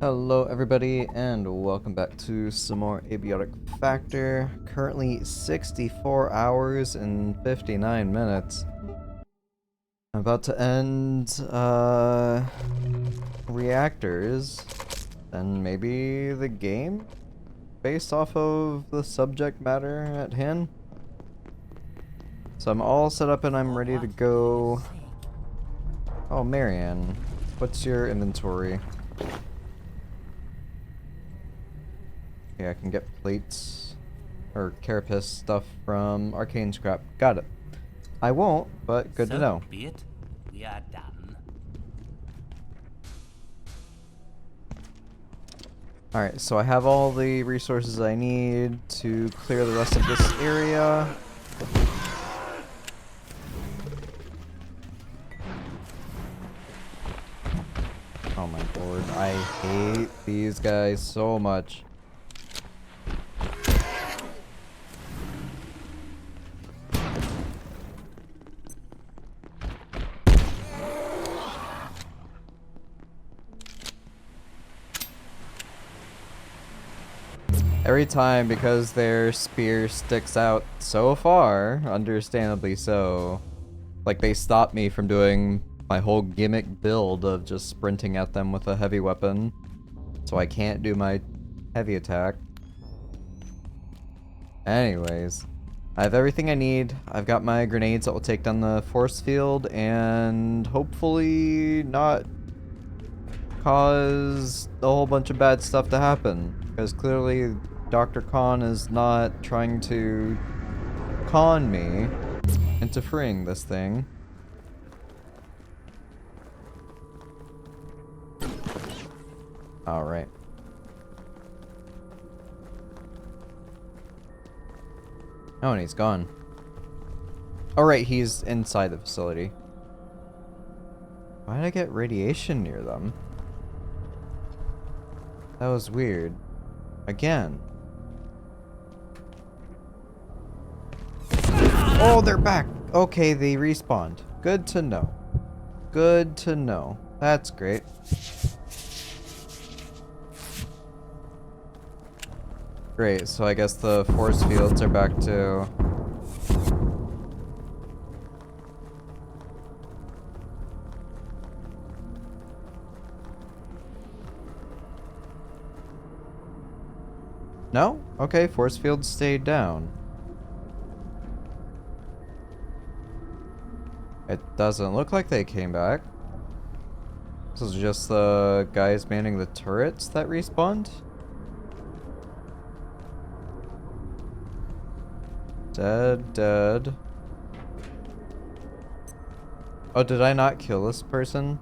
Hello everybody and welcome back to some more Abiotic Factor. Currently 64 hours and 59 minutes. I'm about to end reactors and maybe the game based off of the subject matter at hand. So I'm all set up and I'm ready to go. Oh, Marianne, what's your inventory? Yeah, I can get plates or carapace stuff from arcane scrap. Got it. I won't, but good to know. Be it. We are done. Alright, so I have all the resources I need to clear the rest of this area. Oh my lord, I hate these guys so much. Every time, because their spear sticks out so far, understandably so, like they stop me from doing my whole gimmick build of just sprinting at them with a heavy weapon, so I can't do my heavy attack. Anyways, I have everything I need. I've got my grenades that will take down the force field and hopefully not cause a whole bunch of bad stuff to happen, because clearly Dr. Khan is not trying to con me into freeing this thing. Alright. Oh, and he's gone. Alright, he's inside the facility. Why did I get radiation near them? That was weird. Again. Oh, they're back! Okay, they respawned. Good to know. Good to know. That's great. Great, so I guess the force fields are back to... No? Okay, force fields stayed down. It doesn't look like they came back. This is just the guys manning the turrets that respawned? Dead, dead. Oh, did I not kill this person?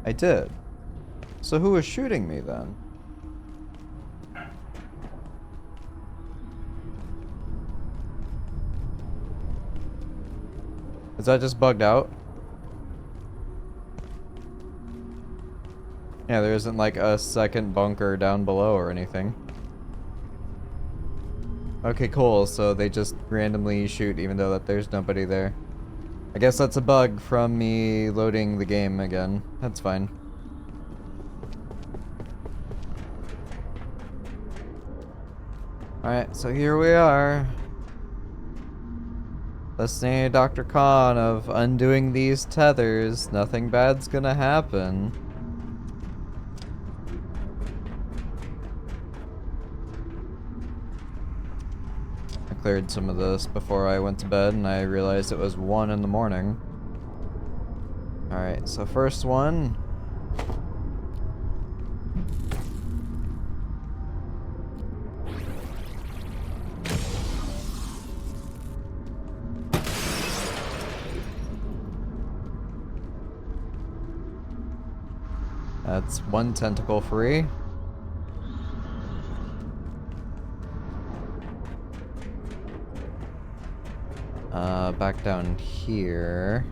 I did. So who was shooting me then? Is that just bugged out? Yeah, there isn't like a second bunker down below or anything. Okay, cool. So they just randomly shoot even though that there's nobody there. I guess that's a bug from me loading the game again. That's fine. Alright, so here we are. Listening to Dr. Khan of undoing these tethers. Nothing bad's gonna happen. I cleared some of this before I went to bed and I realized it was 1 in the morning. Alright, so first one. That's 1 tentacle free. Back down here.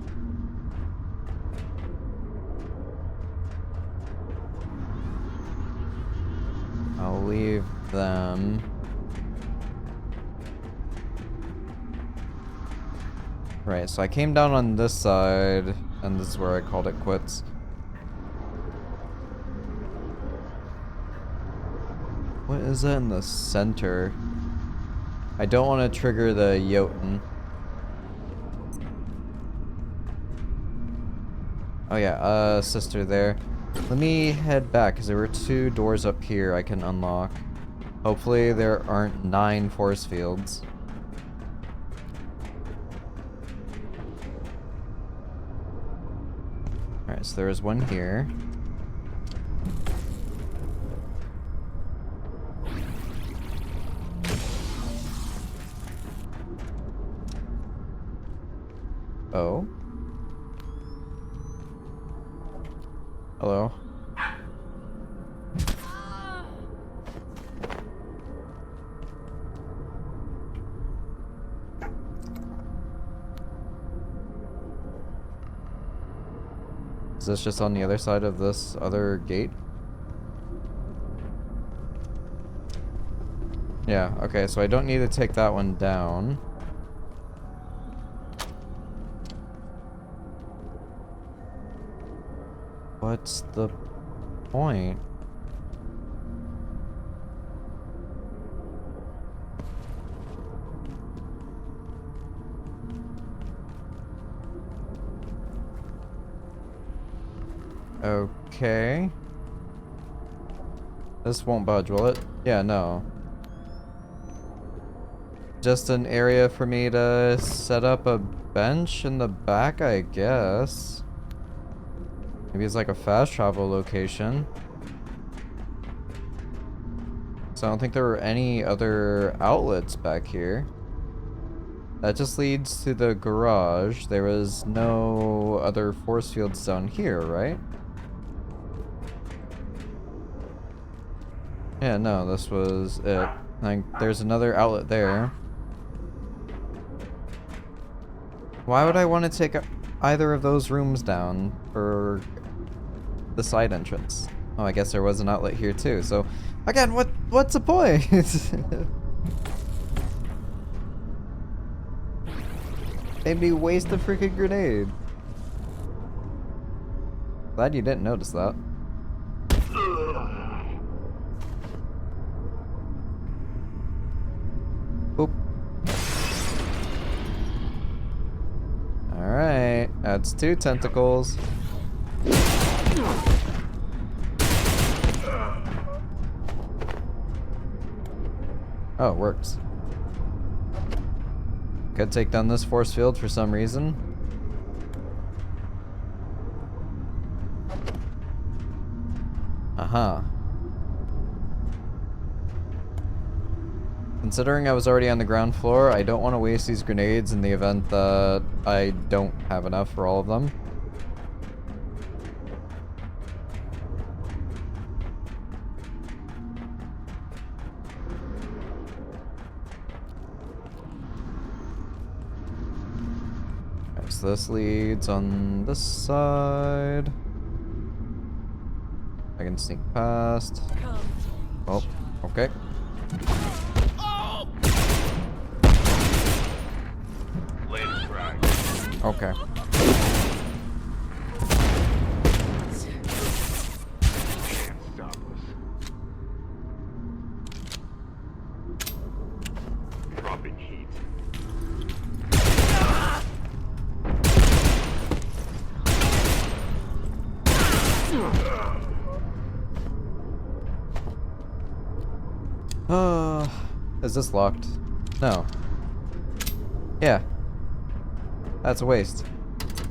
I'll leave them. Right, so I came down on this side, and this is where I called it quits. What is that in the center? I don't want to trigger the Jotun. Oh yeah, sister there. Let me head back, because there were 2 doors up here I can unlock. Hopefully there aren't 9 force fields. Alright, so there's one here. Oh. Hello. Is this just on the other side of this other gate? Yeah, okay, so I don't need to take that one down. What's the point? Okay. This won't budge, will it? Yeah, no. Just an area for me to set up a bench in the back, I guess. Maybe it's like a fast travel location. So I don't think there were any other outlets back here. That just leads to the garage. There was no other force fields down here, right? Yeah, no, this was it. Like, there's another outlet there. Why would I want to take either of those rooms down for the side entrance? Oh, I guess there was an outlet here too. So, again, what's the point? Made me waste a freaking grenade. Glad you didn't notice that. Boop. Alright, that's 2 tentacles. Oh, it works. Could take down this force field for some reason. Aha. Considering I was already on the ground floor, I don't want to waste these grenades in the event that I don't have enough for all of them. Okay, so this leads on this side. I can sneak past. Oh, okay. Okay. Dropping heat. Is this locked? No. Yeah. That's a waste.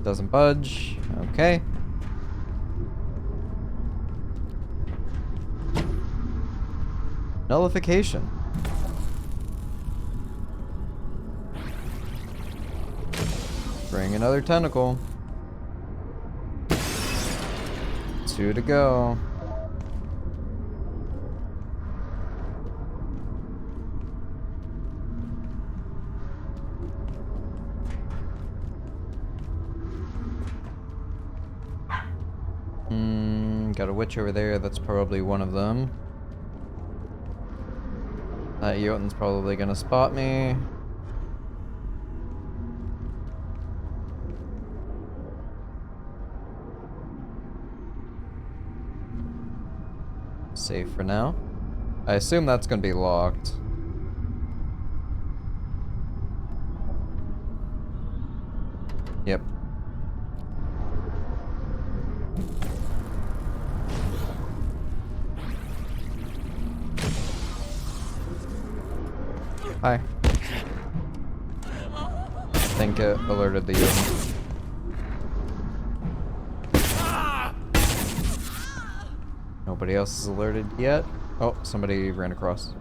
Doesn't budge. Okay. Nullification. Bring another tentacle. 2 to go. Got a witch over there. That's probably one of them. That Jotun's probably gonna spot me. Safe for now. I assume that's gonna be locked. Yep. Hi. I think it alerted the Yoden. Nobody else is alerted yet. Oh, somebody ran across.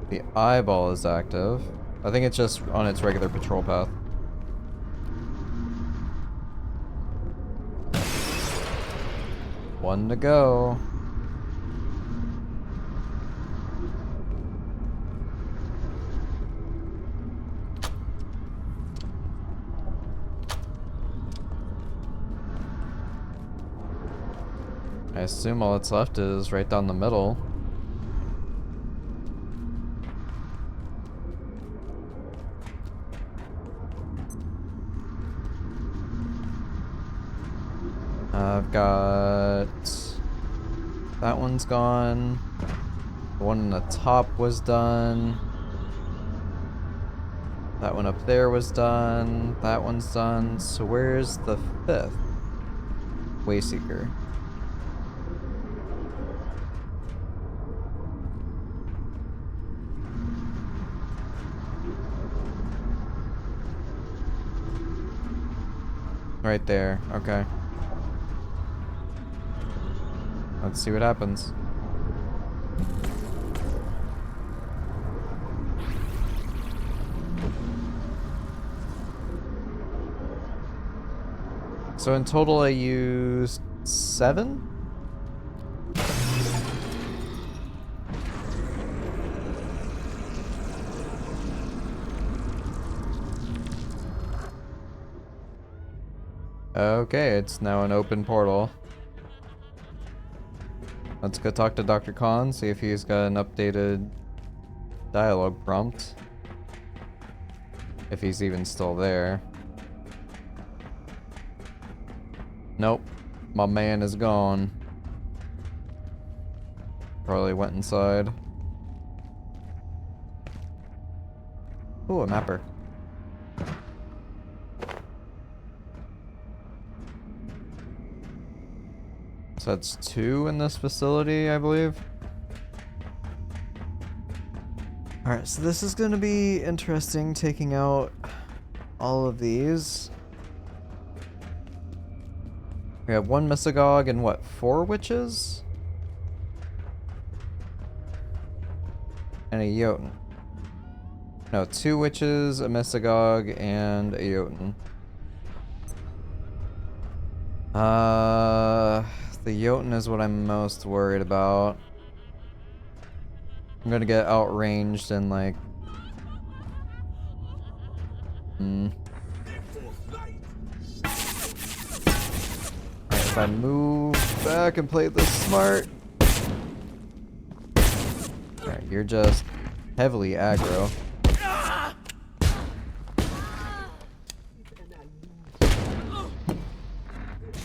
The eyeball is active. I think it's just on its regular patrol path. One to go. I assume all that's left is right down the middle. I've got... that one's gone. The one on the top was done. That one up there was done. That one's done. So where's the fifth? Wayseeker. Right there. Okay. Let's see what happens. So in total I used 7? Okay, it's now an open portal. Let's go talk to Dr. Khan, see if he's got an updated dialogue prompt. If he's even still there. Nope. My man is gone. Probably went inside. Ooh, a mapper. So that's 2 in this facility, I believe. Alright, so this is gonna be interesting, taking out all of these. We have 1 Mythagog and what, 4 witches? And a Jotun. No, 2 witches, a Mythagog, and a Jotun. The Jotun is what I'm most worried about. I'm gonna get outranged and like... If I move back and play this smart... Alright, you're just heavily aggro.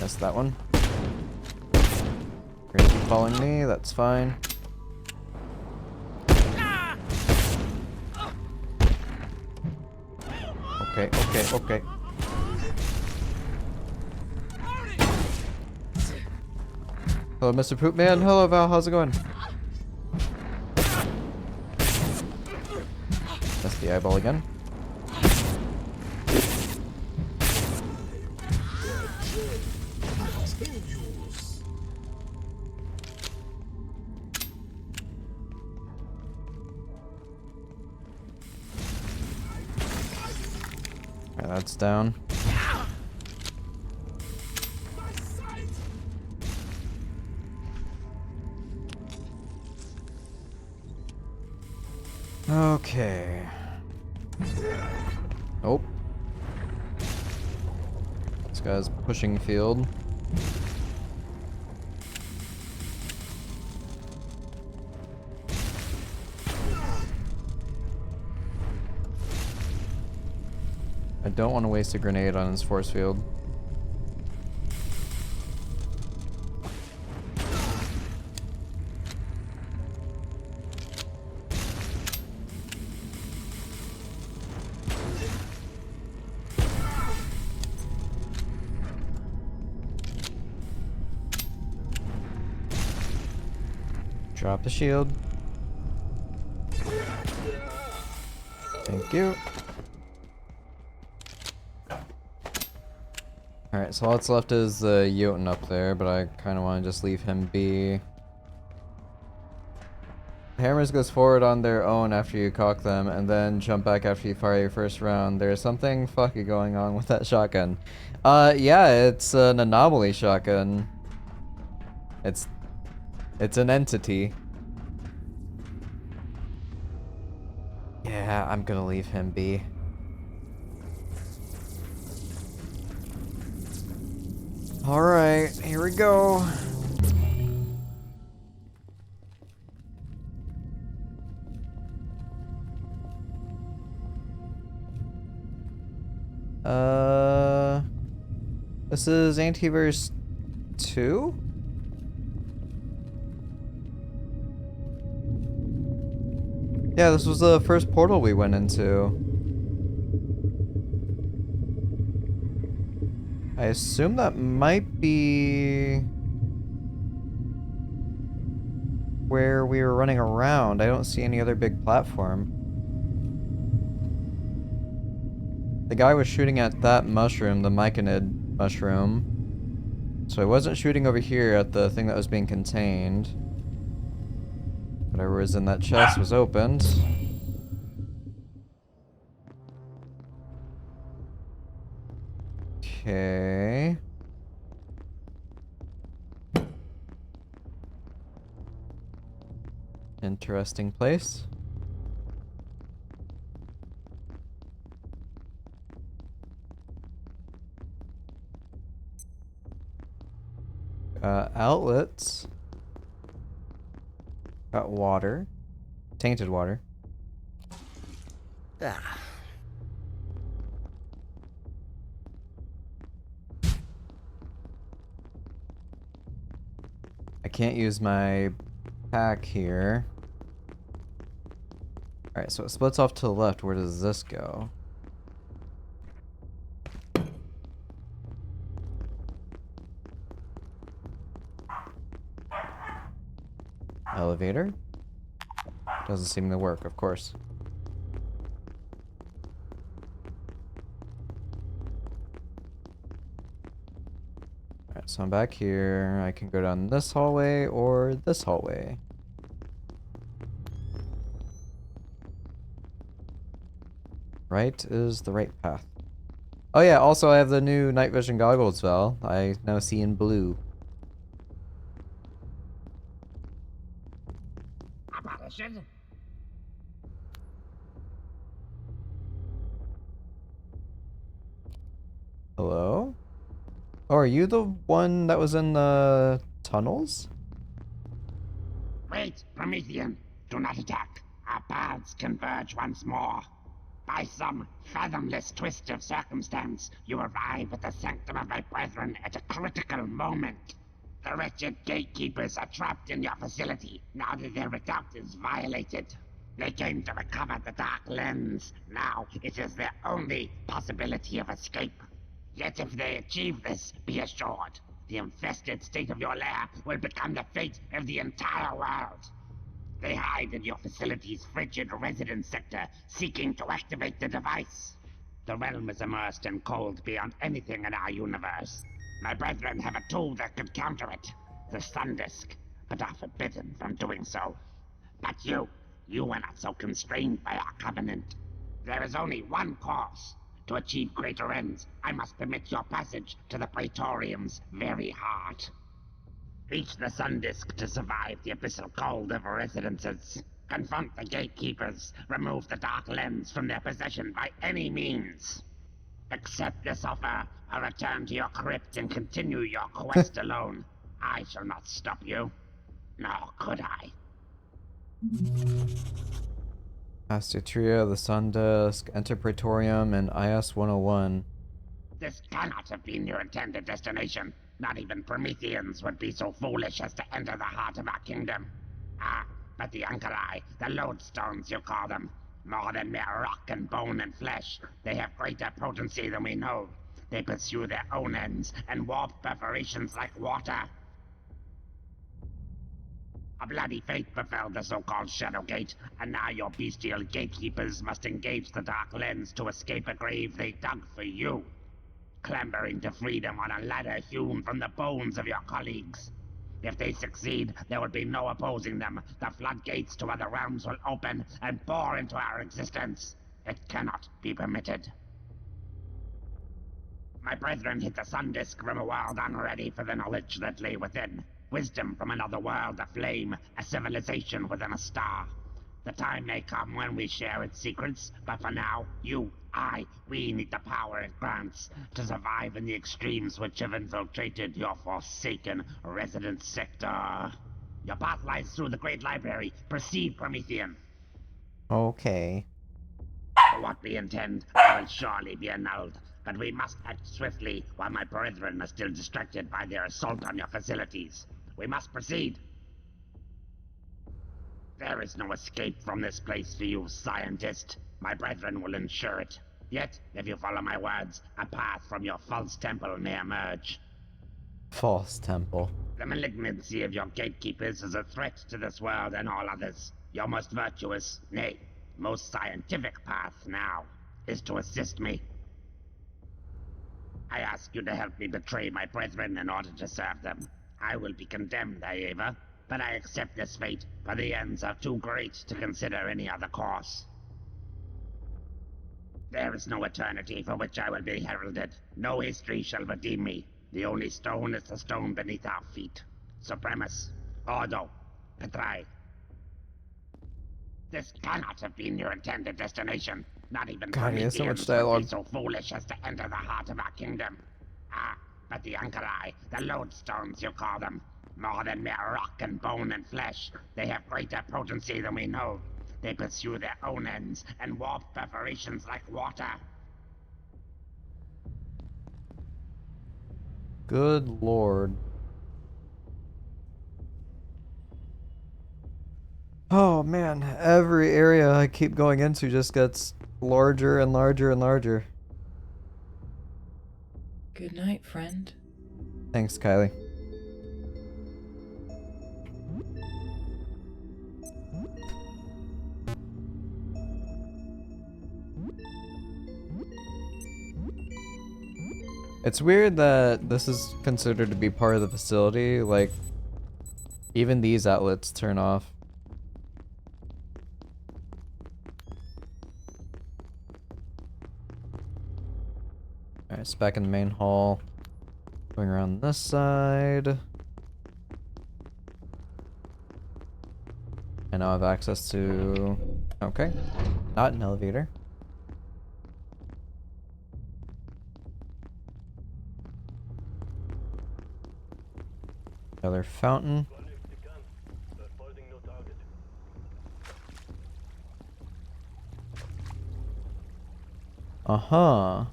Missed that one. You're gonna keep following me, that's fine. Okay, okay, okay. Hello, Mr. Poopman. Hello, Val. How's it going? That's the eyeball again. Alright, that's down. Okay. Oh. This guy's pushing field. I don't want to waste a grenade on his force field. Drop the shield. Thank you. Alright, so all that's left is the Jotun up there, but I kind of want to just leave him be. Hammers goes forward on their own after you cock them, and then jump back after you fire your first round. There's something fucky going on with that shotgun. Yeah, it's an anomaly shotgun. It's an entity. Yeah, I'm gonna leave him be. Alright, here we go. This is Antiverse 2? Yeah, this was the first portal we went into. I assume that might be where we were running around. I don't see any other big platform. The guy was shooting at that mushroom, the myconid mushroom. So I wasn't shooting over here at the thing that was being contained. Whatever was in that chest was opened. Okay. Interesting place. Outlets. Got water. Tainted water. Ah. I can't use my pack here. Alright, so it splits off to the left. Where does this go? Elevator? Doesn't seem to work, of course. Alright, so I'm back here. I can go down this hallway or this hallway. Right is the right path. Oh yeah, also I have the new night vision goggles, Val. I now see in blue. Hello? Oh, are you the one that was in the tunnels? Wait, Promethean, do not attack. Our paths converge once more. By some fathomless twist of circumstance, you arrive at the sanctum of my brethren at a critical moment. The wretched gatekeepers are trapped in your facility now that their redoubt is violated. They came to recover the Dark Lens. Now it is their only possibility of escape. Yet if they achieve this, be assured, the infested state of your lair will become the fate of the entire world. They hide in your facility's frigid residence sector, seeking to activate the device. The realm is immersed in cold beyond anything in our universe. My brethren have a tool that could counter it, the Sun Disk, but are forbidden from doing so. But you are not so constrained by our covenant. There is only one course. To achieve greater ends, I must permit your passage to the Praetorium's very heart. Reach the Sun Disk to survive the abyssal cold of residences. Confront the gatekeepers. Remove the Dark Lens from their possession by any means. Accept this offer, or return to your crypt and continue your quest alone. I shall not stop you. Nor could I. Astutria, the Sun Disk, Enter Praetorium, and IS 101. This cannot have been your intended destination. Not even Prometheans would be so foolish as to enter the heart of our kingdom. Ah, but the Ankari, the lodestones you call them, more than mere rock and bone and flesh, they have greater potency than we know. They pursue their own ends and warp perforations like water. A bloody fate befell the so-called Shadow Gate, and now your bestial gatekeepers must engage the Dark Lens to escape a grave they dug for you. Clambering to freedom on a ladder hewn from the bones of your colleagues. If they succeed, there will be no opposing them. The floodgates to other realms will open and pour into our existence. It cannot be permitted. My brethren hit the sun disk from a world unready for the knowledge that lay within. Wisdom from another world aflame, a civilization within a star. The time may come when we share its secrets, but for now, you, we need the power it grants to survive in the extremes which have infiltrated your forsaken residence sector. Your path lies through the Great Library. Proceed, Promethean. Okay. For what we intend will surely be annulled, but we must act swiftly while my brethren are still distracted by their assault on your facilities. We must proceed. There is no escape from this place for you, scientist. My brethren will ensure it. Yet, if you follow my words, a path from your false temple may emerge. False temple. The malignancy of your gatekeepers is a threat to this world and all others. Your most virtuous, nay, most scientific path now is to assist me. I ask you to help me betray my brethren in order to serve them. I will be condemned, Aeva, but I accept this fate, for the ends are too great to consider any other course. There is no eternity for which I will be heralded. No history shall redeem me. The only stone is the stone beneath our feet. Supremus, Ordo, Petrae. This cannot have been your intended destination. Not even God, he has so much Prometheans would dialogue. be so foolish as to enter the heart of our kingdom. Ah, but the Ankarai, the lodestones you call them, more than mere rock and bone and flesh, they have greater potency than we know. They pursue their own ends and warp perforations like water. Good lord. Oh man, every area I keep going into just gets larger and larger and larger. Good night, friend. Thanks, Kylie. It's weird that this is considered to be part of the facility, like, even these outlets turn off. Alright, it's back in the main hall. Going around this side. I now have access to... Okay. Not an elevator. Another fountain. Uh-huh.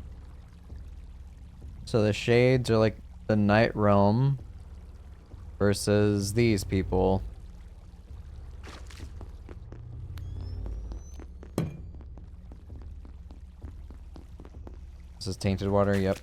So the shades are like the night realm versus these people. This is tainted water, yep.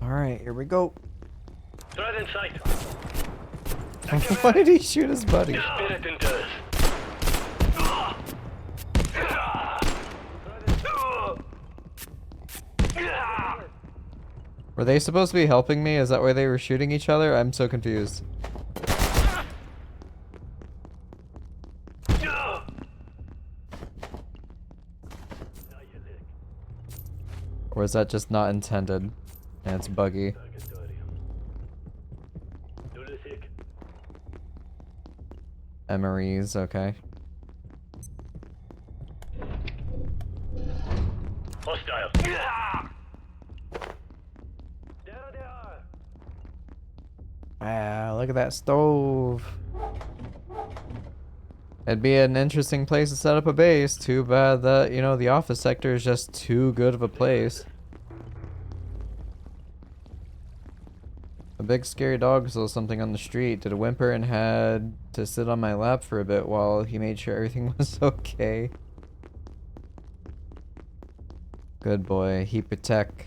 Alright, here we go. Threat in sight. Why did he shoot his buddy? Spirit endures. Were they supposed to be helping me? Is that why they were shooting each other? I'm so confused. Or is that just not intended? And it's buggy. Emery's, okay. Hostile. Ah, look at that stove. It'd be an interesting place to set up a base. Too bad that, you know, the office sector is just too good of a place. big scary dog saw something on the street, did a whimper, and had to sit on my lap for a bit while he made sure everything was okay. Good boy, he protect.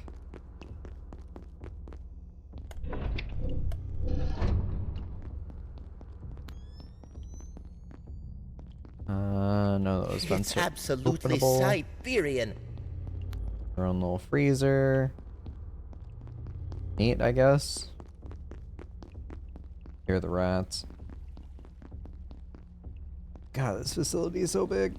No, those vents It's are absolutely openable. Siberian. Our own little freezer. Neat, I guess. Here are the rats. God, this facility is so big.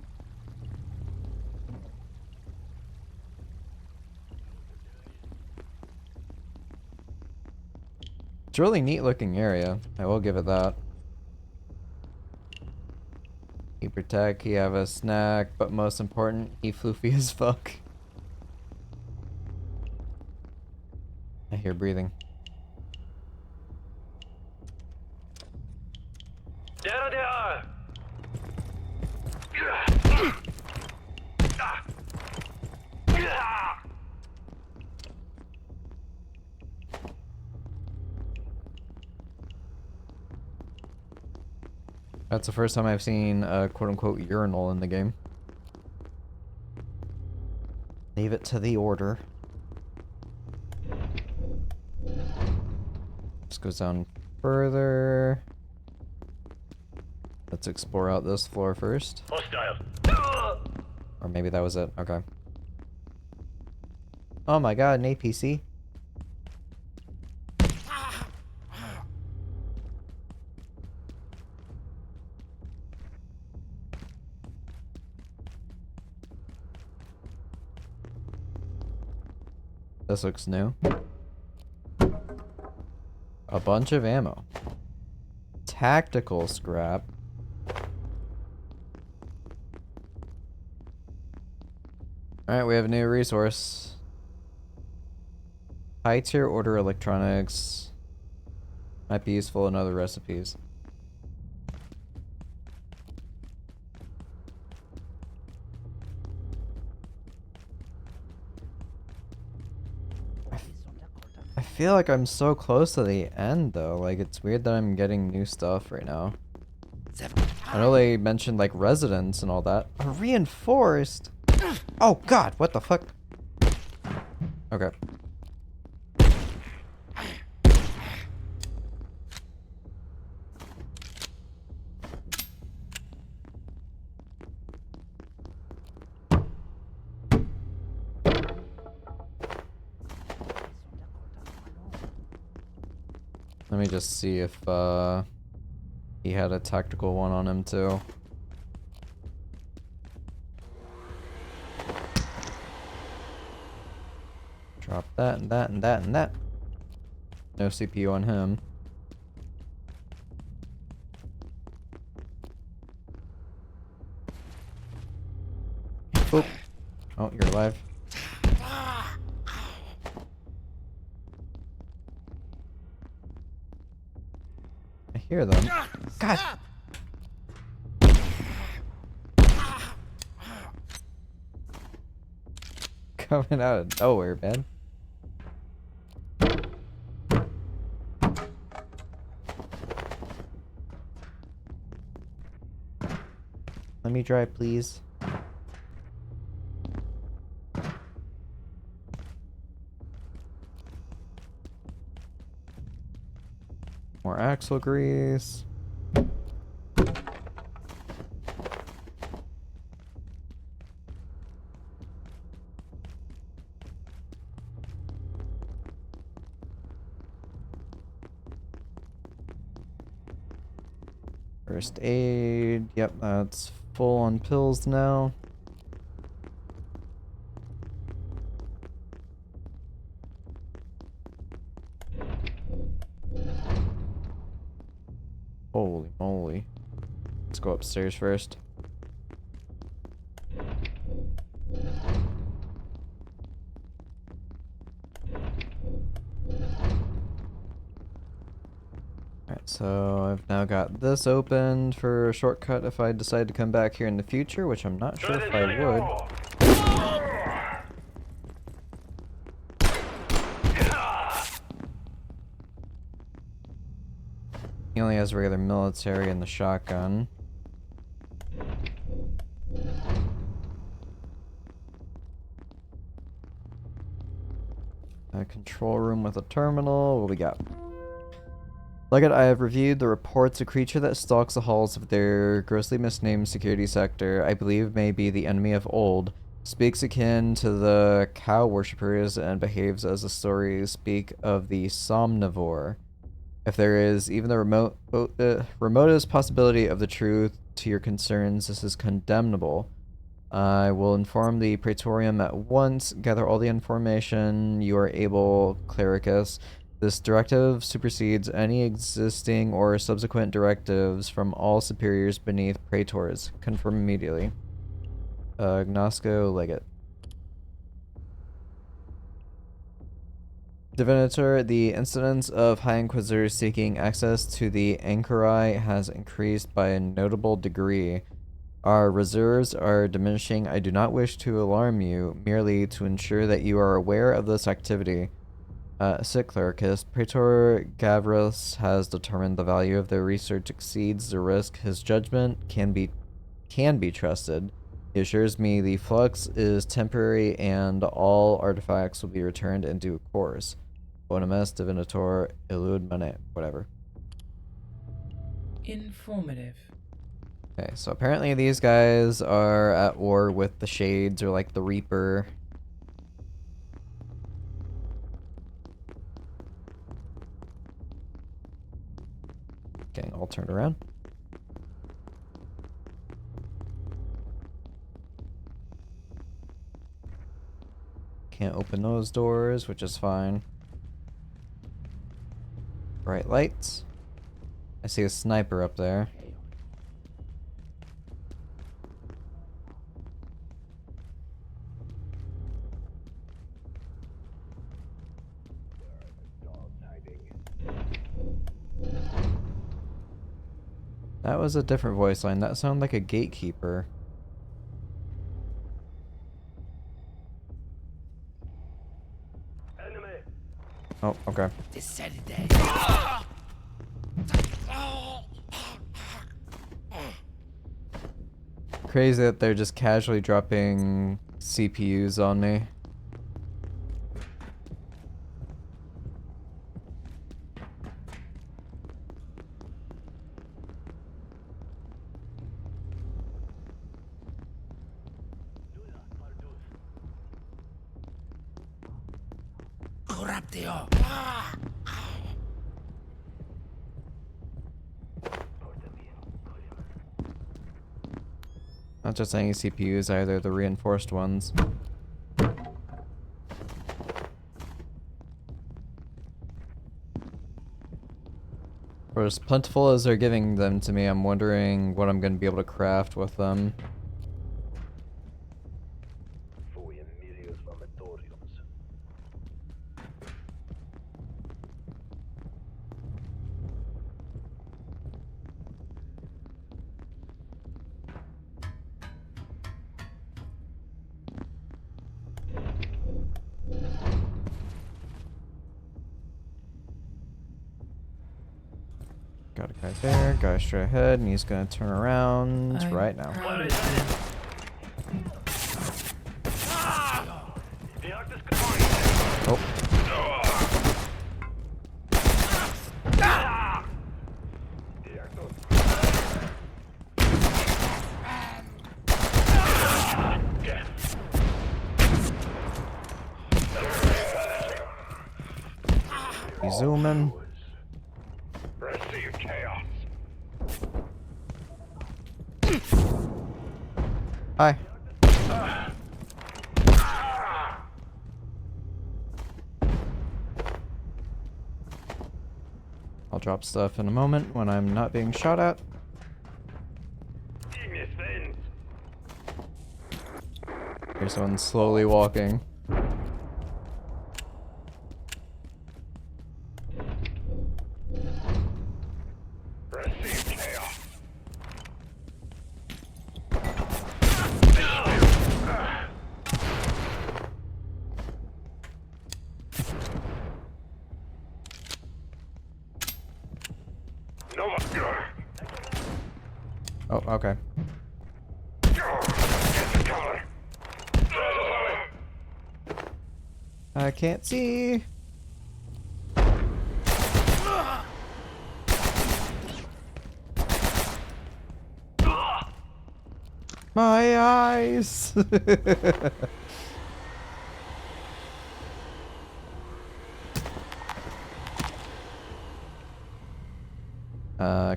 It's a really neat looking area. I will give it that. He protect, he have a snack, but most important, he floofy as fuck. I hear breathing. There they are! That's the first time I've seen a quote-unquote urinal in the game. Leave it to the order. Just goes down further. Let's explore out this floor first. Hostile. Or maybe that was it. Okay. Oh my god, an APC. This looks new. A bunch of ammo. Tactical scrap. Alright, we have a new resource. High tier order electronics. Might be useful in other recipes. I feel like I'm so close to the end though. Like, it's weird that I'm getting new stuff right now. I know they mentioned like residents and all that. Reinforced? Oh god, what the fuck? Okay. Let me just see if he had a tactical one on him too. Drop that and that and that and that. No CPU on him. Oop. Oh, you're alive. I hear them. God. Coming out of nowhere, man. Let me drive, please. More axle grease. First aid. Yep, that's full on pills now. Holy moly. Let's go upstairs first. Alright, so I've now got this opened for a shortcut if I decide to come back here in the future, which I'm not sure if I would. He only has regular military and the shotgun. A control room with a terminal. What we got? Legate, I have reviewed the reports. A creature that stalks the halls of their grossly misnamed security sector, I believe may be the enemy of old, speaks akin to the cow worshippers and behaves as the stories speak of the somnivore. If there is even the remotest possibility of the truth to your concerns, this is condemnable. I will inform the Praetorium at once. Gather all the information you are able, Clericus. This directive supersedes any existing or subsequent directives from all superiors beneath Praetors. Confirm immediately. Gnosco Legate. Divinator, the incidence of High Inquisitors seeking access to the Anchori has increased by a notable degree. Our reserves are diminishing. I do not wish to alarm you, merely to ensure that you are aware of this activity. Sic Clericus, Praetor Gavros has determined the value of their research exceeds the risk. His judgment can be trusted. He assures me the flux is temporary and all artifacts will be returned in due course. Bonum est divinator illud manet. Whatever. Informative. Okay, so apparently these guys are at war with the Shades, or like the Reaper. Getting all turned around. Can't open those doors, which is fine. Bright lights. I see a sniper up there. That was a different voice line. That sounded like a gatekeeper. Enemy. Oh, okay. Crazy that they're just casually dropping CPUs on me. Not just any CPUs either, the reinforced ones. For as plentiful as they're giving them to me, I'm wondering what I'm going to be able to craft with them. Got a guy there, guy straight ahead, and he's gonna turn around I'm right now. proud of you. Oh, he's zooming. Receive chaos. Hi. I'll drop stuff in a moment when I'm not being shot at. Here's someone slowly walking. Receive chaos. Nova. Oh, okay. Get the collar. I can't see. My eyes.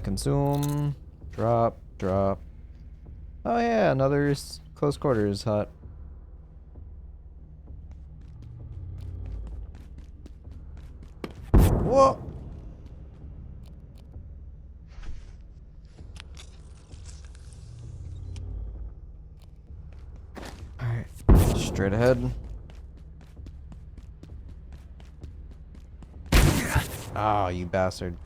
Consume. Drop. Drop. Oh yeah, another close quarters hut. Whoa! Alright, straight ahead. Ah, you bastard.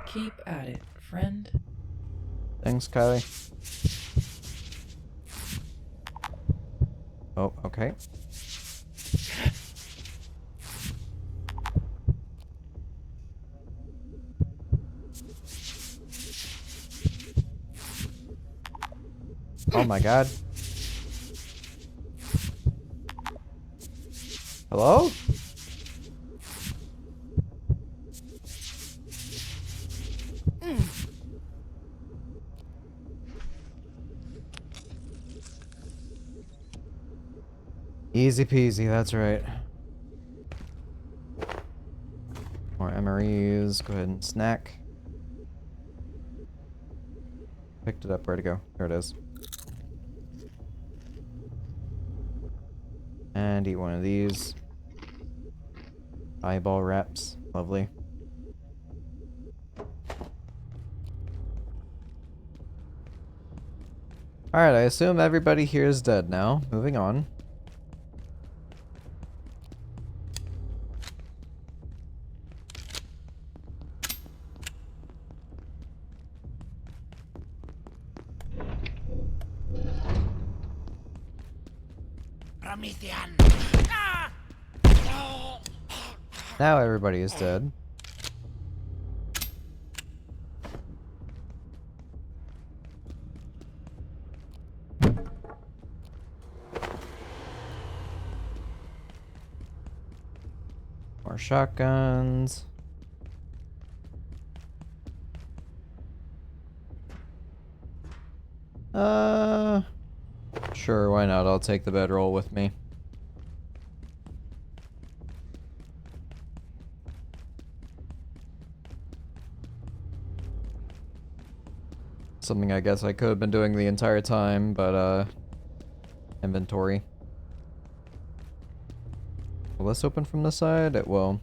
Keep at it, friend. Thanks, Kylie. Oh, okay. Oh my god. Hello? Easy peasy, that's right. More MREs, go ahead and snack. Picked it up, where'd it go? There it is. And eat one of these. Eyeball wraps, lovely. Alright, I assume everybody here is dead now. Moving on. Promethean. Now everybody is dead. More shotguns. Sure, why not? I'll take the bedroll with me. Something I guess I could have been doing the entire time, but inventory. Will this open from the side? It will.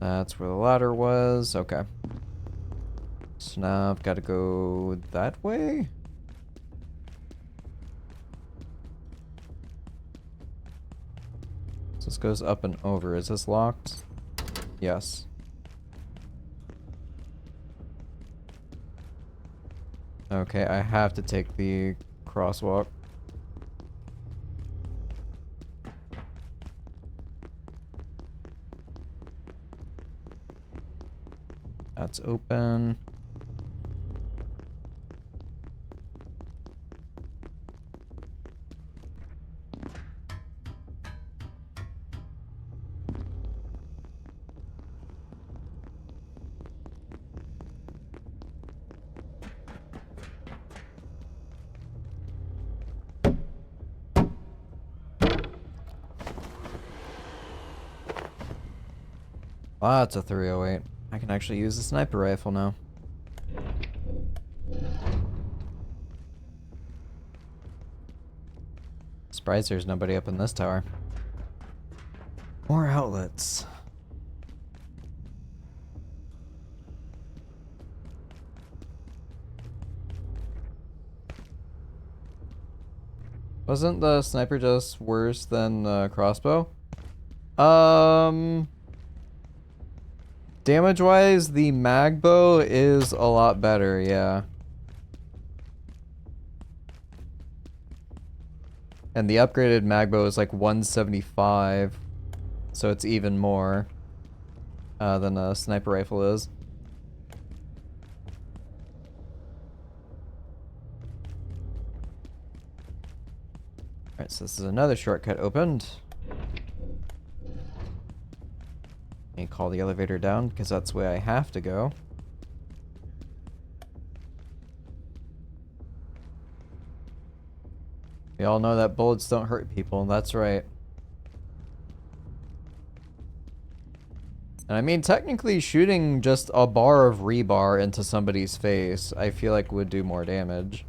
That's where the ladder was. Okay. So now I've got to go that way? So this goes up and over. Is this locked? Yes. Okay, I have to take the crosswalk. That's open. Ah, it's a 308. I can actually use the sniper rifle now. Surprised there's nobody up in this tower. More outlets. Wasn't the sniper just worse than the crossbow? Damage-wise, the mag bow is a lot better, yeah. And the upgraded magbow is like 175, so it's even more than a sniper rifle is. Alright, so this is another shortcut opened. And call the elevator down, because that's the way I have to go. We all know that bullets don't hurt people, that's right. And I mean, technically shooting just a bar of rebar into somebody's face, I feel like would do more damage.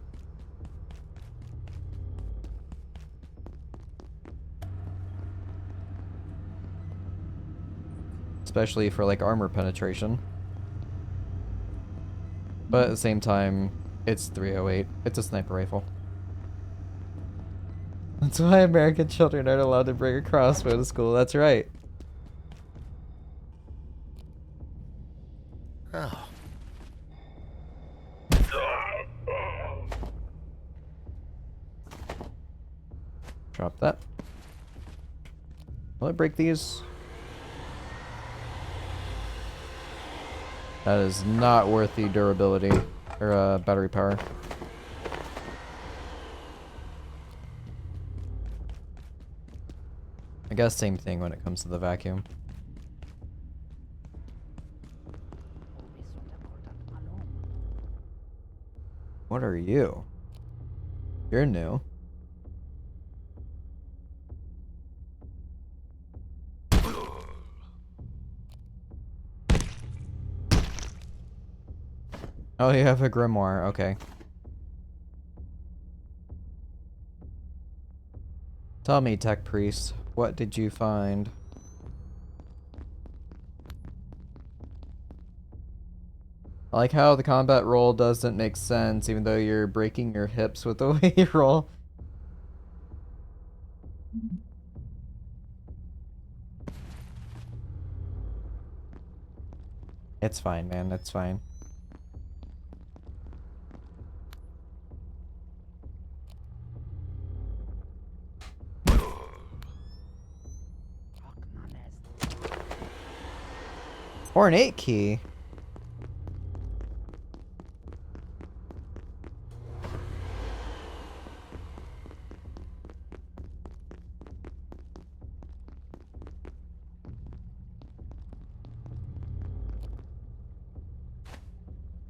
Especially for like armor penetration. But at the same time, it's 308. It's a sniper rifle. That's why American children aren't allowed to bring a crossbow to school, that's right. Oh. Drop that. Will I break these? That is not worth the durability or battery power. I guess same thing when it comes to the vacuum. What are you? You're new. Oh, you have a grimoire, okay. Tell me, Tech Priest, what did you find? I like how the combat roll doesn't make sense, even though you're breaking your hips with the way you roll. It's fine, man, it's fine. Ornate key.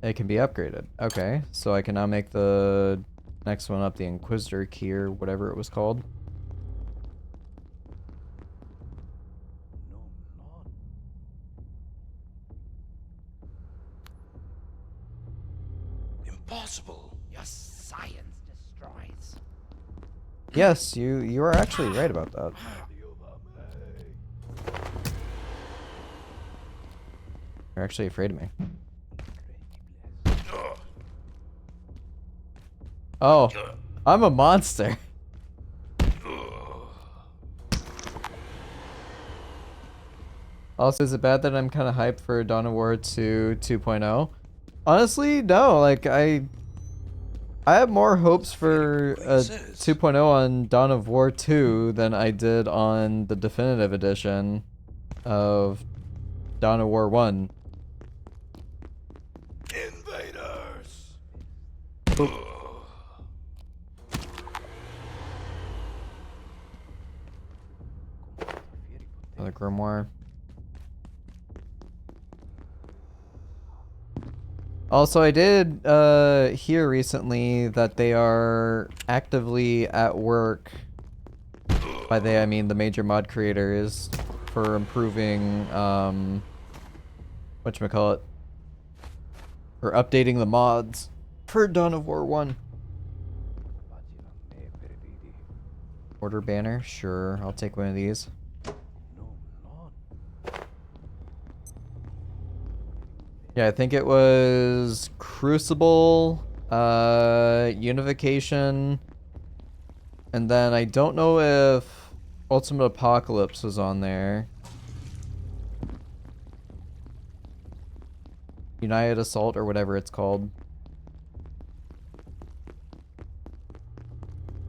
It can be upgraded. Okay, so I can now make the next one up the Inquisitor key or whatever it was called. Impossible. Your science destroys. Yes, you are actually right about that. You're actually afraid of me. Oh, I'm a monster. Also, is it bad that I'm kind of hyped for Dawn of War 2 2.0? Honestly, no. Like, I have more hopes for 2.0 on Dawn of War 2 than I did on the definitive edition of Dawn of War 1. Invaders. Another grimoire. Also, I did hear recently that they are actively at work. By they, I mean the major mod creators for improving whatchamacallit, for updating the mods for Dawn of War 1. Order banner? Sure, I'll take one of these. Yeah, I think it was Crucible, Unification, and then I don't know if Ultimate Apocalypse was on there. United Assault or whatever it's called.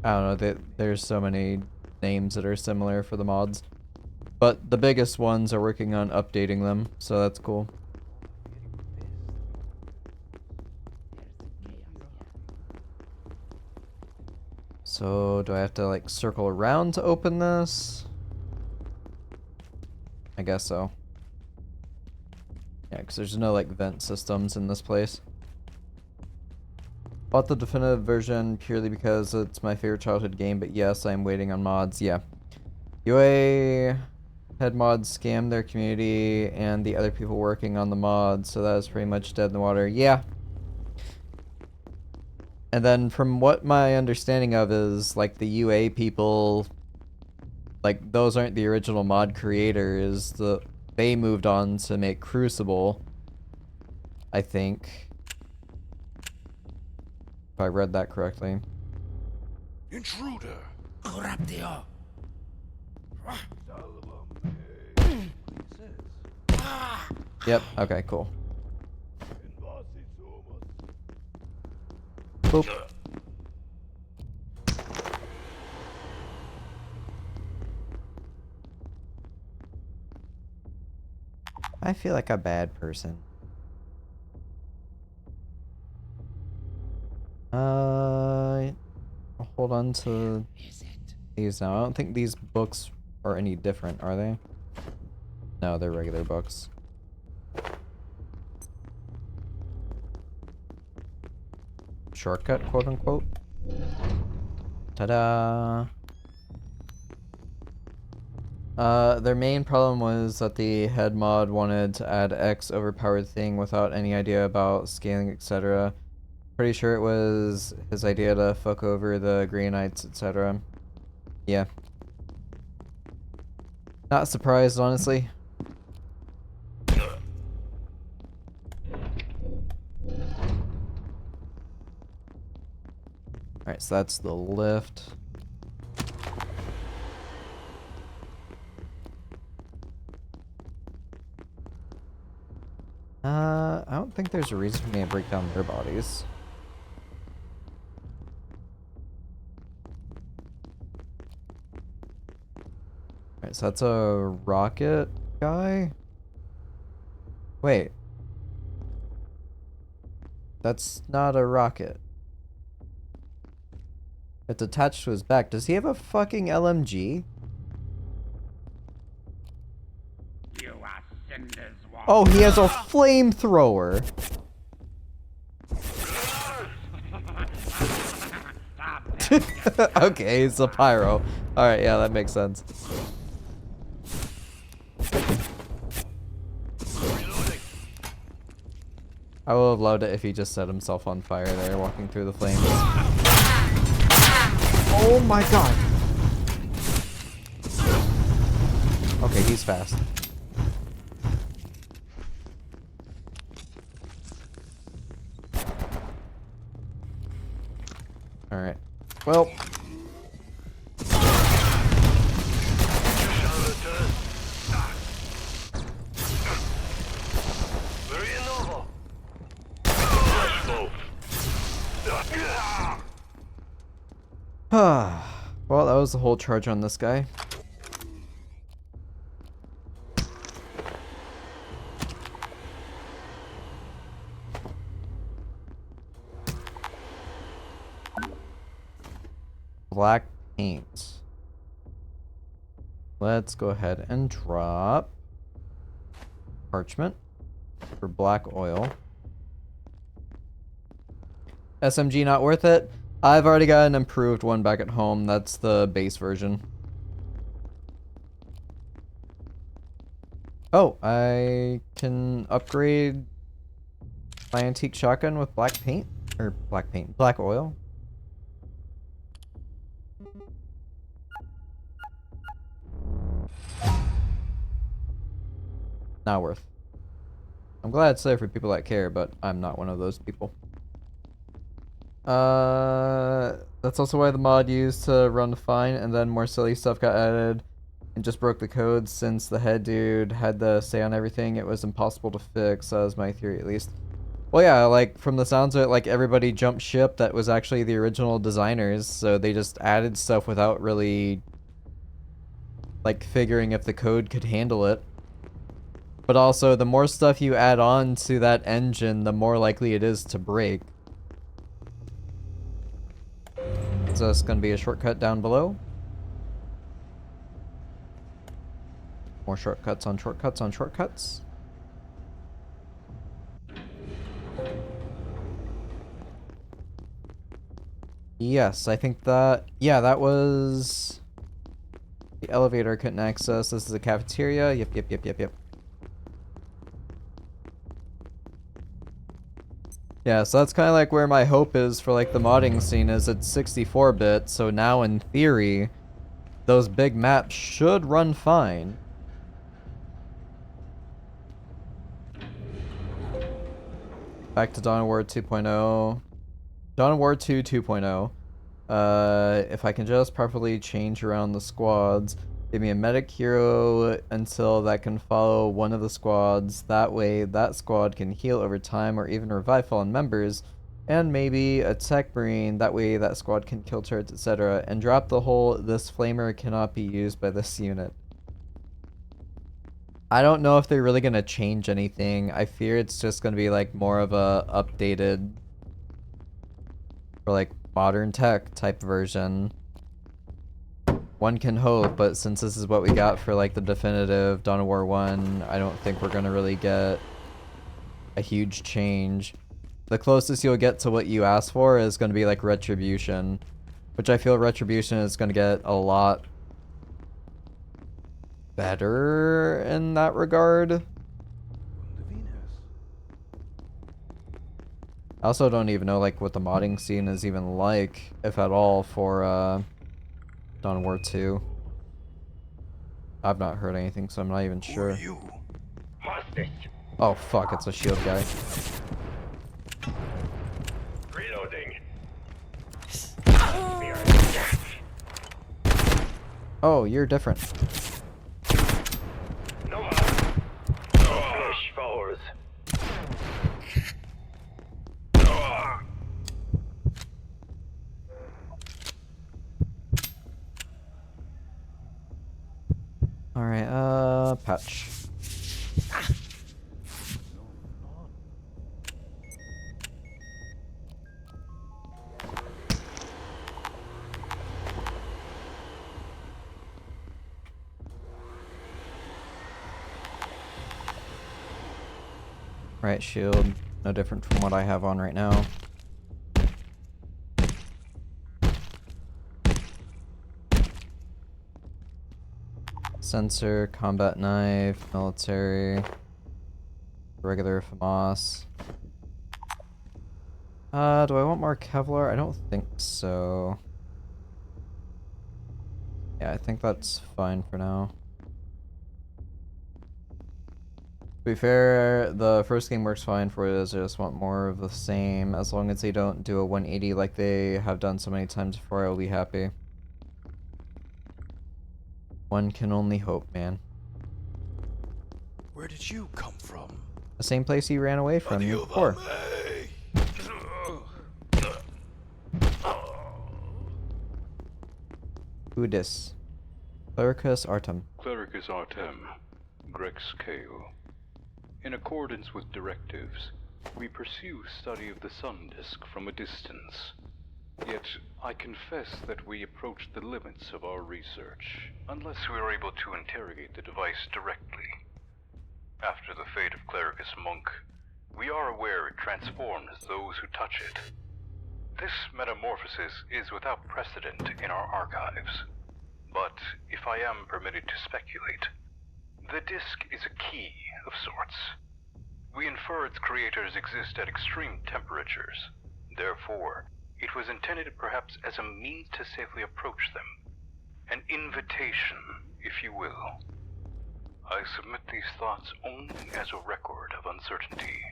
I don't know, there's so many names that are similar for the mods. But the biggest ones are working on updating them, so that's cool. So, do I have to, like, circle around to open this? I guess so. Yeah, because there's no, like, vent systems in this place. Bought the definitive version purely because it's my favorite childhood game, but yes, I'm waiting on mods. Yeah. UA head mods scammed their community and the other people working on the mods, so that is pretty much dead in the water. Yeah. And then from what my understanding of is, like, the UA people, like, those aren't the original mod creators. They moved on to make Crucible, I think. If I read that correctly. Intruder. Yep, okay, cool. Boop. I feel like a bad person. I'll hold on to these now. I don't think these books are any different, are they? No, they're regular books. Shortcut, quote unquote. Ta-da! Their main problem was that the head mod wanted to add X overpowered thing without any idea about scaling, etc. Pretty sure it was his idea to fuck over the Greenites, etc. Yeah. Not surprised, honestly. Alright, so that's the lift. I don't think there's a reason for me to break down their bodies. Alright, so that's a rocket guy? Wait. That's not a rocket. It's attached to his back. Does he have a fucking LMG? You are cinders, Oh, he has a flamethrower. Okay, it's a pyro. Alright, yeah, that makes sense. I would have loved it if he just set himself on fire there, walking through the flames. Oh my god! Okay, he's fast. Alright. Well. Well, that was the whole charge on this guy. Black paint. Let's go ahead and drop parchment for black oil. SMG not worth it. I've already got an improved one back at home. That's the base version. Oh, I can upgrade my antique shotgun with black paint. Or black paint. Black oil. Not worth. I'm glad it's there for people that care, but I'm not one of those people. That's also why the mod used to run fine, and then more silly stuff got added and just broke the code. Since the head dude had the say on everything, it was impossible to fix. That was my theory, at least. Well, yeah, like from the sounds of it, like everybody jumped ship that was actually the original designers, so they just added stuff without really like figuring if the code could handle it. But also, the more stuff you add on to that engine, the more likely it is to break. So it's gonna be a shortcut down below. More shortcuts on shortcuts on shortcuts. Yes, I think that... Yeah, that was... The elevator I couldn't access. This is a cafeteria. Yep. Yeah, so that's kind of like where my hope is for like the modding scene is it's 64-bit, so now in theory, those big maps should run fine. Back to Dawn of War 2.0. Dawn of War 2 2.0. If I can just properly change around the squads, give me a medic hero until that can follow one of the squads. That way, that squad can heal over time or even revive fallen members. And maybe a tech marine, that way that squad can kill turrets, etc. And drop the whole, this flamer cannot be used by this unit. I don't know if they're really gonna change anything. I fear it's just gonna be like more of a updated or like modern tech type version. One can hope, but since this is what we got for like the definitive Dawn of War 1, I don't think we're gonna really get a huge change. The closest you'll get to what you asked for is gonna be like Retribution, which I feel Retribution is gonna get a lot better in that regard. I also don't even know like what the modding scene is even like, if at all, for Dawn of War 2. I've not heard anything, so I'm not even sure. Who are you? Oh fuck, it's a shield guy. Reloading. Oh, you're different. No more. Finish forwards. Alright, patch. Right, shield. No different from what I have on right now. Sensor, combat knife, military, regular FAMAS. Do I want more Kevlar? I don't think so. Yeah, I think that's fine for now. To be fair, the first game works fine for it, I just want more of the same. As long as they don't do a 180 like they have done so many times before, I'll be happy. One can only hope, man. Where did you come from? The same place he ran away from before. Who dis? Clericus Artem. Clericus Artem, Grex Kale. In accordance with directives, we pursue study of the sun disk from a distance. Yet, I confess that we approach the limits of our research, unless we are able to interrogate the device directly. After the fate of Clericus Monk, we are aware it transforms those who touch it. This metamorphosis is without precedent in our archives. But, if I am permitted to speculate, the disk is a key of sorts. We infer its creators exist at extreme temperatures. Therefore, it was intended perhaps as a means to safely approach them. An invitation, if you will. I submit these thoughts only as a record of uncertainty.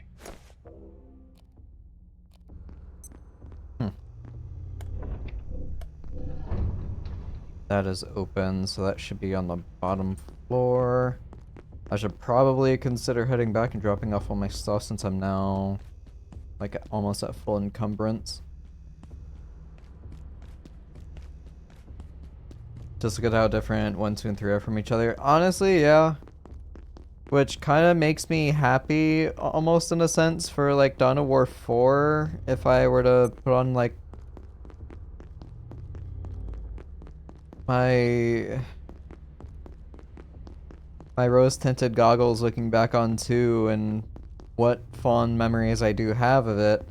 That is open, so that should be on the bottom floor. I should probably consider heading back and dropping off all my stuff since I'm now like almost at full encumbrance. Just look at how different 1, 2, and 3 are from each other. Honestly, yeah. Which kind of makes me happy, almost in a sense, for like Dawn of War 4. If I were to put on like my rose-tinted goggles, looking back on 2 and what fond memories I do have of it,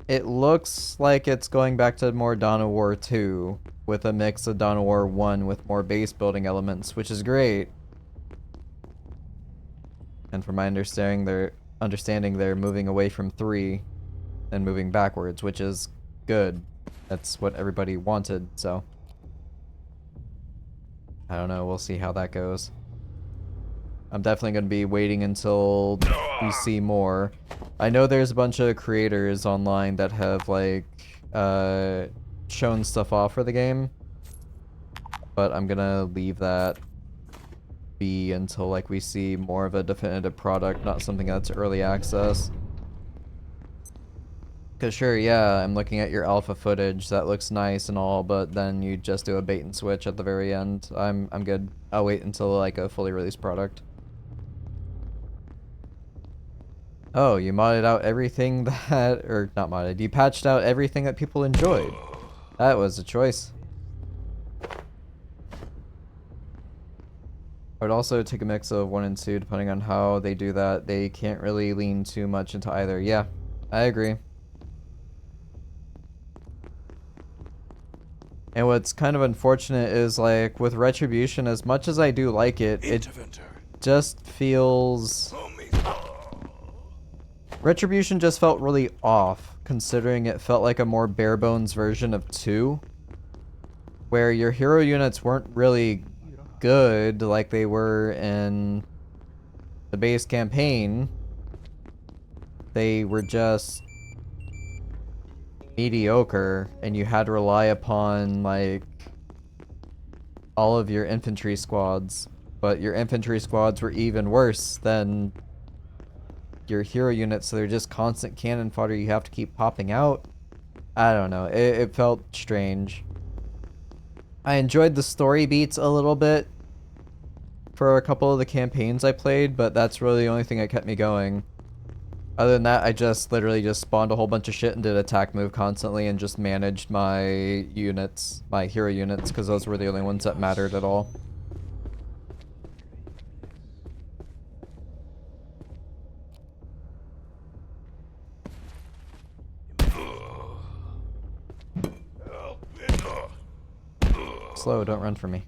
it looks like it's going back to more Dawn of War 2 with a mix of Dawn of War 1 with more base building elements, which is great. And from my understanding, they're moving away from 3 and moving backwards, which is good. That's what everybody wanted, so I don't know, we'll see how that goes. I'm definitely going to be waiting until we see more. I know there's a bunch of creators online that have, like, shown stuff off for the game, but I'm gonna leave that be until, like, we see more of a definitive product, not something that's early access. Cause sure, yeah, I'm looking at your alpha footage, that looks nice and all, but then you just do a bait and switch at the very end. I'm good. I'll wait until, like, a fully released product. Oh, you modded out everything that, or not modded, you patched out everything that people enjoyed. That was a choice. I would also take a mix of 1 and 2, depending on how they do that. They can't really lean too much into either. Yeah, I agree. And what's kind of unfortunate is, like, with Retribution, as much as I do like it, it just feels... Retribution just felt really off, considering it felt like a more bare-bones version of 2, where your hero units weren't really good like they were in the base campaign. They were just mediocre, and you had to rely upon, like, all of your infantry squads, but your infantry squads were even worse than your hero units, so they're just constant cannon fodder you have to keep popping out. I don't know, it felt strange. I enjoyed the story beats a little bit for a couple of the campaigns I played, but that's really the only thing that kept me going. Other than that, I just literally just spawned a whole bunch of shit and did attack move constantly and just managed my units, my hero units, because those were the only ones that mattered at all. Slow, don't run from me.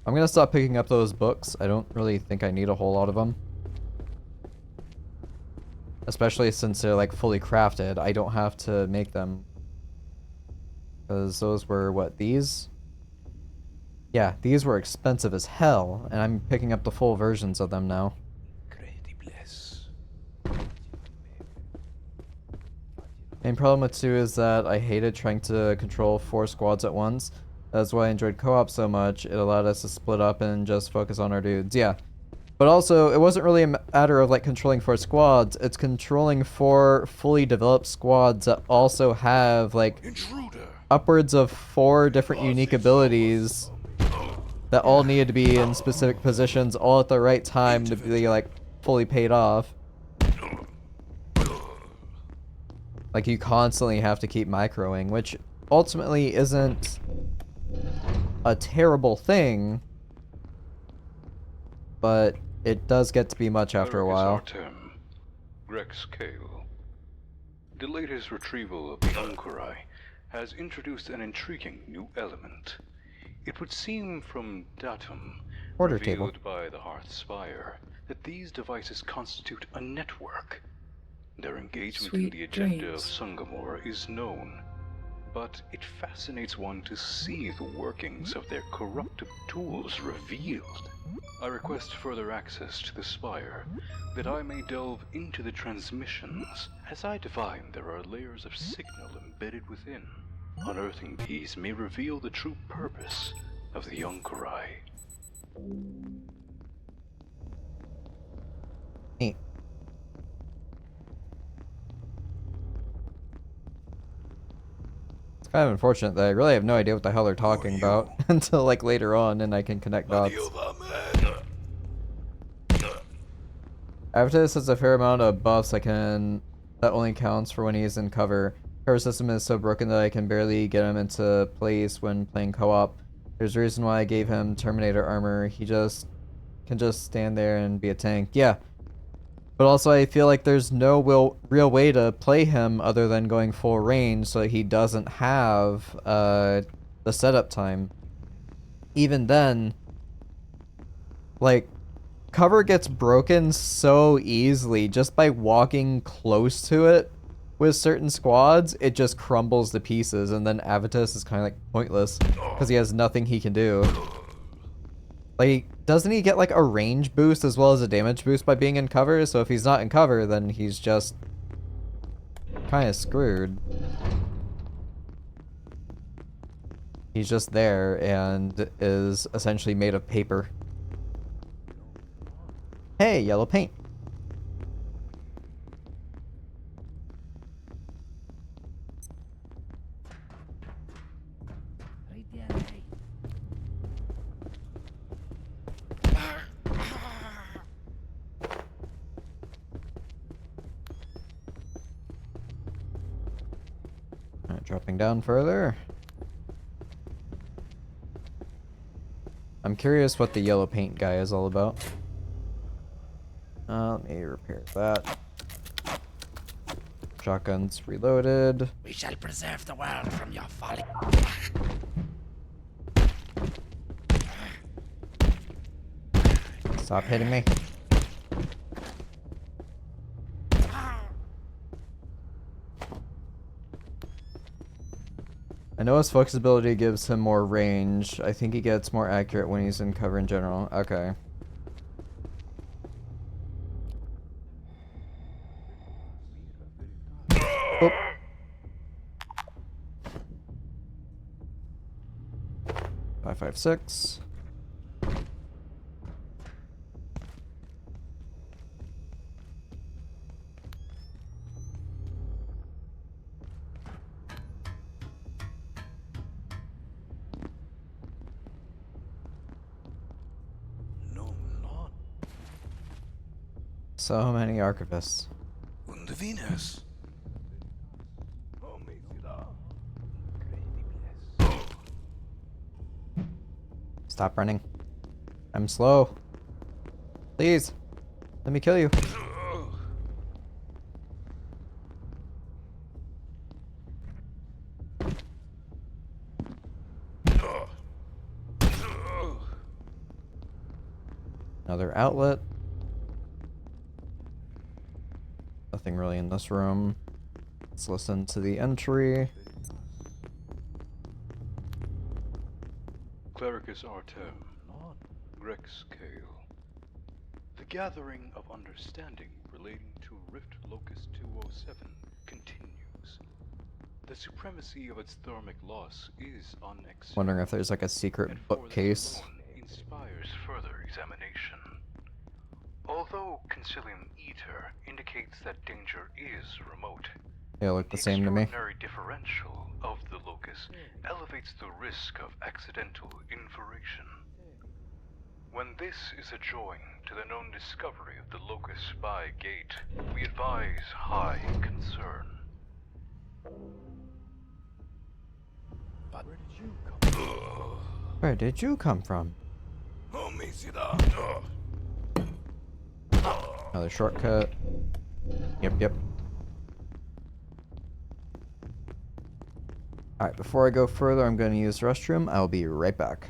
I'm gonna stop picking up those books. I don't really think I need a whole lot of them. Especially since they're, like, fully crafted. I don't have to make them. Because those were, what, these? Yeah, these were expensive as hell, and I'm picking up the full versions of them now. Main problem with 2 is that I hated trying to control 4 squads at once. That's why I enjoyed co-op so much. It allowed us to split up and just focus on our dudes. Yeah. But also, it wasn't really a matter of, like, controlling 4 squads. It's controlling 4 fully developed squads that also have, like, upwards of 4 different unique abilities that all needed to be in specific positions all at the right time to be, like, fully paid off. Like, you constantly have to keep microing, which ultimately isn't a terrible thing, but it does get to be much after a while. Grex Kale. The latest retrieval of the Unkurai has introduced an intriguing new element. It would seem from datum Order table. revealed by the Hearth Spire that these devices constitute a network. Their engagement in Sweet the agenda dreams. of Sungomor is known, but it fascinates one to see the workings of their corruptive tools revealed. I request further access to the Spire, that I may delve into the transmissions. As I divine, there are layers of signal embedded within. Unearthing these may reveal the true purpose of the Unkurai. Neat. Kind of unfortunate that I really have no idea what the hell they're talking about until like later on, and I can connect dots. After this has a fair amount of buffs that only counts for when he is in cover. Cover system is so broken that I can barely get him into place when playing co-op. There's a reason why I gave him Terminator armor. He can just stand there and be a tank. Yeah. But also I feel like there's no real way to play him other than going full range so he doesn't have the setup time. Even then, like, cover gets broken so easily just by walking close to it. With certain squads, it just crumbles to pieces, and then Avitus is kind of like pointless because he has nothing he can do. Like, doesn't he get like a range boost as well as a damage boost by being in cover? So if he's not in cover, then he's just kind of screwed. He's just there and is essentially made of paper. Hey, yellow paint. Alright, dropping down further. I'm curious what the yellow paint guy is all about. Let me repair that. Shotgun's reloaded. We shall preserve the world from your folly. Stop hitting me. I know his focus ability gives him more range. I think he gets more accurate when he's in cover in general. Okay. Oh. 556. So many archivists. Stop running. I'm slow. Please. Let me kill you. Another outlet. Nothing really in this room. Let's listen to the entry. Clericus Artem, Grex Kale. The gathering of understanding relating to Rift Locus 207 continues. The supremacy of its thermic loss is unacceptable. Wondering if there's like a secret and for this bookcase. alone inspires further examination. Although Concilium Ether indicates that danger is remote, They look the the same to me. extraordinary differential of the locus elevates the risk of accidental inversion. When this is adjoined to the known discovery of the locus by gate, we advise high concern. But Where did you come from? Another shortcut. Yep. Alright, before I go further, I'm going to use the restroom. I'll be right back.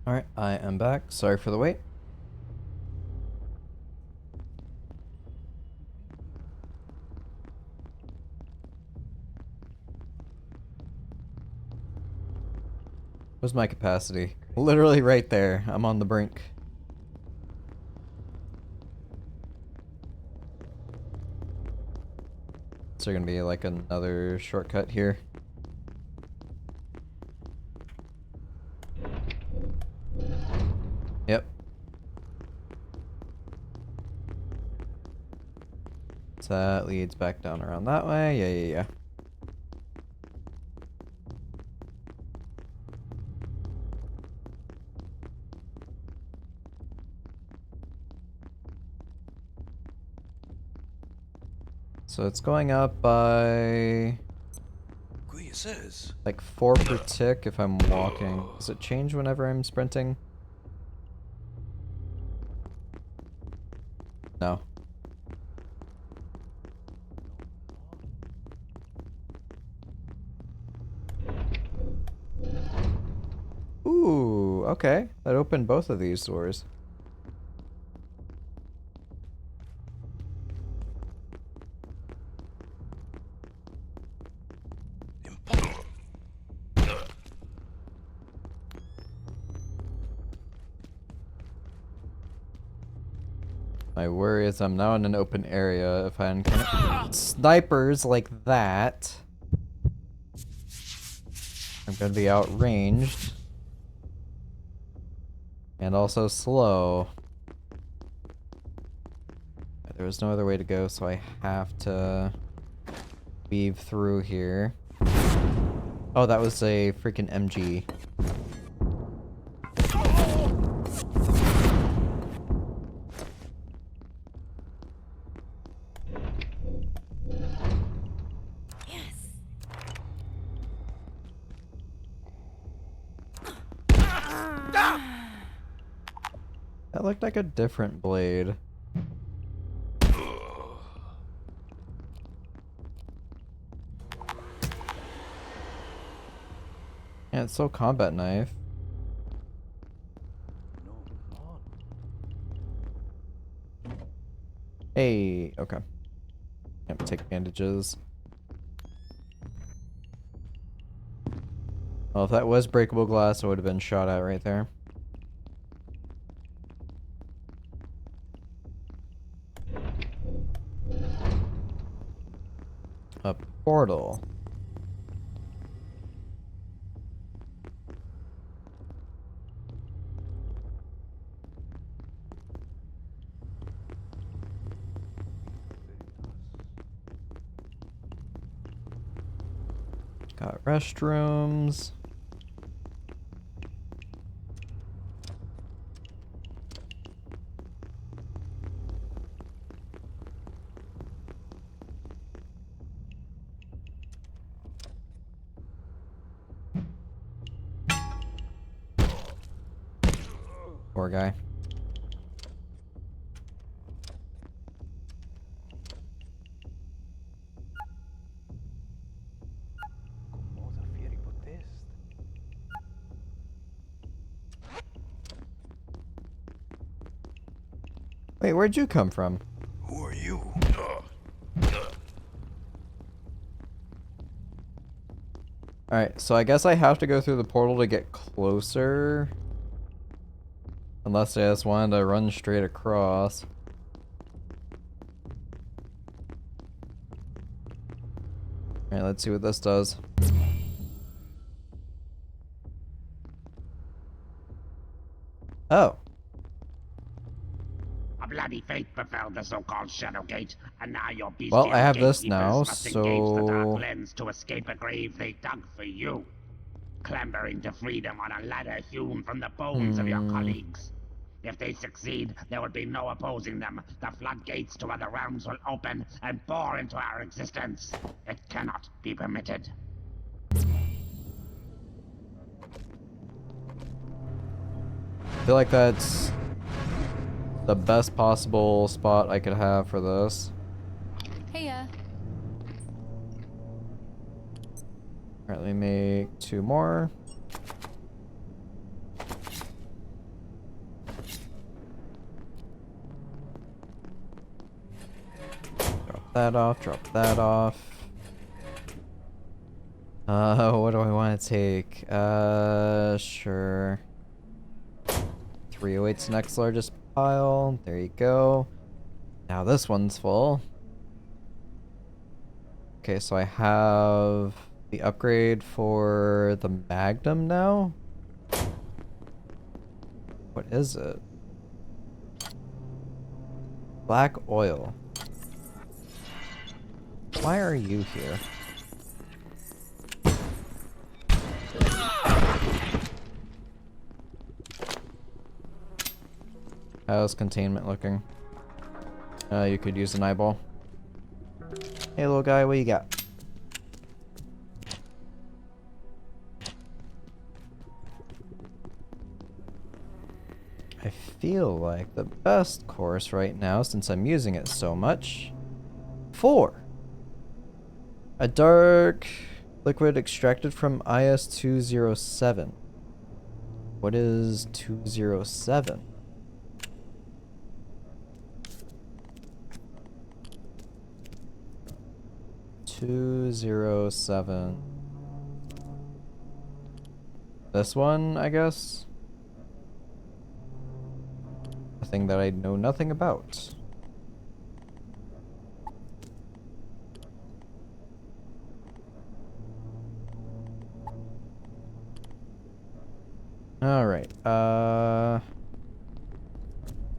Alright, I am back. Sorry for the wait. Where's my capacity? Literally right there. I'm on the brink. Is there gonna be like another shortcut here? Yep. So that leads back down around that way. Yeah. So it's going up by like 4 per tick if I'm walking. Does it change whenever I'm sprinting? No. Ooh, okay. That opened both of these doors. My worry is I'm now in an open area. If I encounter snipers like that, I'm gonna be outranged. And also slow. There was no other way to go, so I have to weave through here. Oh, that was a freaking MG. That looked like a different blade. Yeah, it's so combat knife. Hey, okay. Can't take bandages. Well, if that was breakable glass, I would have been shot at right there. A portal. Got restrooms. Poor guy. Wait, where'd you come from? Who are you? Alright, so I guess I have to go through the portal to get closer. Unless I just wanted to run straight across. Alright, let's see what this does. Oh. A bloody fate befell the so-called Shadow Gate, and now your Well, I have this gatekeepers now, must engage the dark so... lens to escape a grave they dug for you. Clambering to freedom on a ladder hewn from the bones of your colleagues. If they succeed, there will be no opposing them. The floodgates to other realms will open and pour into our existence. It cannot be permitted. I feel like that's the best possible spot I could have for this. Heya. Alright, let me make 2 more. that off, drop that off. What do I want to take? Sure. 308's next largest pile. There you go. Now this one's full. Okay, so I have the upgrade for the Magnum now. What is it? Black oil. Why are you here? How's containment looking? You could use an eyeball. Hey little guy, what you got? I feel like the best course right now, since I'm using it so much. 4. A dark liquid extracted from IS-207. What is 207? This one, I guess? A thing that I know nothing about. Alright,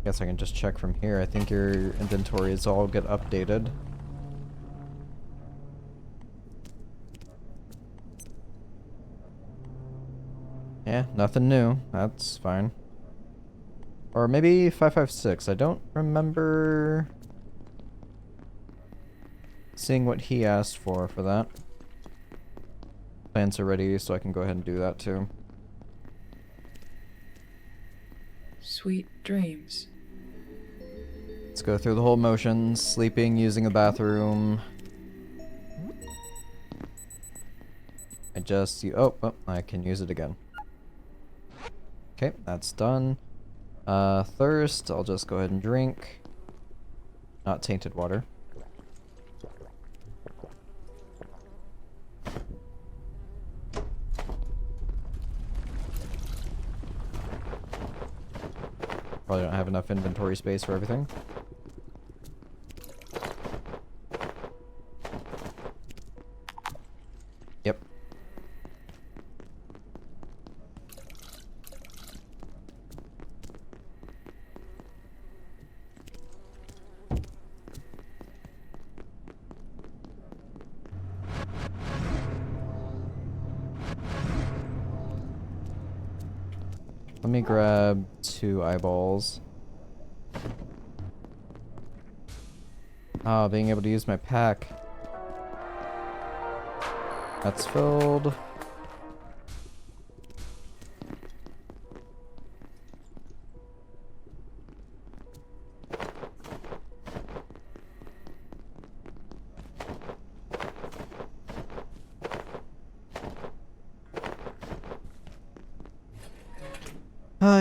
guess I can just check from here. I think your inventories all get updated. Yeah, nothing new. That's fine. Or maybe 556. I don't remember seeing what he asked for that. Plants are ready, so I can go ahead and do that too. Sweet dreams. Let's go through the whole motions. Sleeping, using the bathroom. Oh, I can use it again. Okay, that's done. Thirst, I'll just go ahead and drink. Not tainted water. Probably don't have enough inventory space for everything. Yep. Let me grab 2 eyeballs. Ah, being able to use my pack. That's filled.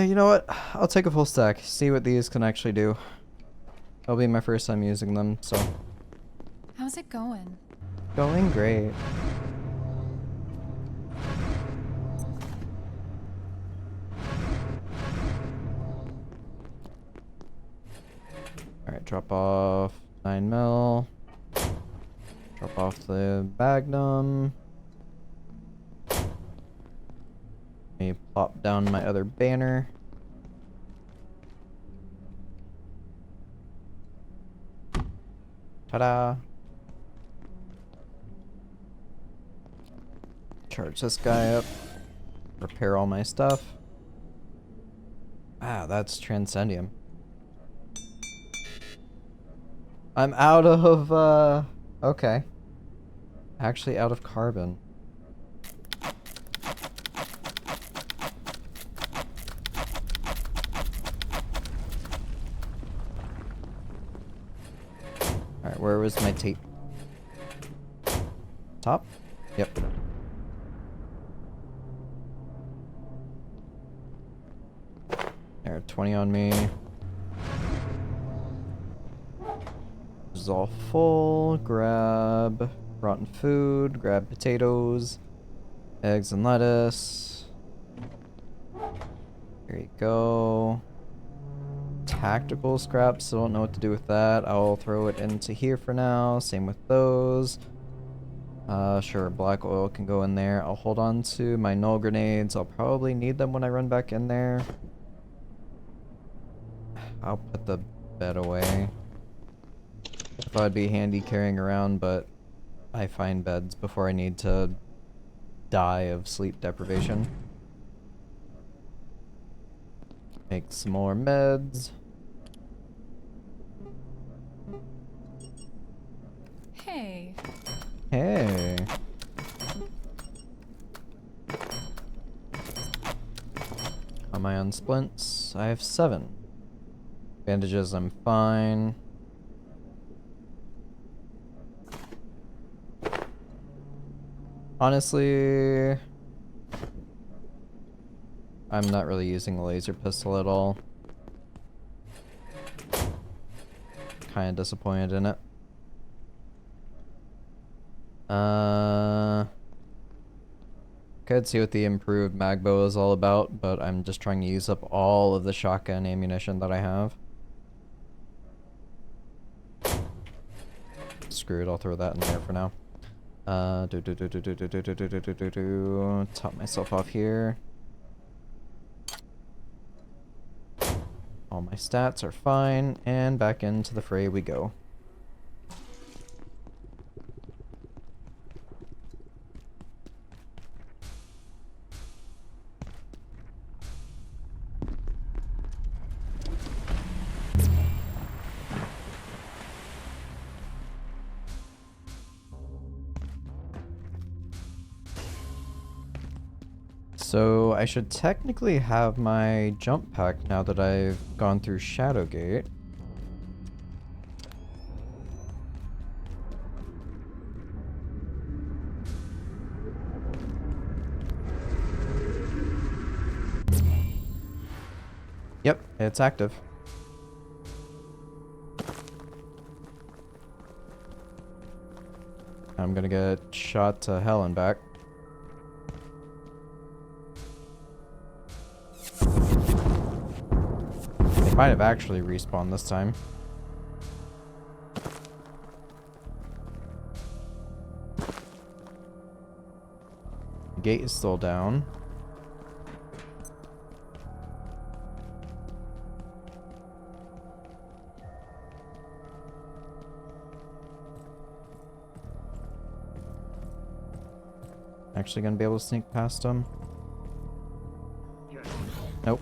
You know what? I'll take a full stack, see what these can actually do. It'll be my first time using them, so. How's it going? Going great. Alright, drop off 9 mil. Drop off the Magnum. Let me plop down my other banner. Ta-da! Charge this guy up. Repair all my stuff. Ah, that's Transcendium. I'm out of, okay. Actually out of carbon. Alright, where was my tape? Top? Yep. There, 20 on me. is all full. Grab rotten food, grab potatoes, eggs and lettuce. Here you go. Tactical scraps, I don't know what to do with that. I'll throw it into here for now. Same with those. Sure, black oil can go in there. I'll hold on to my null grenades. I'll probably need them when I run back in there. I'll put the bed away. I thought it'd be handy carrying around, but I find beds before I need to die of sleep deprivation. Make some more meds. Hey. Hey. Am I on splints? I have 7. Bandages, I'm fine. Honestly, I'm not really using the laser pistol at all. Kinda disappointed in it. Could see what the improved magbow is all about, but I'm just trying to use up all of the shotgun ammunition that I have. Screw it, I'll throw that in there for now. Top myself off here. All my stats are fine, and back into the fray we go. So I should technically have my jump pack now that I've gone through Shadowgate. Yep, it's active. I'm gonna get shot to hell and back. Might have actually respawned this time. The gate is still down. Actually gonna be able to sneak past him. Nope.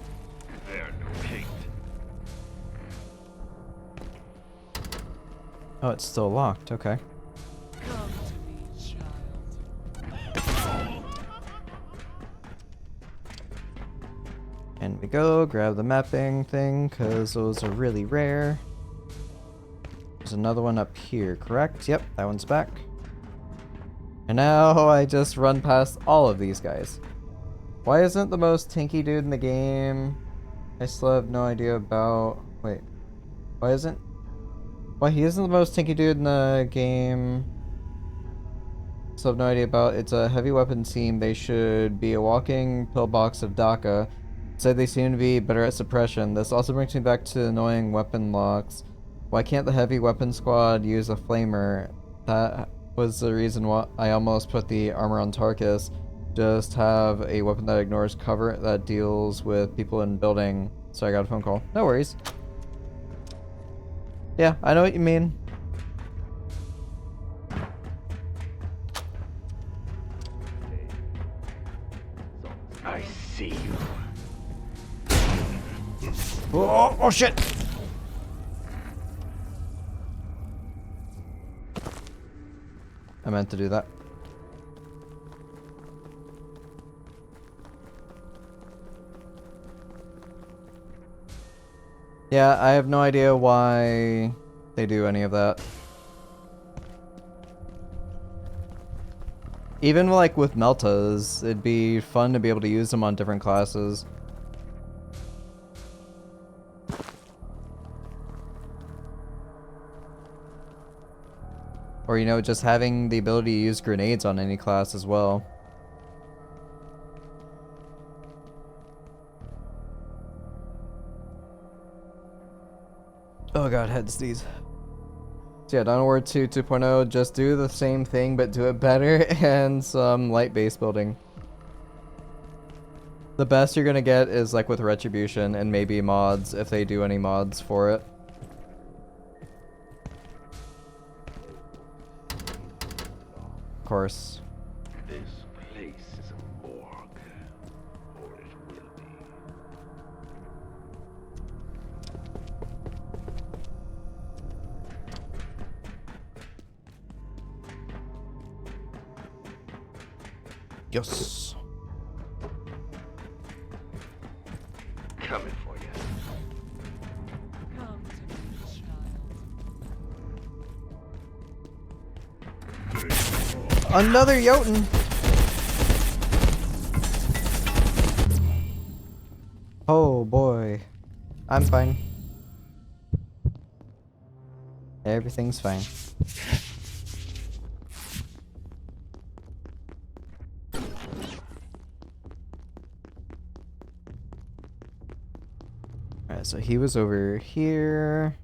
Oh, it's still locked. Okay. Come to me, child. And we go. Grab the mapping thing, because those are really rare. There's another one up here, correct? Yep, that one's back. And now I just run past all of these guys. Why isn't the most tanky dude in the game? I still have no idea about... Wait. Why isn't... Why he isn't the most tanky dude in the game? Still have no idea about. It's a heavy weapon team. They should be a walking pillbox of DACA. Said they seem to be better at suppression. This also brings me back to annoying weapon locks. Why can't the heavy weapon squad use a flamer? That was the reason why I almost put the armor on Tarkus. Just have a weapon that ignores cover that deals with people in building. So I got a phone call. No worries. Yeah, I know what you mean. I see you. Oh shit! I meant to do that. Yeah, I have no idea why they do any of that. Even like with Meltas, it'd be fun to be able to use them on different classes. Or, you know, just having the ability to use grenades on any class as well. Oh god, head sneeze. So yeah, Dawn of War 2 2.0, just do the same thing but do it better and some light base building. The best you're gonna get is like with Retribution and maybe mods, if they do any mods for it. Of course. This place is a morgue, or it will be. Yes. Coming for you. Come to me, child. Another Jotun! Oh boy. I'm fine. Everything's fine. Alright, so he was over here.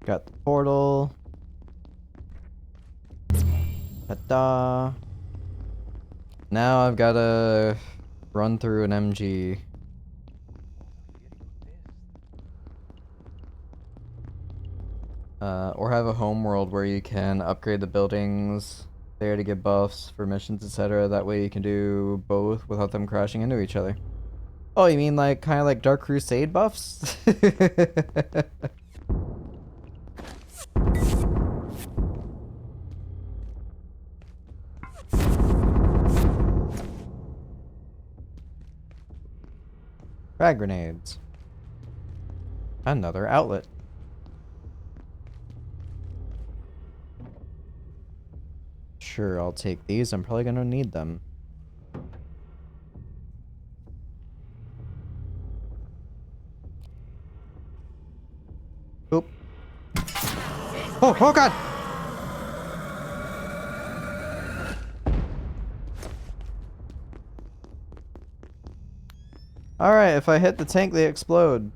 Got the portal. Ta-da. Now I've gotta run through an MG. Or have a home world where you can upgrade the buildings there to get buffs for missions, etc. That way you can do both without them crashing into each other. Oh, you mean like kind of like Dark Crusade buffs? Frag grenades. Another outlet. Sure, I'll take these. I'm probably gonna need them. Oop. Oh god! Alright, if I hit the tank, they explode.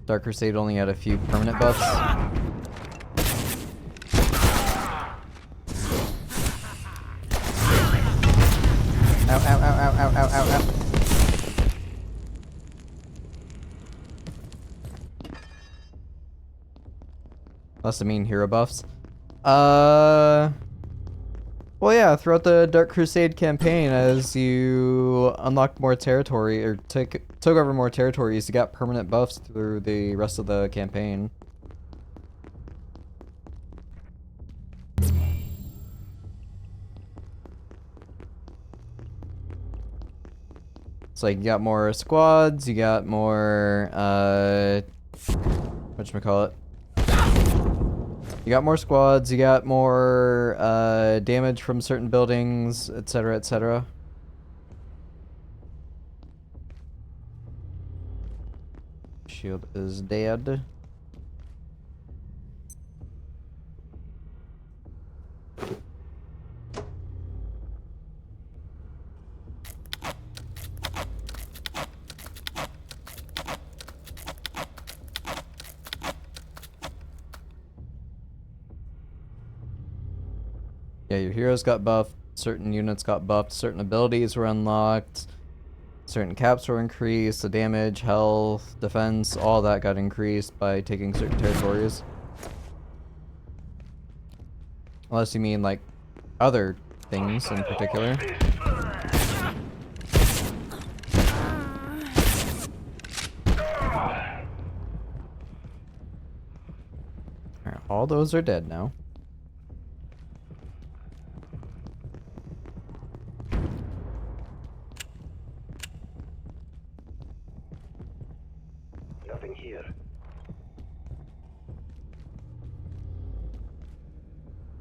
Dark Crusade only had a few permanent buffs. Ow, ow, ow, ow, ow, ow, ow, ow. Must have mean hero buffs. Well, yeah, throughout the Dark Crusade campaign, as you unlocked more territory, or took over more territories, you got permanent buffs through the rest of the campaign. It's like you got more squads, you got more, whatchamacallit? You got more squads, you got more damage from certain buildings, etc., etc. Shield is dead. Yeah, your heroes got buffed, certain units got buffed, certain abilities were unlocked, certain caps were increased, the damage, health, defense, all that got increased by taking certain territories. Unless you mean, like, other things in particular. Alright, all those are dead now. Nothing here.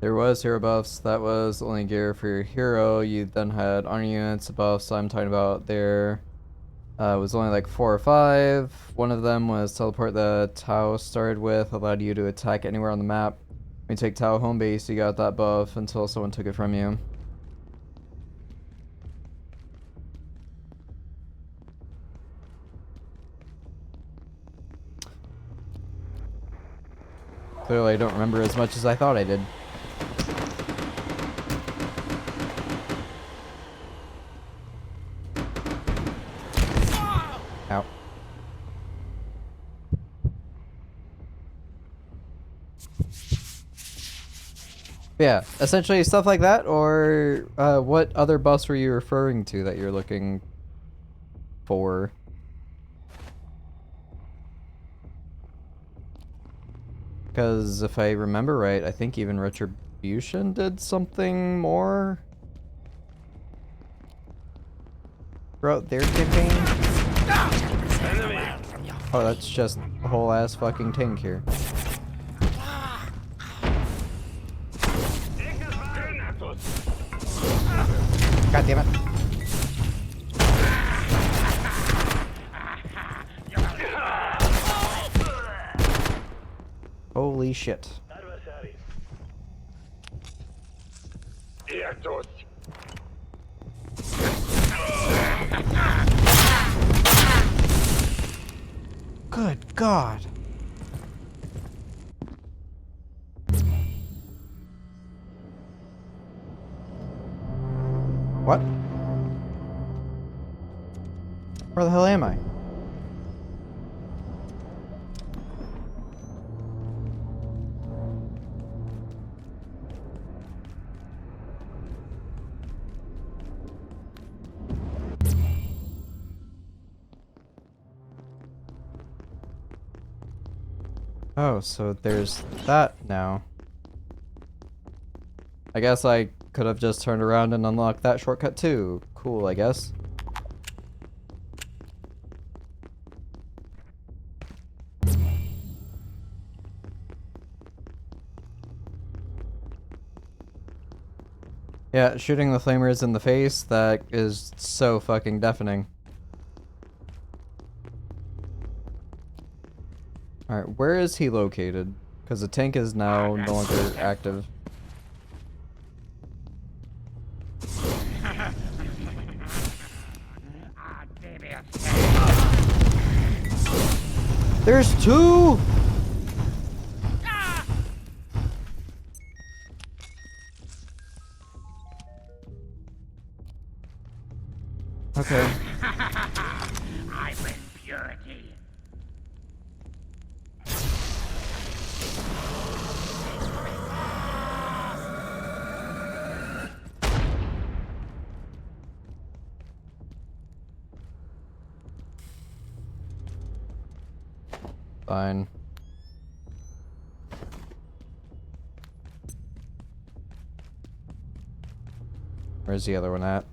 There was hero buffs. That was only gear for your hero. You then had honor units buffs. I'm talking about there. It was only like 4 or 5. One of them was teleport that Tau started with, allowed you to attack anywhere on the map. When you take Tau home base, you got that buff until someone took it from you. Clearly I don't remember as much as I thought I did. Ow. Yeah, essentially stuff like that, or what other buffs were you referring to that you're looking for? Because if I remember right, I think even Retribution did something more throughout their campaign. Oh, that's just a whole ass fucking tank here. God damn it. Holy shit. Good God. What? Where the hell am I? Oh, so there's that now. I guess I could have just turned around and unlocked that shortcut too. Cool, I guess. Yeah, shooting the flamers in the face, that is so fucking deafening. Alright, where is he located? Because the tank is now no longer active. There's 2! Okay. I bring purity. Fine. Where's the other one at?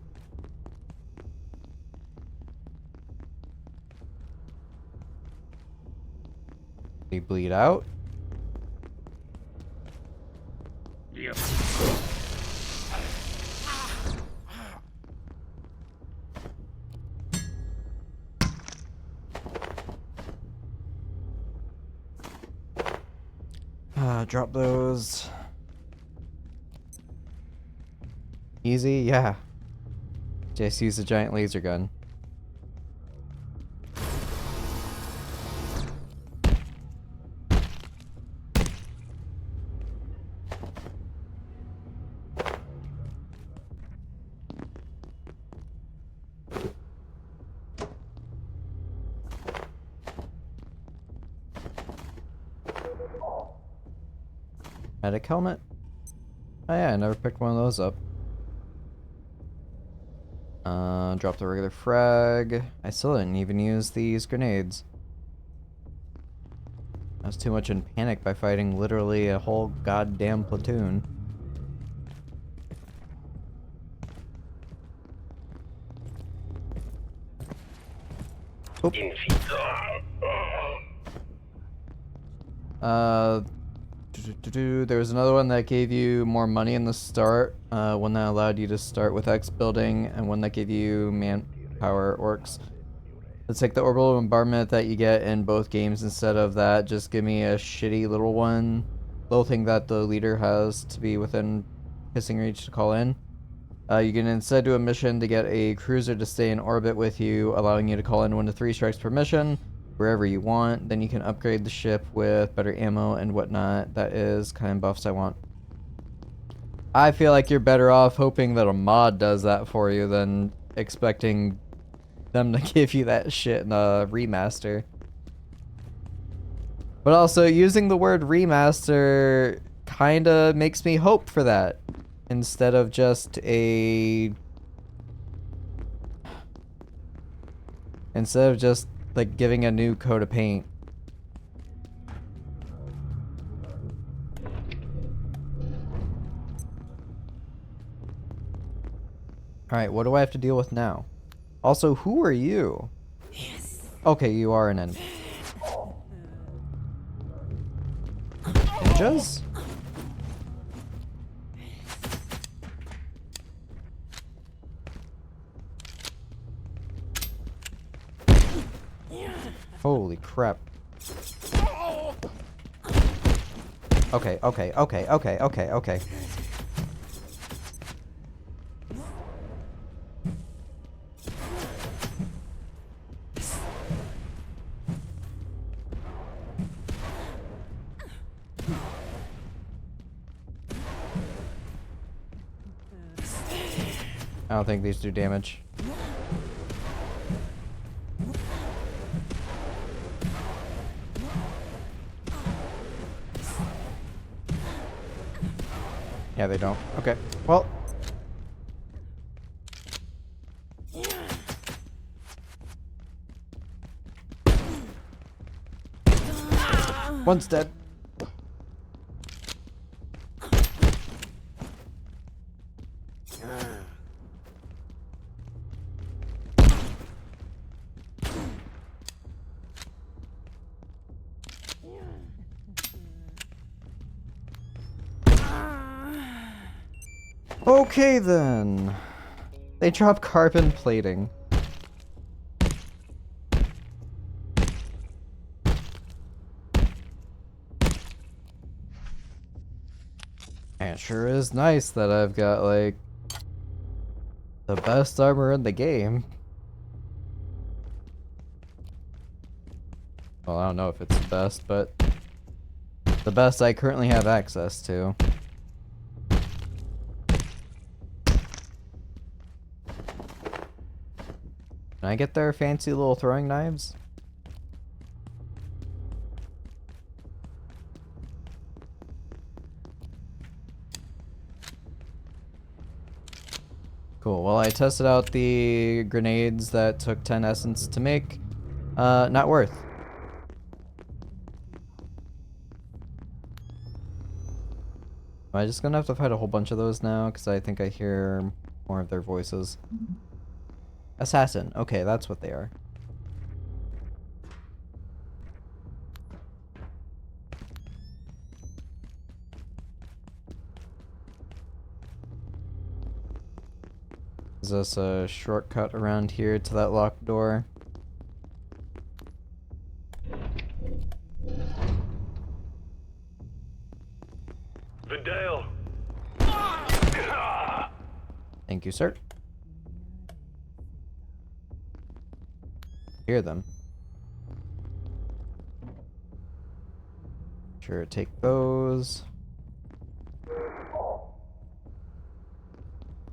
Did he bleed out? You. Drop those. Easy? Yeah. Just use a giant laser gun. Medic helmet? Oh yeah, I never picked one of those up. Drop the regular frag. I still didn't even use these grenades. I was too much in panic by fighting literally a whole goddamn platoon. Oop. There was another one that gave you more money in the start, one that allowed you to start with X building, and one that gave you manpower orcs. Let's take the orbital bombardment that you get in both games instead of that. Just give me a shitty little one. Little thing that the leader has to be within hissing reach to call in. You can instead do a mission to get a cruiser to stay in orbit with you, allowing you to call in 1 to 3 strikes per mission, wherever you want. Then you can upgrade the ship with better ammo and whatnot. That is kind of buffs I want. I feel like you're better off hoping that a mod does that for you than expecting them to give you that shit in a remaster. But also, using the word remaster kinda makes me hope for that. Instead of just a... Instead of just, like, giving a new coat of paint. Alright, what do I have to deal with now? Also, who are you? Yes. Okay, you are an enemy. Ninjas? Holy crap. Okay. I don't think these do damage. Yeah, they don't. Okay. Well. One's dead. Okay then. They drop carbon plating. And it sure is nice that I've got, like, the best armor in the game. Well, I don't know if it's the best, but the best I currently have access to. Can I get their fancy little throwing knives? Cool. Well, I tested out the grenades that took 10 essence to make. Not worth. Am I just gonna have to fight a whole bunch of those now? Because I think I hear more of their voices. Assassin. Okay, that's what they are. Is this a shortcut around here to that locked door? Vidal! Thank you, sir. Hear them. Sure, take those.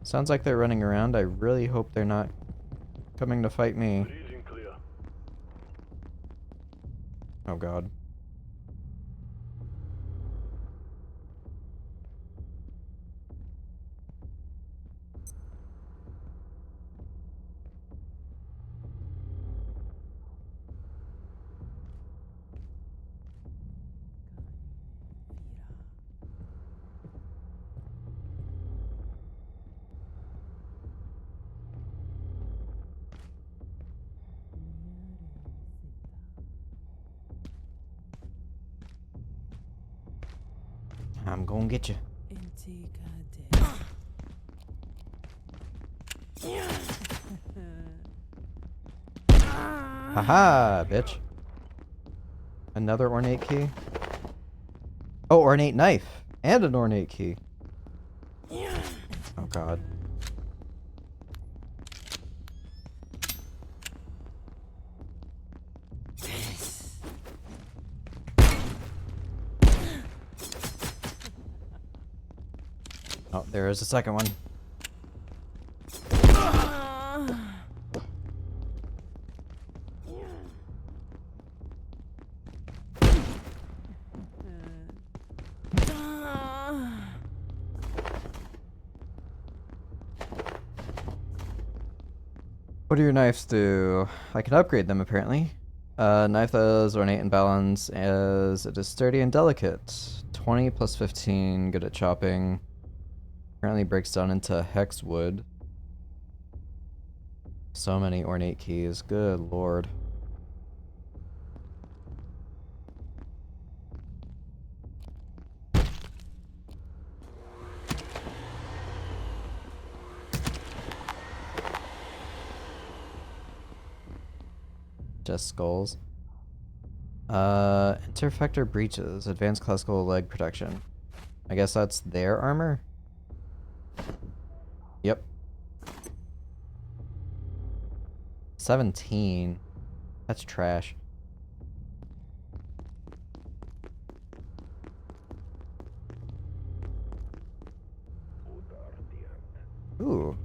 Sounds like they're running around. I really hope they're not coming to fight me. Reading clear. Oh god. I'm gonna get you. Haha, bitch. Another ornate key. Oh, ornate knife. And an ornate key. Oh god. Oh, there is a second one. What do your knives do? I can upgrade them, apparently. Knife that is ornate and balanced as it is sturdy and delicate. 20 plus 15, good at chopping. Apparently breaks down into hex wood. So many ornate keys, good lord. Just skulls. Interfector breaches, advanced classical leg protection. I guess that's their armor? Yep. 17. That's trash. Ooh.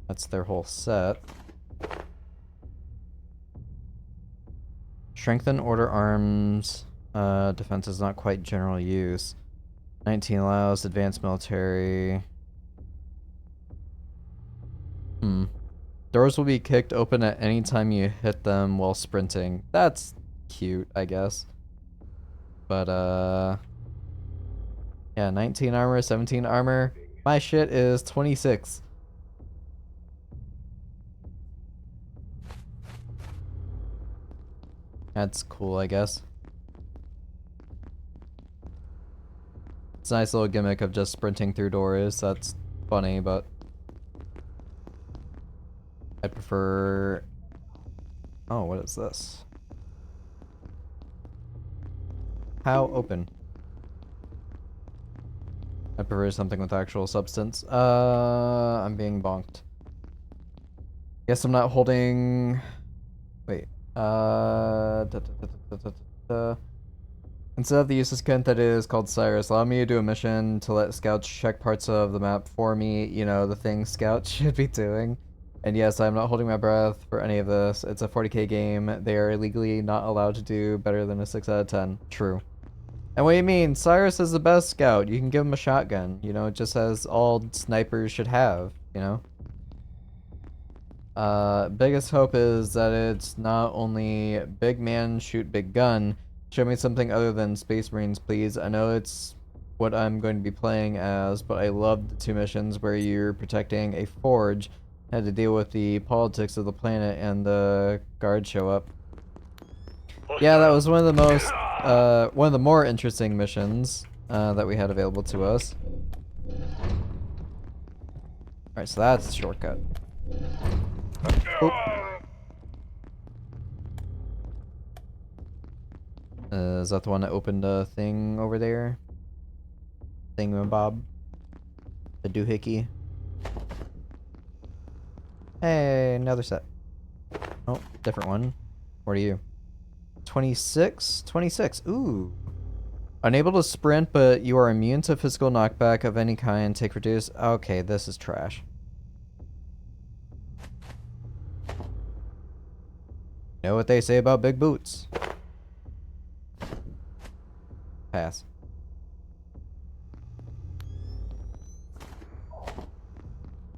That's their whole set. Strengthen order arms. Defense is not quite general use. 19 allows advanced military. Doors will be kicked open at any time you hit them while sprinting. That's cute, I guess. But, yeah, 19 armor, 17 armor. My shit is 26. That's cool, I guess. It's a nice little gimmick of just sprinting through doors. That's funny, but I prefer... Oh, what is this? How open? I prefer something with actual substance. I'm being bonked. Guess I'm not holding... Wait. Instead of the useless Kent that is called Cyrus, allow me to do a mission to let scouts check parts of the map for me. You know, the thing scouts should be doing. And yes, I'm not holding my breath for any of this. It's a 40k game. They are legally not allowed to do better than a 6 out of 10. True. And what do you mean? Cyrus is the best scout. You can give him a shotgun. You know, just as all snipers should have, you know? Biggest hope is that it's not only big man shoot big gun. Show me something other than Space Marines, please. I know it's what I'm going to be playing as, but I loved the 2 missions where you're protecting a forge, had to deal with the politics of the planet, and the guards show up. Yeah, that was one of the most, one of the more interesting missions, that we had available to us. Alright, so that's the shortcut. Oop. Is that the one that opened a thing over there? Thingamabob? The doohickey? Hey, another set. Oh, different one. What are you? 26? 26. Ooh. Unable to sprint, but you are immune to physical knockback of any kind. Take reduce. Okay, this is trash. Know what they say about big boots. Pass.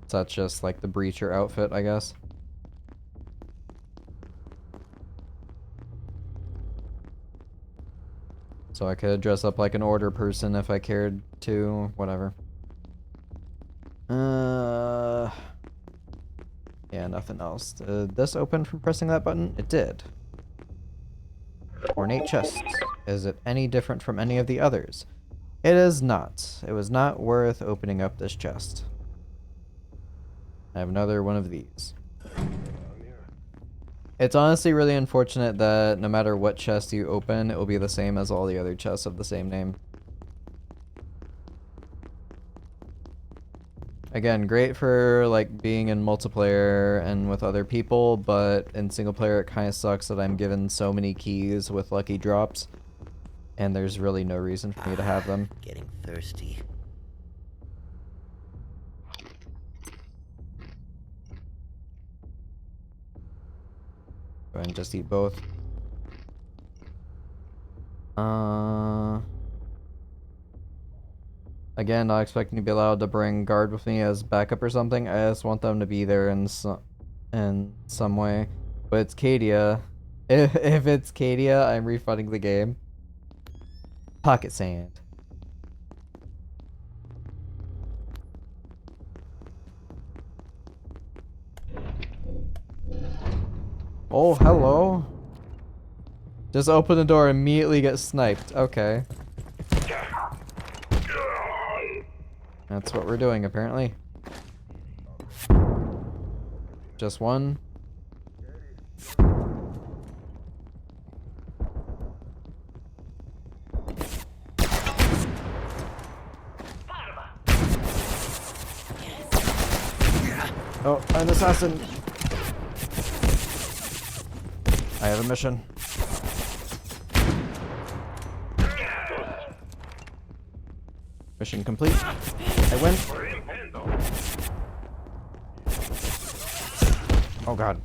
So that's just like the breacher outfit, I guess. So I could dress up like an order person if I cared to, whatever. Yeah, nothing else. Did this open from pressing that button? It did. Ornate chests. Is it any different from any of the others? It is not. It was not worth opening up this chest. I have another one of these. It's honestly really unfortunate that no matter what chest you open, it will be the same as all the other chests of the same name. Again, great for like being in multiplayer and with other people, but in single player it kind of sucks that I'm given so many keys with lucky drops, and there's really no reason for me to have them. Getting thirsty. Go ahead and just eat both. Again, not expecting to be allowed to bring guard with me as backup or something. I just want them to be there in some way. But it's Cadia. If it's Cadia, I'm refunding the game. Pocket sand. Oh, hello. Just open the door, immediately get sniped. Okay. That's what we're doing, apparently. Just one. Oh, an assassin. I have a mission. Mission complete. I win. Oh god.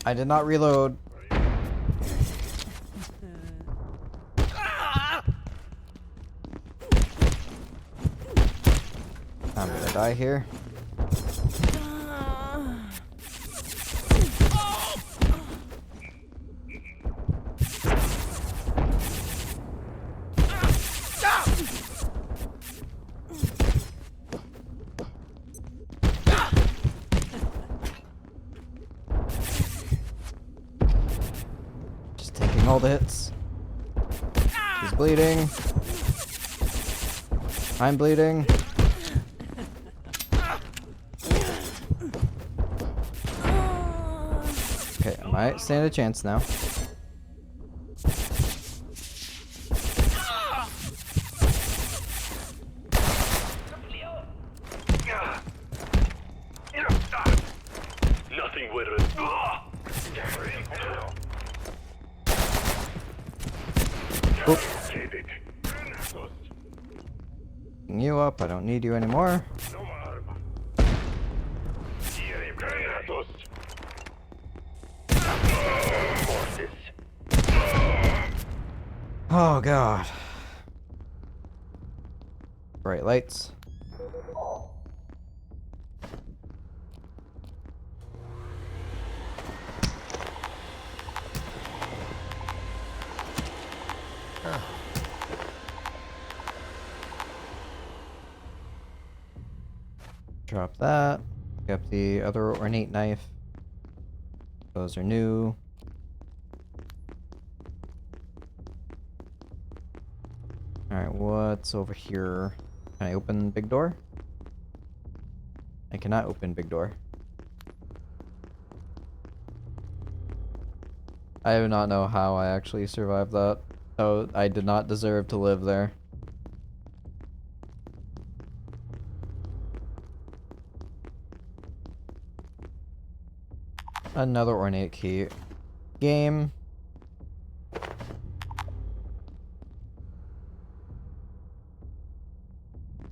I did not reload. I'm gonna die here. Just taking all the hits. He's bleeding. I'm bleeding. Okay, I might stand a chance now. Nothing with it. Oop. Picking you up, I don't need you anymore. Oh god. Bright lights. Drop that. Pick up the other ornate knife. Those are new. Alright, what's over here? Can I open big door? I cannot open big door. I do not know how I actually survived that. So I did not deserve to live there. Another ornate key. Game.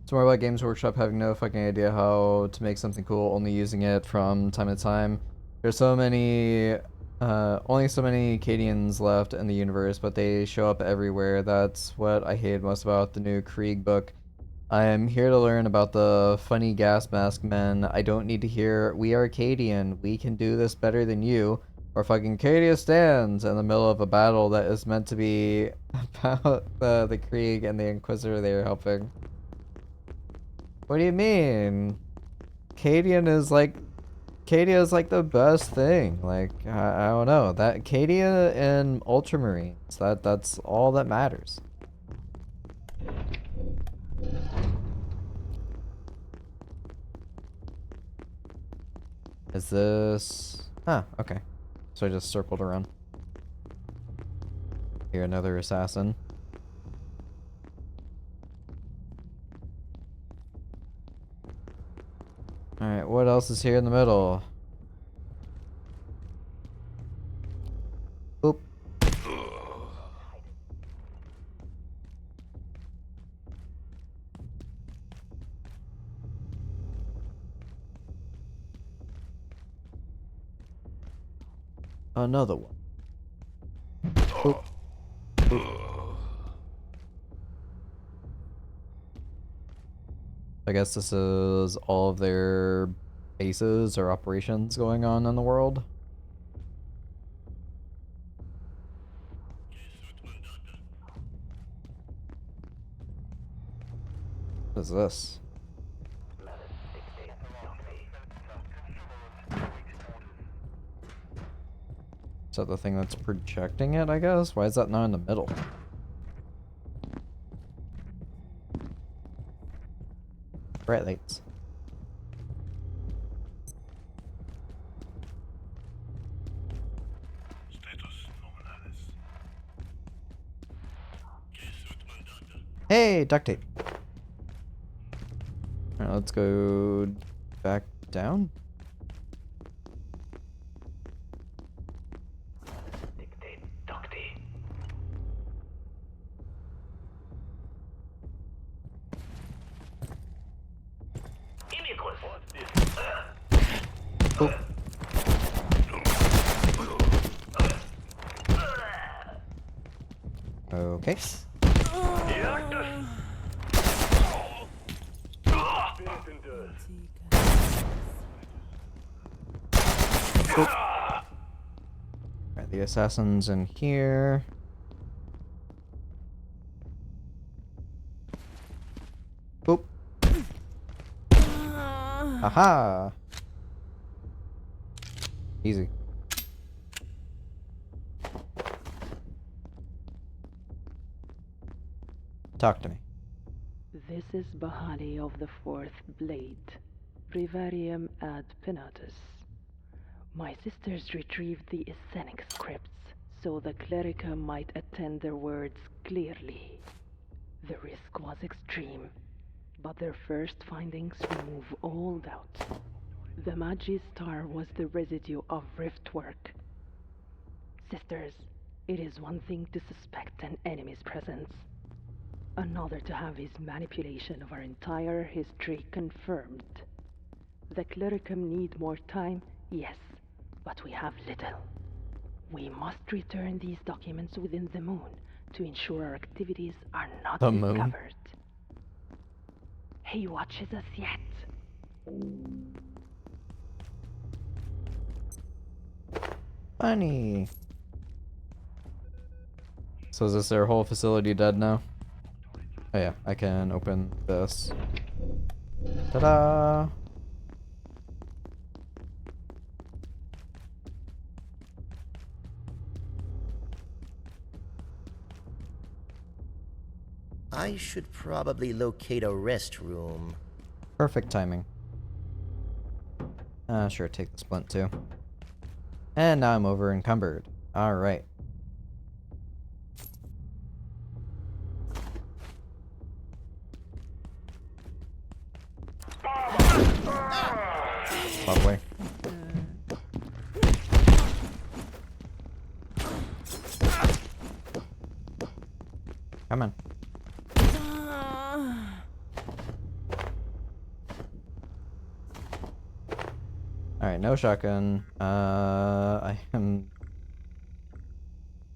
It's more about Games Workshop having no fucking idea how to make something cool, only using it from time to time. There's so many, only so many Cadians left in the universe, but they show up everywhere. That's what I hate most about the new Krieg book. I am here to learn about the funny gas mask men. I don't need to hear, we are Cadian, we can do this better than you. Or fucking Cadia stands in the middle of a battle that is meant to be about the Krieg and the Inquisitor they are helping. What do you mean? Cadia is like the best thing. Like I don't know. That Cadia and Ultramarines, that's all that matters. Is this... Huh, okay. So I just circled around. Here, another assassin. Alright, what else is here in the middle? Oop. Another one. Oop. Oop. I guess this is all of their bases or operations going on in the world. What is this? Is that the thing that's projecting it, I guess? Why is that not in the middle? Bright lights. Hey, duct tape. Alright, let's go back down. Oh. Okay. Alright, the assassin's in here. Oop. Aha! Easy. Talk to me. This is Bahali of the Fourth Blade, Privarium ad Penatus. My sisters retrieved the Essenic scripts so the clerica might attend their words clearly. The risk was extreme, but their first findings remove all doubt. The Magi star was the residue of rift work. Sisters, it is one thing to suspect an enemy's presence, another to have his manipulation of our entire history confirmed. The clericum need more time, yes, but we have little. We must return these documents within the moon to ensure our activities are not The moon? discovered. He watches us yet. Funny. So is this their whole facility dead now? Oh yeah, I can open this. Ta-da! I should probably locate a restroom. Perfect timing. Sure, take the splint too. And now I'm over encumbered. Alright. Lovely. Come on. Alright, no shotgun. I am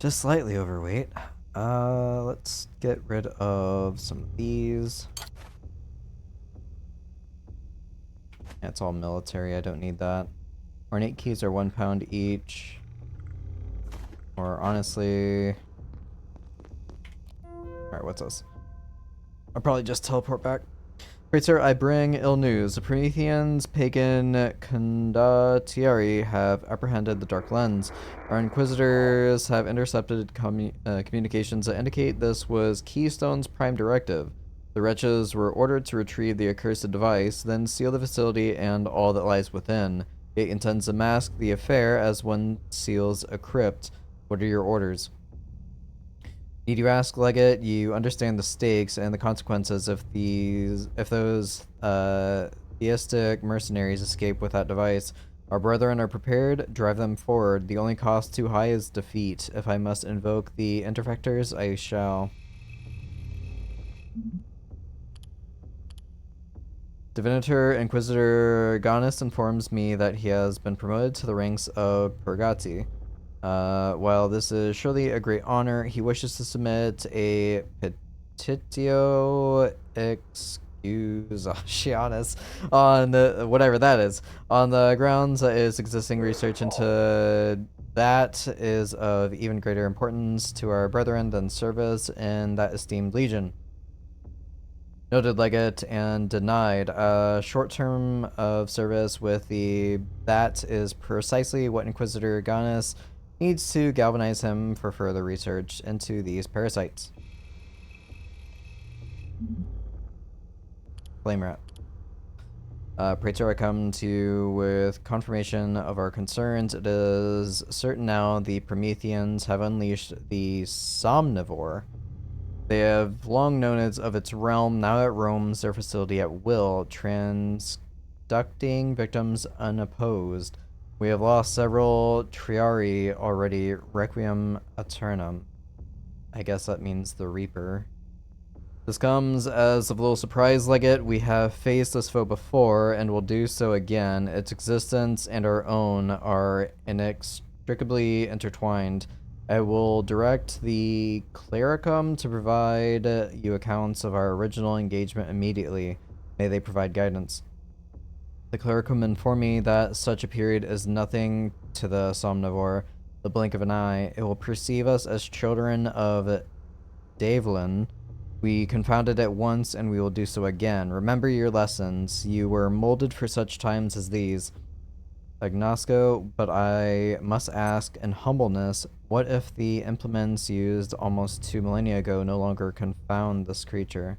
just slightly overweight. Let's get rid of some of these. Yeah, it's all military, I don't need that. Ornate keys are 1 pound each. Or honestly... Alright, what's this? I'll probably just teleport back. Great sir, I bring ill news. The Prometheans, pagan condottieri have apprehended the Dark Lens. Our inquisitors have intercepted communications that indicate this was Keystone's prime directive. The wretches were ordered to retrieve the accursed device, then seal the facility and all that lies within. It intends to mask the affair as one seals a crypt. What are your orders? Need you ask, Legate? You understand the stakes and the consequences if those theistic mercenaries escape with that device. Our brethren are prepared. Drive them forward. The only cost too high is defeat. If I must invoke the interfectors, I shall. Divinitor Inquisitor Ganis informs me that he has been promoted to the ranks of Purgati. While this is surely a great honor, he wishes to submit a petitio excusationis on the, whatever that is, on the grounds that his existing research into that is of even greater importance to our brethren than service in that esteemed legion. Noted, Legate, and denied. A short term of service with that is precisely what Inquisitor Ganis needs to galvanize him for further research into these parasites. Flame Rat. Praetor, I come to you with confirmation of our concerns. It is certain now the Prometheans have unleashed the Somnivore. They have long known of its realm. Now it roams their facility at will, transducting victims unopposed. We have lost several Triari already. Requiem Aeternum. I guess that means the Reaper. This comes as a little surprise, Legate. We have faced this foe before, and will do so again. Its existence and our own are inextricably intertwined. I will direct the Clericum to provide you accounts of our original engagement immediately. May they provide guidance. The Clericum informed me that such a period is nothing to the Somnivore. The blink of an eye, it will perceive us as children of Davlin. We confounded it once, and we will do so again. Remember your lessons. You were molded for such times as these. Agnosco, but I must ask in humbleness, what if the implements used almost 2 millennia ago no longer confound this creature?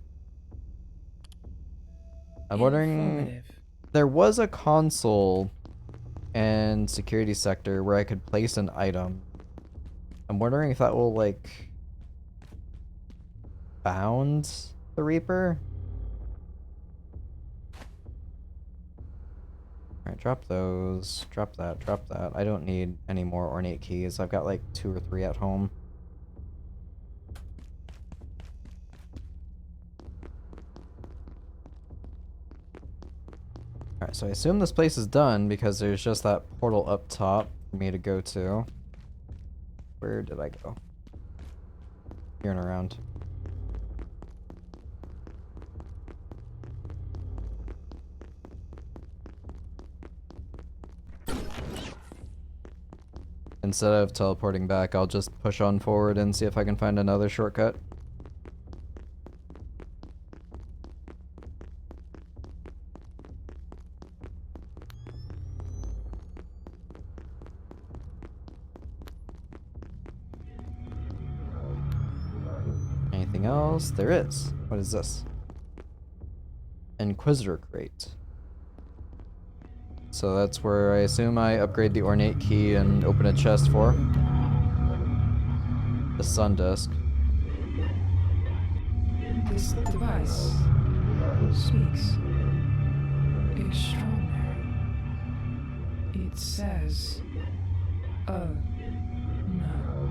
I'm wondering... There was a console and security sector where I could place an item. I'm wondering if that will, like, bound the Reaper? Alright, drop those. Drop that, drop that. I don't need any more ornate keys. I've got like 2 or 3 at home. Alright, so I assume this place is done because there's just that portal up top for me to go to. Where did I go? Here and around. Instead of teleporting back, I'll just push on forward and see if I can find another shortcut. Anything else? There is. What is this? Inquisitor crate. So that's where I assume I upgrade the ornate key and open a chest for. The sun disk. This device speaks extraordinary. It says, oh, no.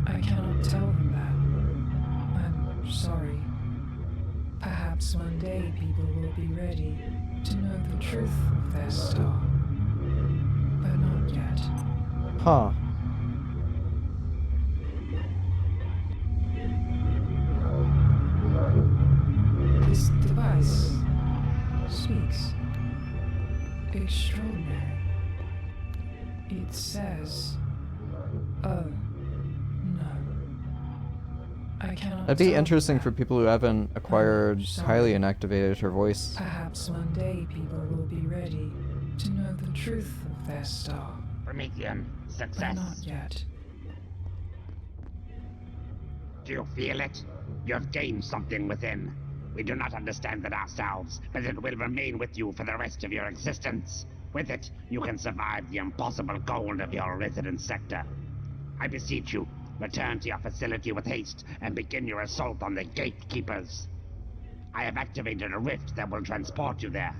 I cannot tell them that. I'm sorry. Perhaps one day people will be ready to know the truth of their star. But not yet. Huh. This device speaks extraordinary. It says, Oh, no. I cannot That'd be tell interesting that. for people who haven't acquired highly sorry. inactivated her voice. Perhaps one day people will be ready to know the truth of their star. Promethean, But success. not yet. Do you feel it? You have gained something within. We do not understand it ourselves, but it will remain with you for the rest of your existence. With it, you can survive the impossible cold of your residence sector. I beseech you, return to your facility with haste and begin your assault on the gatekeepers. I have activated a rift that will transport you there.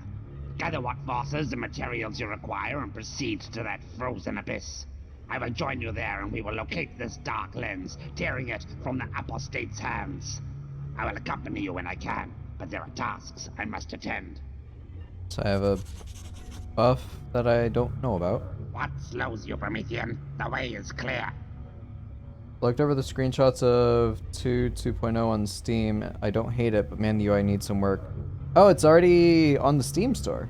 Gather what forces and materials you require and proceed to that frozen abyss. I will join you there and we will locate this dark lens, tearing it from the apostate's hands. I will accompany you when I can, but there are tasks I must attend. So I have a buff that I don't know about. What slows you, Promethean? The way is clear. Looked over the screenshots of 2.0 on Steam. I don't hate it, but man, the UI needs some work. Oh, it's already on the Steam store.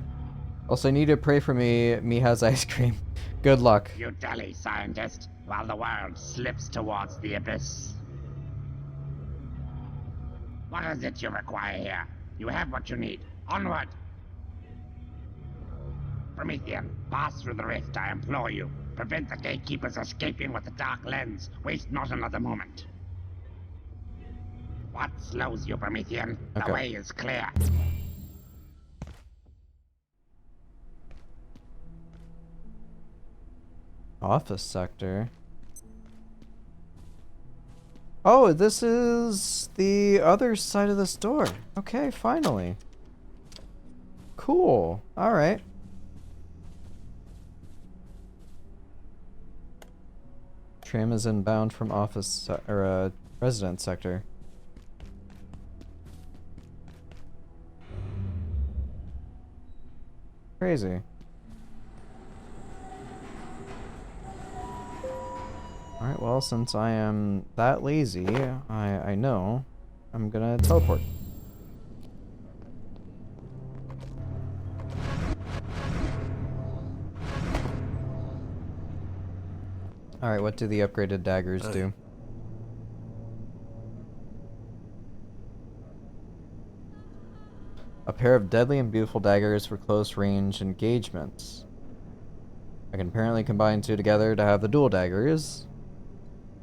Also, I need to pray for me. Me has ice cream. Good luck. You dally, scientist, while the world slips towards the abyss. What is it you require here? You have what you need. Onward! Promethean, pass through the rift, I implore you. Prevent the gatekeepers escaping with the dark lens. Waste not another moment. What slows you, Promethean? Okay. The way is clear. Office sector. Oh, this is the other side of this door. Okay, finally. Cool. Alright. Tram is inbound from office or residence sector. Crazy. Alright, well, since I am that lazy, I know I'm gonna teleport. Alright, what do the upgraded daggers do? A pair of deadly and beautiful daggers for close range engagements. I can apparently combine two together to have the dual daggers.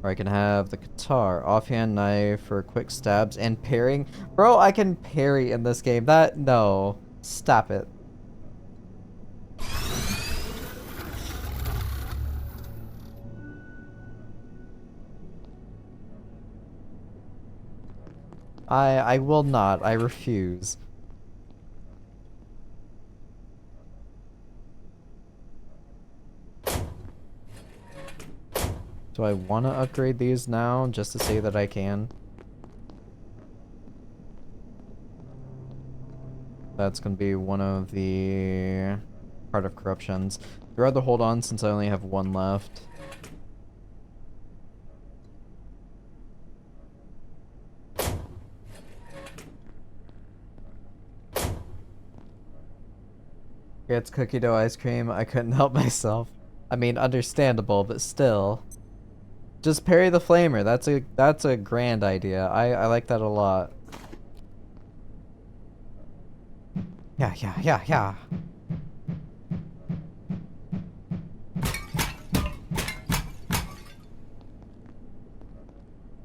Or I can have the guitar, offhand knife for quick stabs and parrying. Bro, I can parry in this game. No. Stop it. I will not. I refuse. Do I want to upgrade these now just to say that I can? That's going to be one of the Heart of Corruptions. I'd rather hold on since I only have one left. It's cookie dough ice cream. I couldn't help myself. I mean, understandable, but still. Just parry the flamer. That's a grand idea. I like that a lot. Yeah.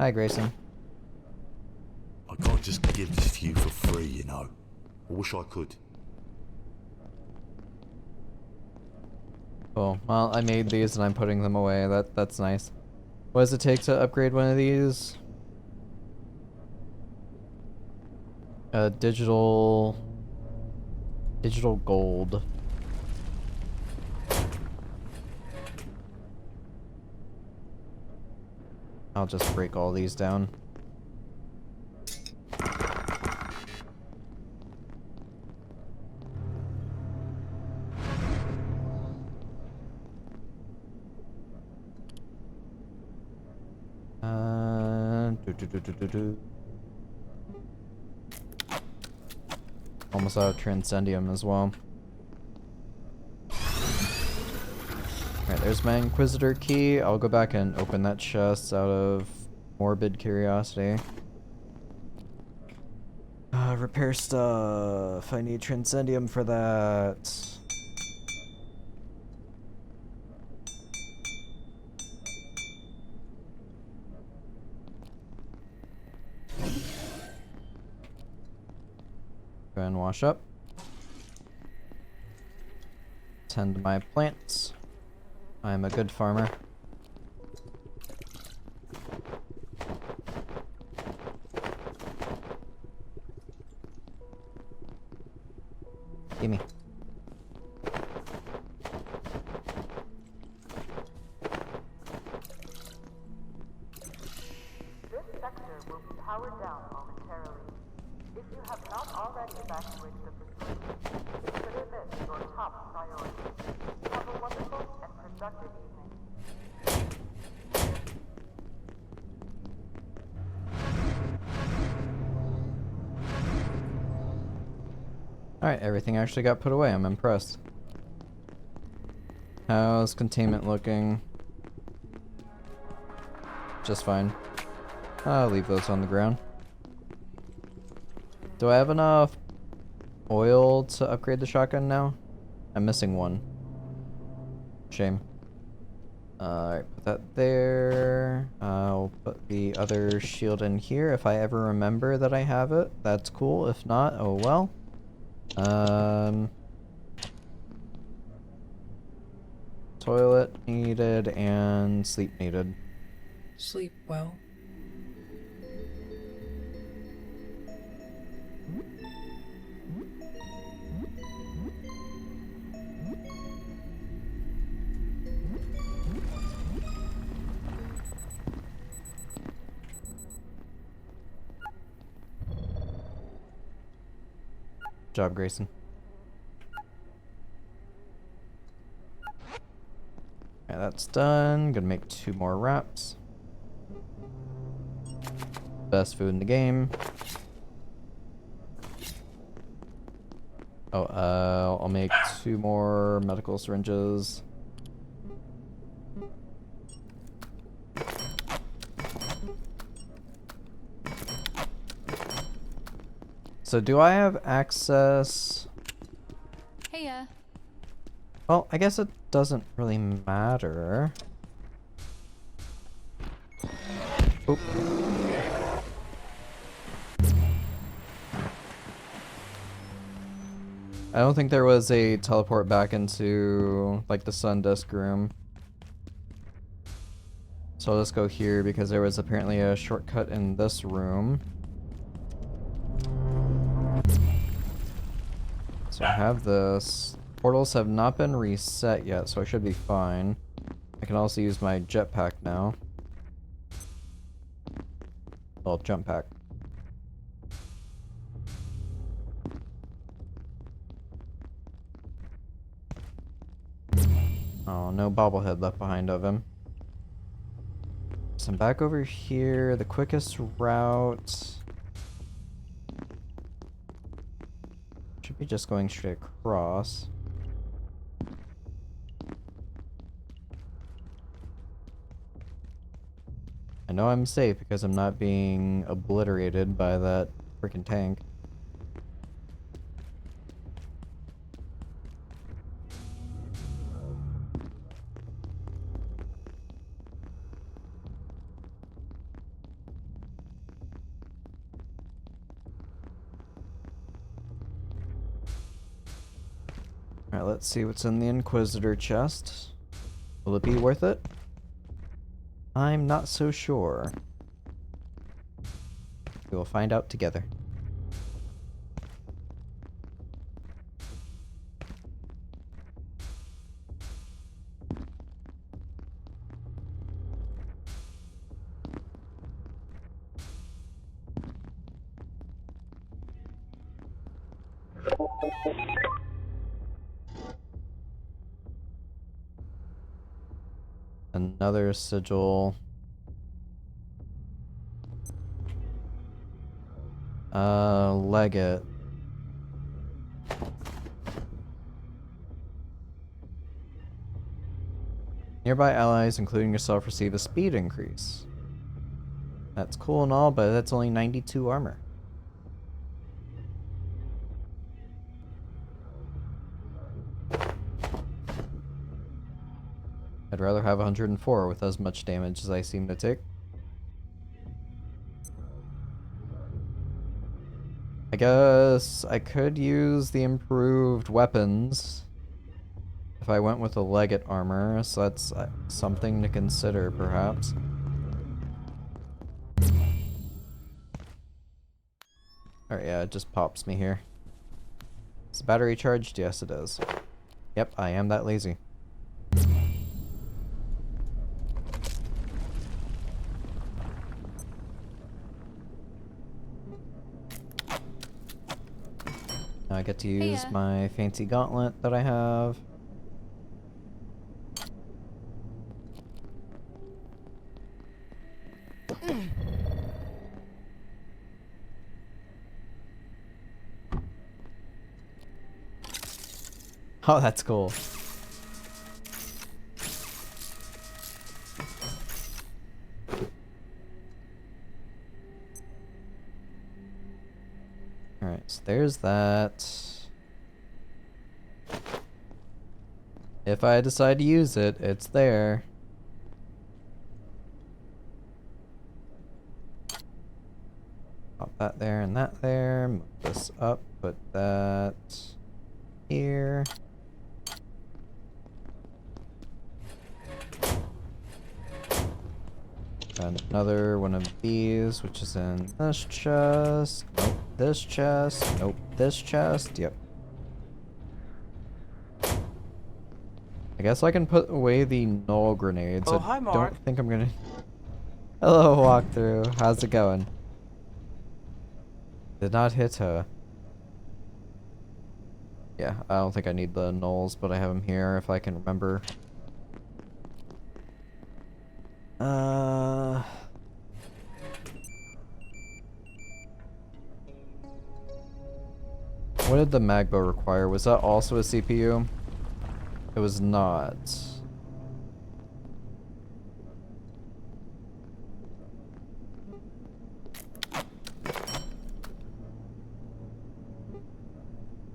Hi, Grayson. I can't just give this to you for free, you know. I wish I could. Cool. Well, I made these and I'm putting them away. That's nice. What does it take to upgrade one of these? Digital gold. I'll just break all these down. Almost out of Transcendium as well. Alright, There's my Inquisitor key. I'll go back and open that chest out of morbid curiosity. Repair stuff. I need Transcendium for that. Go and wash up. Tend my plants. I'm a good farmer. Gimme. This sector will be powered down momentarily. If you have not already evacuated the facility, consider this your top priority. Have a wonderful and productive evening. Alright, everything actually got put away. I'm impressed. How's containment looking? Just fine. I'll leave those on the ground. Do I have enough oil to upgrade the shotgun now? I'm missing one. Shame. Alright, put that there. I'll put the other shield in here if I ever remember that I have it. That's cool. If not, oh well. Toilet needed and sleep needed. Sleep well. Job, Grayson. Okay, that's done. Gonna make 2 more wraps. Best food in the game. Oh, I'll make 2 more medical syringes. So do I have access? Heya. Well, I guess it doesn't really matter. Oop. I don't think there was a teleport back into, like, the sun disk room. So I'll just go here because there was apparently a shortcut in this room. So I have this. Portals have not been reset yet, so I should be fine. I can also use my jetpack now. Well, jump pack. Oh, no bobblehead left behind of him. So I'm back over here. The quickest route should be just going straight across. I know I'm safe because I'm not being obliterated by that freaking tank. Alright, let's see what's in the Inquisitor chest. Will it be worth it? I'm not so sure. We will find out together. Another sigil. Legate. Nearby allies, including yourself, receive a speed increase. That's cool and all, but that's only 92 armor. I'd rather have 104 with as much damage as I seem to take. I guess I could use the improved weapons if I went with the legate armor, so that's something to consider, perhaps. Alright, yeah, it just pops me here. Is the battery charged? Yes, it is. Yep, I am that lazy. Now I get to use my fancy gauntlet that I have. Oh, that's cool. Alright, so there's that. If I decide to use it, it's there. Pop that there and that there. Move this up, put that here. And another one of these, which is in this chest. Nope, this chest. Nope, this chest. Yep. I guess I can put away the null grenades. Oh, I hi, Mark. don't think I'm gonna... Hello, walkthrough. How's it going? Did not hit her. Yeah, I don't think I need the nulls, but I have them here if I can remember. What did the Magbo require? Was that also a CPU? It was not.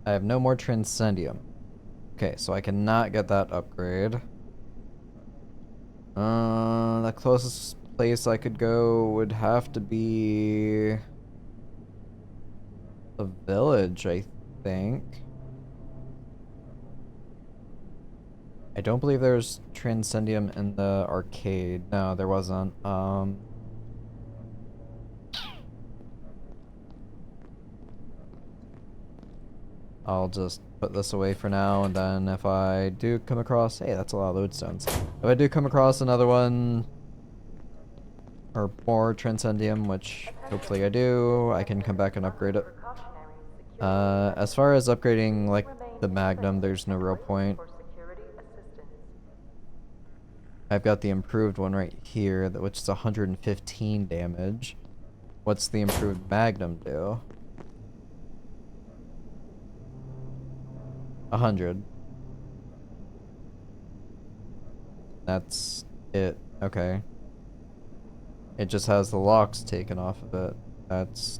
I have no more Transcendium. Okay, so I cannot get that upgrade. The closest place I could go would have to be the village, I think. I don't believe there's Transcendium in the arcade. No, there wasn't. I'll just put this away for now, and then if I do come across... Hey, that's a lot of lodestones. If I do come across another one, or more Transcendium, which hopefully I do, I can come back and upgrade it. As far as upgrading, like, the Magnum, there's no real point. I've got the improved one right here, which is 115 damage. What's the improved Magnum do? 100. That's it. Okay. It just has the locks taken off of it. That's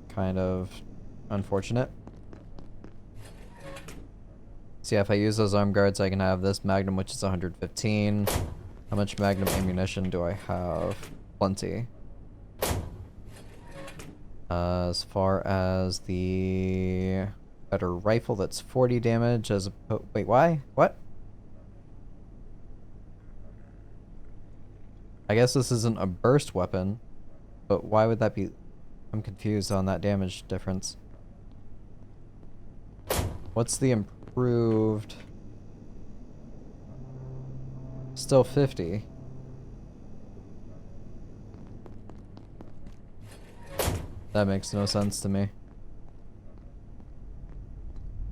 kind of unfortunate. So yeah, if I use those arm guards, I can have this Magnum, which is 115. How much Magnum ammunition do I have? Plenty. As far as the better rifle, that's 40 damage as a... Wait, why? What? I guess this isn't a burst weapon, but why would that be? I'm confused on that damage difference. What's the improved? Still 50. That makes no sense to me.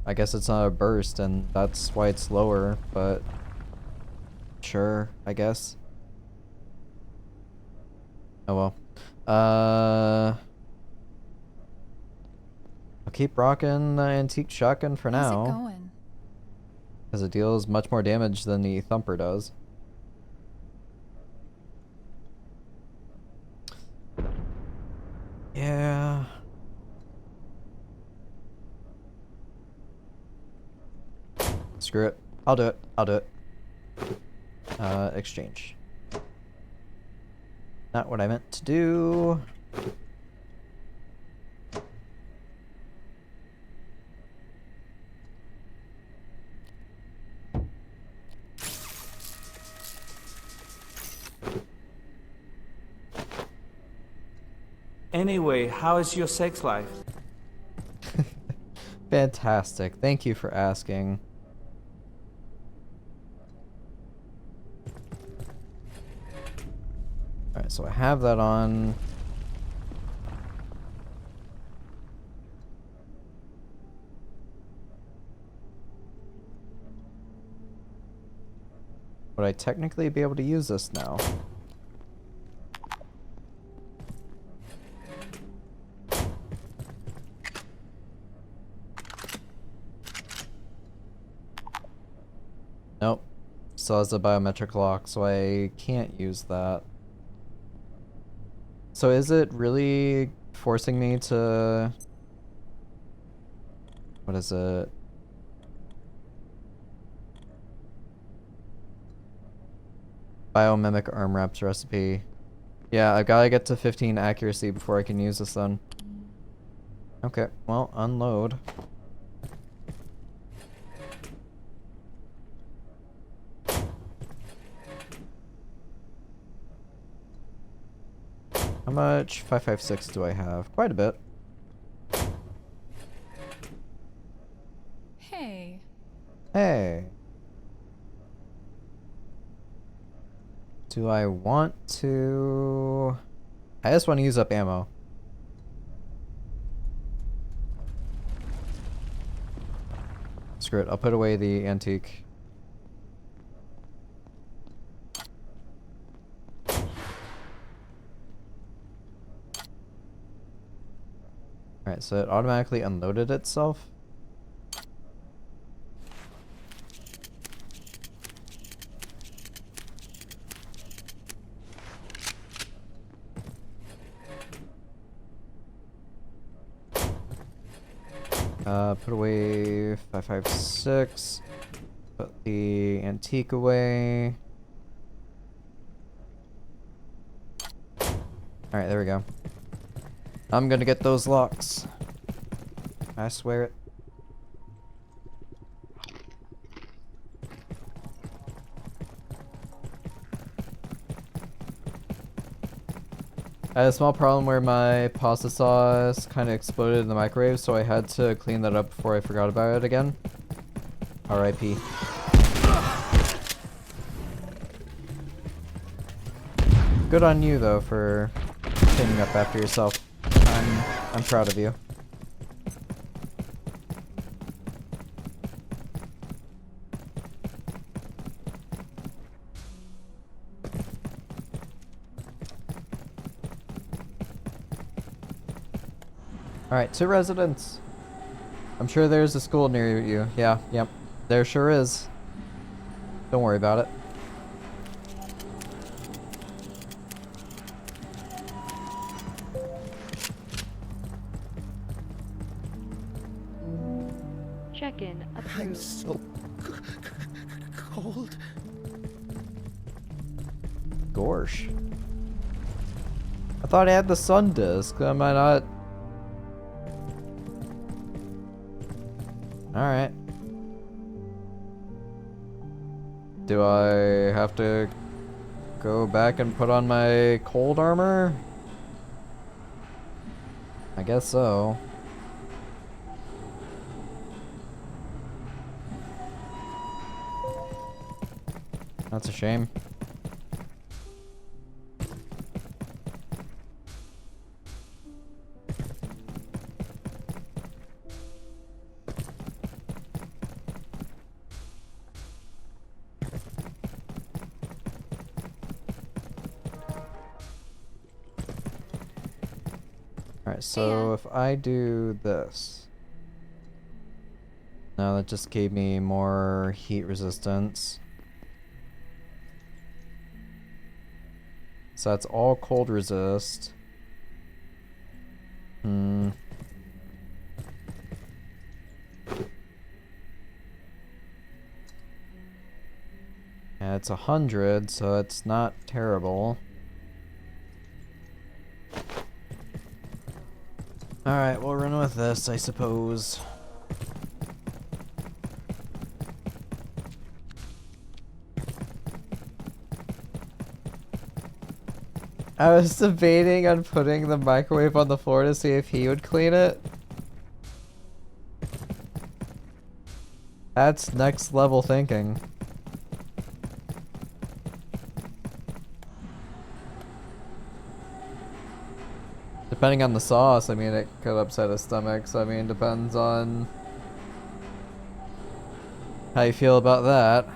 I guess it's not a burst, and that's why it's lower, but sure, I guess. Oh well. I'll keep rocking the antique shotgun for now. How's it going? Because it deals much more damage than the thumper does. Yeah. Screw it. I'll do it. I'll do it. Exchange. Not what I meant to do. Anyway, how is your sex life? Fantastic. Thank you for asking. Alright, so I have that on. Would I technically be able to use this now? Nope. Still has a biometric lock, so I can't use that. So is it really forcing me to... What is it? Biomimic arm wraps recipe. Yeah, I've gotta get to 15 accuracy before I can use this then. Okay, well, unload. How much 556 do I have? Quite a bit. Hey. Hey. Do I want to... I just want to use up ammo. Screw it, I'll put away the antique. Alright, so it automatically unloaded itself. Put away 556. Put the antique away. Alright, there we go. I'm gonna get those locks. I swear it. I had a small problem where my pasta sauce kind of exploded in the microwave, so I had to clean that up before I forgot about it again. R.I.P. Good on you, though, for cleaning up after yourself. I'm proud of you. Alright, to residents. I'm sure there's a school near you. Yeah, yep. There sure is. Don't worry about it. Check-in I'm approved. so cold. Gorsh. I thought I had the sun disk. Am I not? Alright. Do I have to go back and put on my cold armor? I guess so. That's a shame. Alright, so if I do this... No, that just gave me more heat resistance. So that's all cold resist. Hmm. Yeah, it's 100, so it's not terrible. Alright, we'll run with this, I suppose. I was debating on putting the microwave on the floor to see if he would clean it. That's next level thinking. Depending on the sauce, I mean, it could upset his stomach, so I mean, depends on how you feel about that.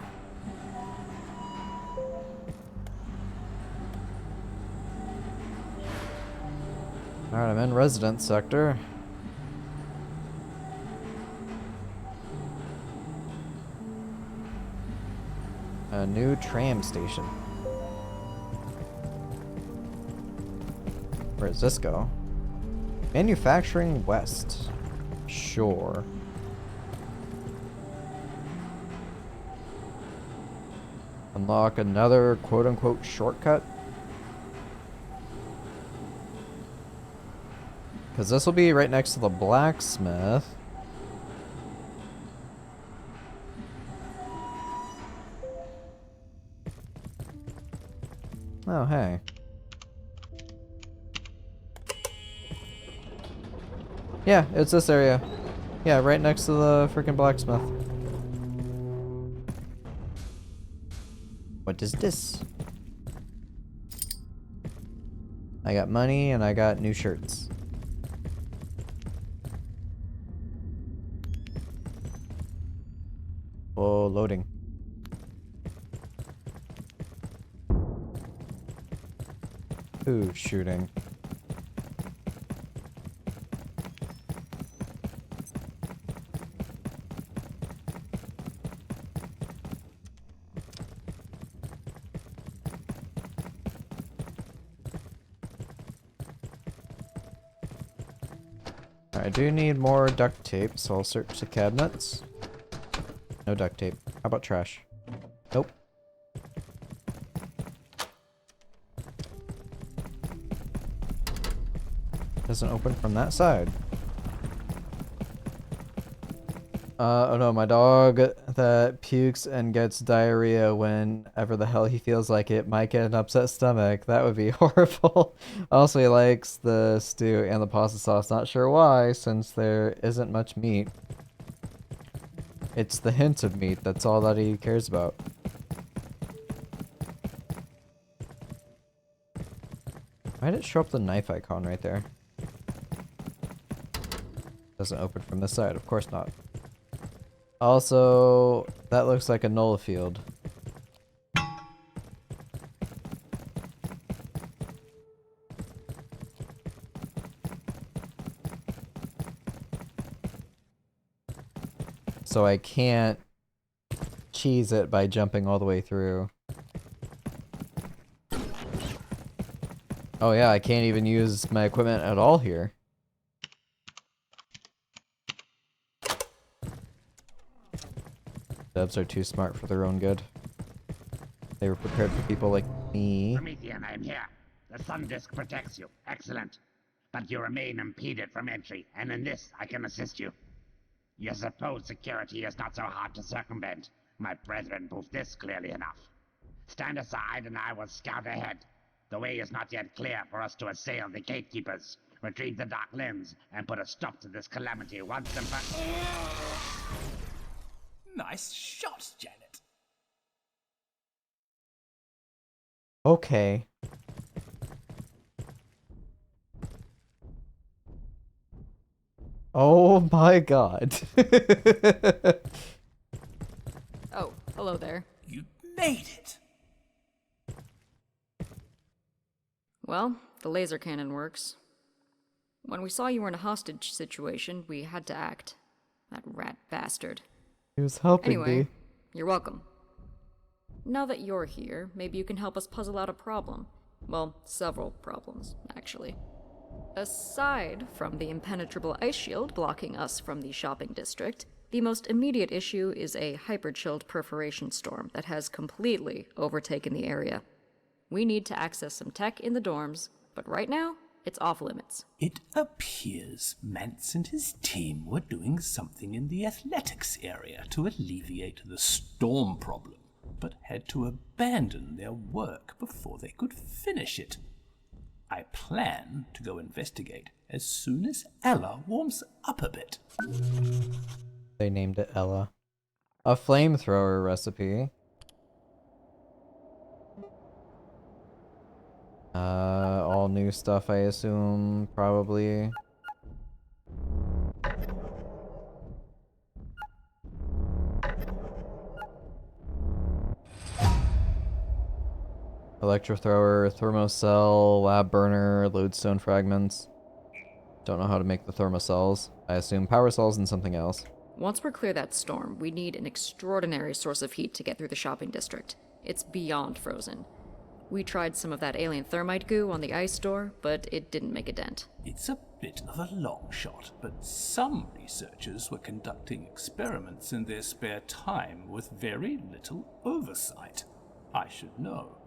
Alright, I'm in residence sector. A new tram station. Where does this go? Manufacturing West. Sure. Unlock another quote-unquote shortcut. Because this will be right next to the blacksmith. Oh, hey. Yeah, it's this area. Yeah, right next to the freaking blacksmith. What is this? I got money and I got new shirts. Oh, loading. Ooh, shooting. I do need more duct tape, so I'll search the cabinets. No duct tape. How about trash? Nope. Doesn't open from that side. Oh no, my dog that pukes and gets diarrhea whenever the hell he feels like it might get an upset stomach. That would be horrible. Also, he likes the stew and the pasta sauce. Not sure why, since there isn't much meat. It's the hint of meat. That's all that he cares about. Why did it show up the knife icon right there? Doesn't open from this side. Of course not. Also, that looks like a Nola field. So I can't cheese it by jumping all the way through. Oh yeah, I can't even use my equipment at all here. Devs are too smart for their own good. They were prepared for people like me. Promethean, I am here. The sun disk protects you. Excellent. But you remain impeded from entry, and in this I can assist you. Your supposed security is not so hard to circumvent. My brethren proved this clearly enough. Stand aside and I will scout ahead. The way is not yet clear for us to assail the gatekeepers. Retrieve the dark lens and put a stop to this calamity once and for... Nice shot, Janet. Okay. Oh my god. Oh, hello there. You made it. Well, the laser cannon works. When we saw you were in a hostage situation, we had to act. That rat bastard. He was helping Anyway, me. you're welcome. Now that you're here, maybe you can help us puzzle out a problem. Well, several problems, actually. Aside from the impenetrable ice shield blocking us from the shopping district, the most immediate issue is a hyper-chilled perforation storm that has completely overtaken the area. We need to access some tech in the dorms, but right now, it's off limits. It appears Mance and his team were doing something in the athletics area to alleviate the storm problem, but had to abandon their work before they could finish it. I plan to go investigate as soon as Ella warms up a bit. They named it Ella. A flamethrower recipe. All new stuff, I assume, probably. Electrothrower, thermocell, lab burner, lodestone fragments. Don't know how to make the thermocells. I assume power cells and something else. Once we're clear that storm, we need an extraordinary source of heat to get through the shopping district. It's beyond frozen. We tried some of that alien thermite goo on the ice door, but it didn't make a dent. It's a bit of a long shot, but some researchers were conducting experiments in their spare time with very little oversight. I should know.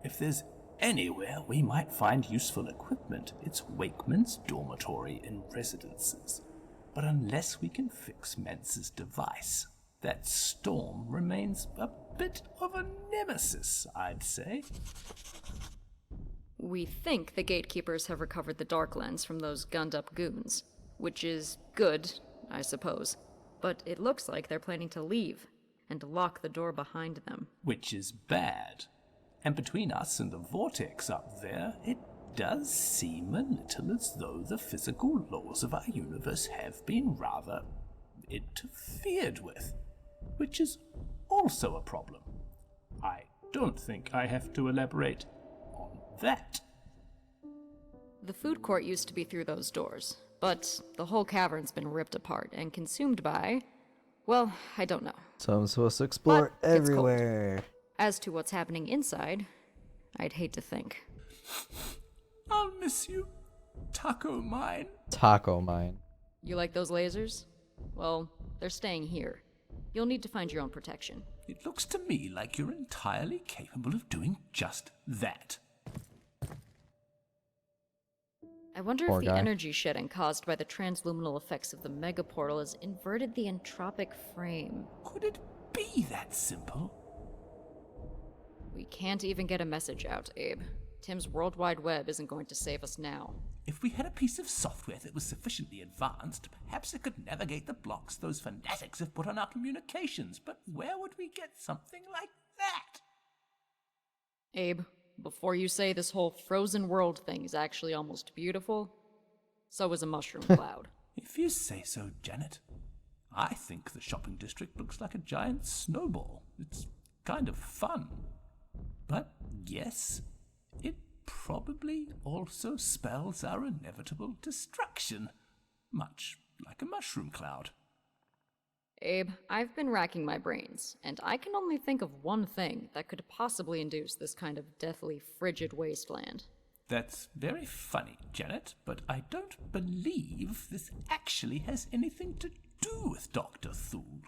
If there's anywhere we might find useful equipment, it's Wakeman's dormitory in residences. But unless we can fix Mance's device, that storm remains a bit of a nemesis, I'd say. We think the gatekeepers have recovered the dark lens from those gunned-up goons, which is good, I suppose. But it looks like they're planning to leave and lock the door behind them. Which is bad. And between us and the vortex up there, it does seem a little as though the physical laws of our universe have been rather interfered with, which is also a problem. I don't think I have to elaborate on that. The food court used to be through those doors, but the whole cavern's been ripped apart and consumed by, well, I don't know. So I'm supposed to explore But it's cold. everywhere. As to what's happening inside, I'd hate to think. I'll miss you, Taco Mine. Taco mine. You like those lasers? Well, they're staying here. You'll need to find your own protection. It looks to me like you're entirely capable of doing just that. I wonder Poor if the guy. energy shedding caused by the transluminal effects of the megaportal has inverted the entropic frame. Could it be that simple? We can't even get a message out, Abe. Tim's World Wide Web isn't going to save us now. If we had a piece of software that was sufficiently advanced, perhaps it could navigate the blocks those fanatics have put on our communications. But where would we get something like that? Abe, before you say this whole frozen world thing is actually almost beautiful, so is a mushroom cloud. If you say so, Janet. I think the shopping district looks like a giant snowball. It's kind of fun. But yes, it probably also spells our inevitable destruction, much like a mushroom cloud. Abe, I've been racking my brains, and I can only think of one thing that could possibly induce this kind of deathly frigid wasteland. That's very funny, Janet, but I don't believe this actually has anything to do with Dr. Thule.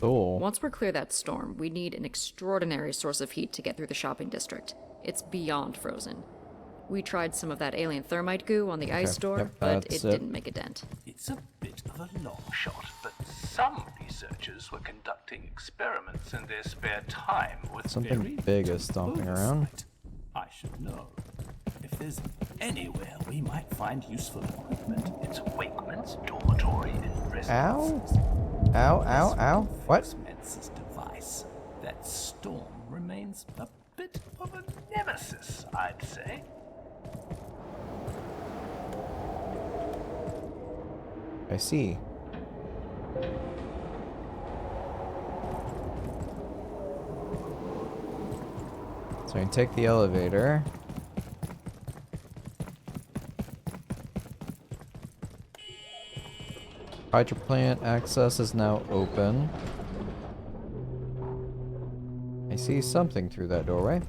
Cool. Once we're clear that storm, we need an extraordinary source of heat to get through the shopping district. It's beyond frozen. We tried some of that alien thermite goo on the ice door, Yep, but that's it it. didn't make a dent. It's a bit of a long shot, but some researchers were conducting experiments in their spare time with Something very big little is stomping oversight. around. I should know. If there's anywhere we might find useful equipment, it's Wakeman's dormitory in residences. Ow. Ow, ow, ow. What? Mance's device. That storm remains a bit of a nemesis, I'd say. I see. So I can take the elevator. Hydro plant access is now open. I see something through that doorway.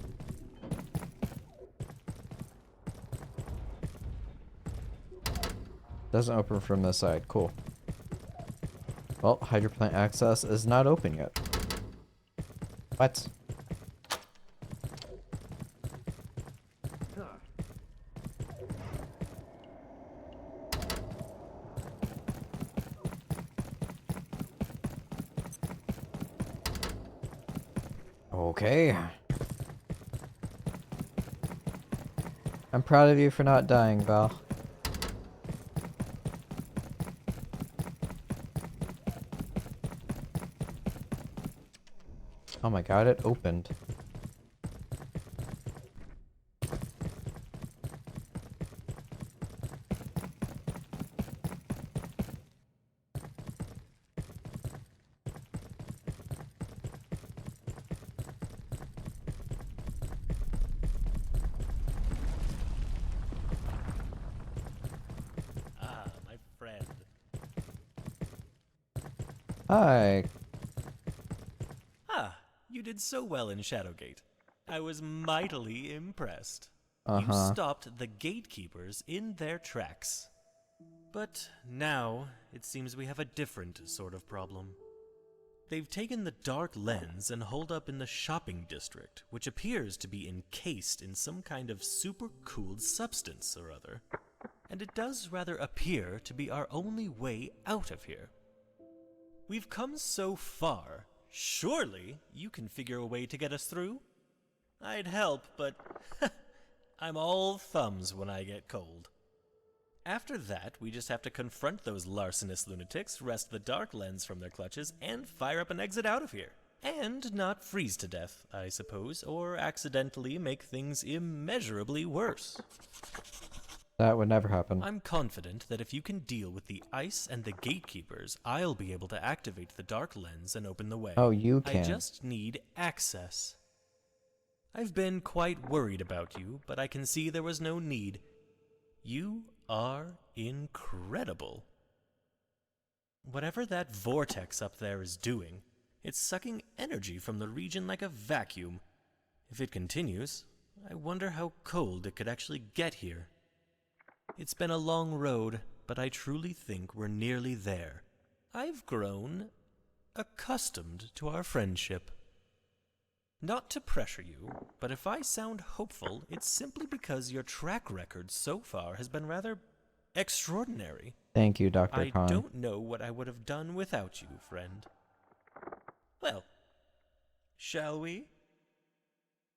Doesn't open from this side. Cool. Well, hydroplant access is not open yet. What? Okay. I'm proud of you for not dying, Val. Oh my god, it opened. My friend. Hi. You did so well in Shadowgate. I was mightily impressed. Uh-huh. You stopped the gatekeepers in their tracks. But now, it seems we have a different sort of problem. They've taken the dark lens and holed up in the shopping district, which appears to be encased in some kind of super-cooled substance or other. And it does rather appear to be our only way out of here. We've come so far. Surely you can figure a way to get us through? I'd help, but I'm all thumbs when I get cold. After that, we just have to confront those larcenous lunatics, wrest the dark lens from their clutches, and fire up an exit out of here. And not freeze to death, I suppose, or accidentally make things immeasurably worse. That would never happen. I'm confident that if you can deal with the ice and the gatekeepers, I'll be able to activate the dark lens and open the way. Oh, you can. I just need access. I've been quite worried about you, but I can see there was no need. You are incredible. Whatever that vortex up there is doing, it's sucking energy from the region like a vacuum. If it continues, I wonder how cold it could actually get here. It's been a long road, but I truly think we're nearly there. I've grown accustomed to our friendship. Not to pressure you, but if I sound hopeful, it's simply because your track record so far has been rather extraordinary. Thank you, Dr. Khan. I don't know what I would have done without you, friend. Well, shall we?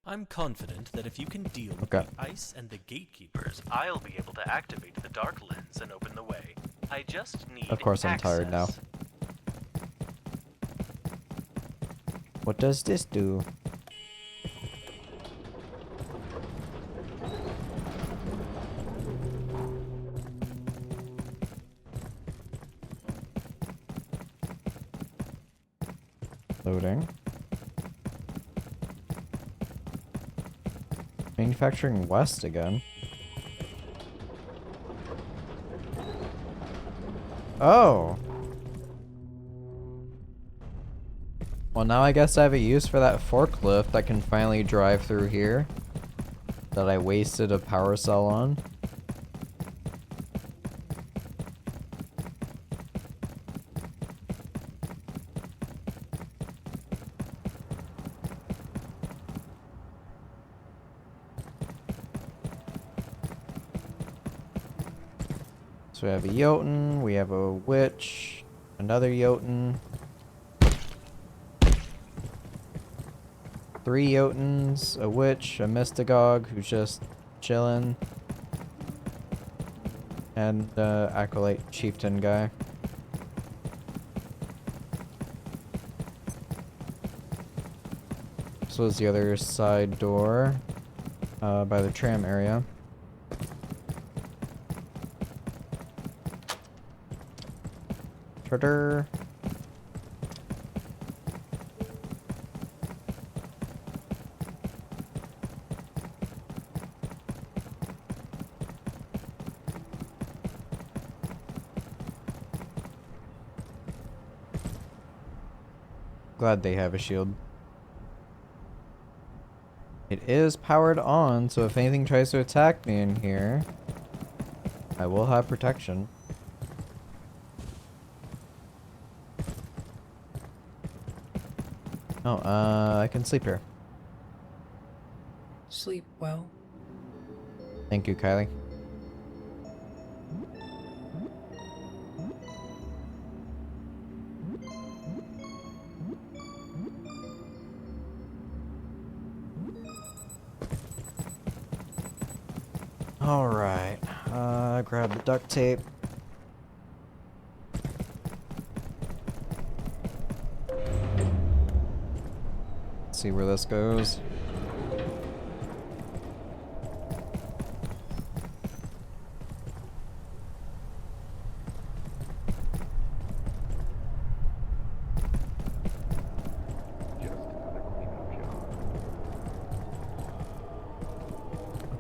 I'm confident that if you can deal with the ice and the gatekeepers, I'll be able to activate the dark lens and open the way. I just need Of course, I'm tired now. What does this do? Loading. Manufacturing West again. Oh. Well, now I guess I have a use for that forklift that can finally drive through here. That I wasted a power cell on. So we have a Jotun, we have a witch, another Jotun. 3 Jotuns, a witch, a mystagogue who's just chilling, and acolyte chieftain guy. This was the other side door by the tram area. Trigger. Glad they have a shield. It is powered on, so if anything tries to attack me in here, I will have protection. Oh, I can sleep here. Sleep well. Thank you, Kylie. Alright, grab the duct tape. See where this goes.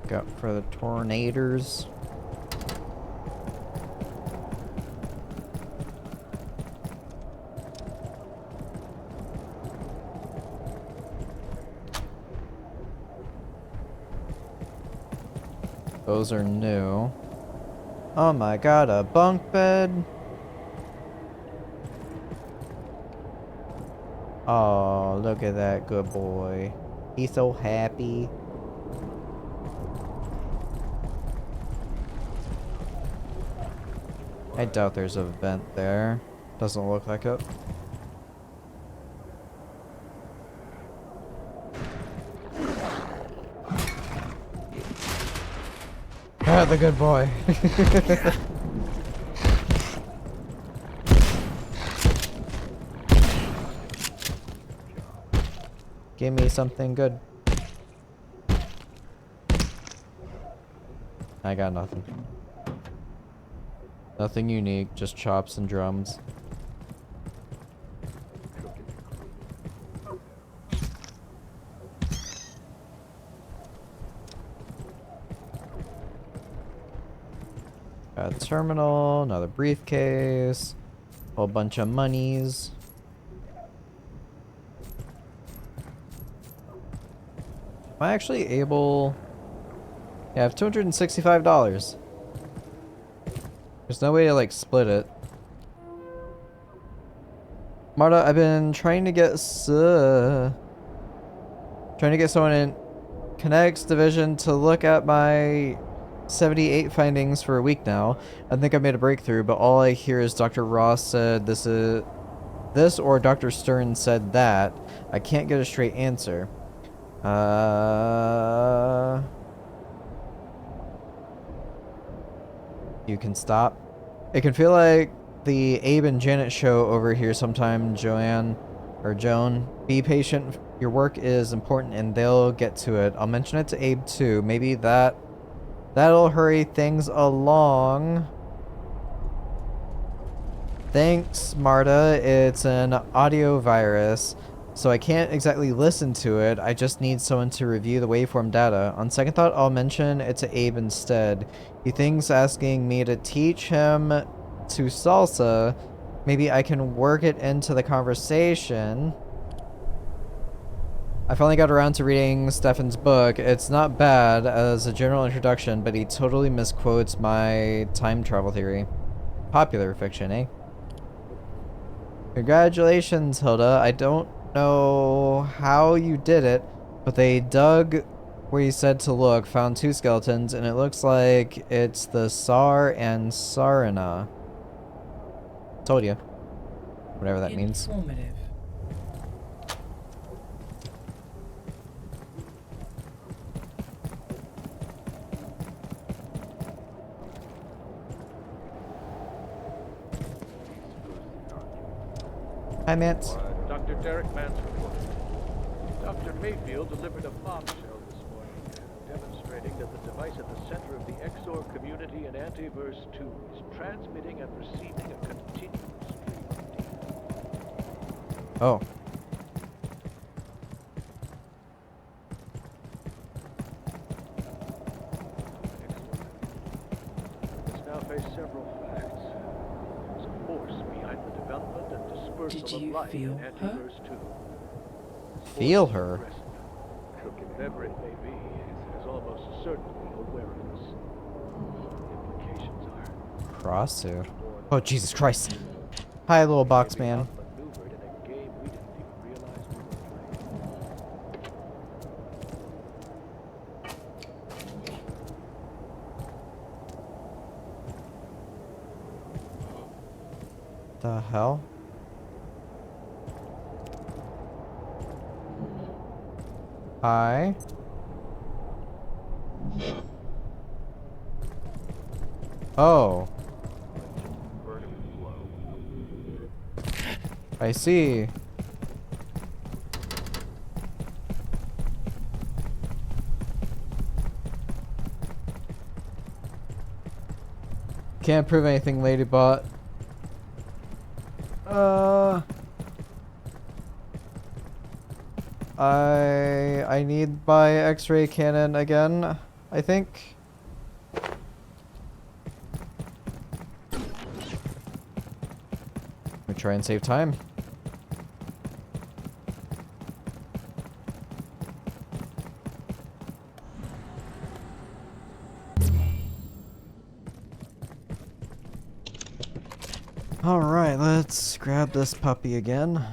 Look out for the tornadoes. Those are new. Oh my god, a bunk bed. Oh, look at that good boy. He's so happy. I doubt there's a vent there. Doesn't look like it. Ah, the good boy. Give me something good. I got nothing. Nothing unique, just chops and drums. Got a terminal, another briefcase, whole bunch of monies. Am I actually able... Yeah, I have $265. There's no way to like split it. Marta, I've been trying to get someone in Kinetics Division to look at my 78 findings for a week now. I think I made a breakthrough, but all I hear is Dr. Ross said this or Dr. Stern said that. I can't get a straight answer. You can stop. It can feel like the Abe and Janet show over here sometime, Joanne or Joan. Be patient. Your work is important and they'll get to it. I'll mention it to Abe too. Maybe that'll hurry things along. Thanks, Marta. It's an audio virus, so I can't exactly listen to it. I just need someone to review the waveform data. On second thought, I'll mention it to Abe instead. He thinks asking me to teach him to salsa, maybe I can work it into the conversation. I finally got around to reading Stefan's book. It's not bad as a general introduction, but he totally misquotes my time travel theory. Popular fiction, eh? Congratulations, Hilda. I don't know how you did it, but they dug where you said to look, found 2 skeletons, and it looks like it's the Sar and Sarina. Told you. Whatever that means. Informative. Hi, Mance. Dr. Derek Mance reporting. Dr. Mayfield delivered a bombshell this morning, demonstrating that the device at the center of the XOR community in Antiverse 2 is transmitting and receiving a continuous stream of data. Oh. It's now faced several facts. There's a force behind the development and dispersal of life in Antiverse 2. Feel her? Whatever it may be, it is almost certainly awareness. The implications are... Crossu. Oh, Jesus Christ. Hi, little box man. Maneuvered in a game we didn't even realize we were The hell? Hi. Oh. I see. Can't prove anything, Ladybot. I need my X-ray cannon again, I think. We try and save time. Alright, let's grab this puppy again.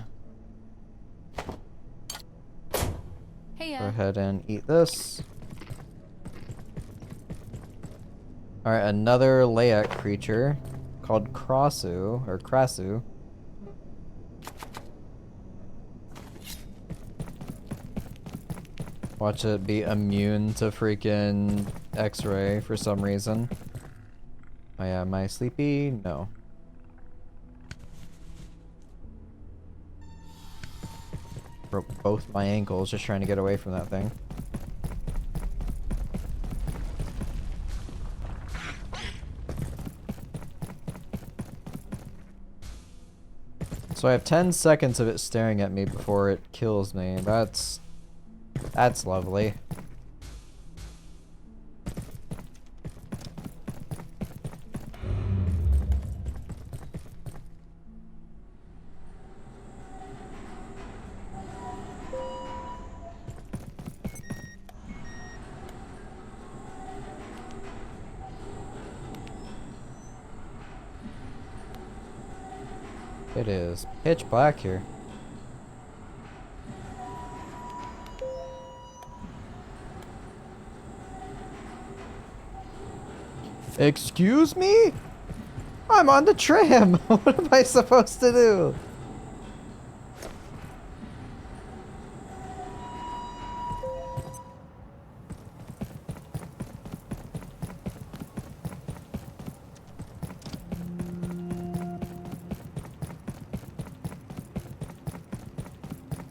Hey, Go ahead and eat this. Alright, another Layak creature called Krasu, or Krasu. Watch it be immune to freaking X-ray for some reason. Oh yeah, am I sleepy? No. Broke both my ankles just trying to get away from that thing. So I have 10 seconds of it staring at me before it kills me. That's lovely. It is pitch black here. Excuse me? I'm on the tram! What am I supposed to do?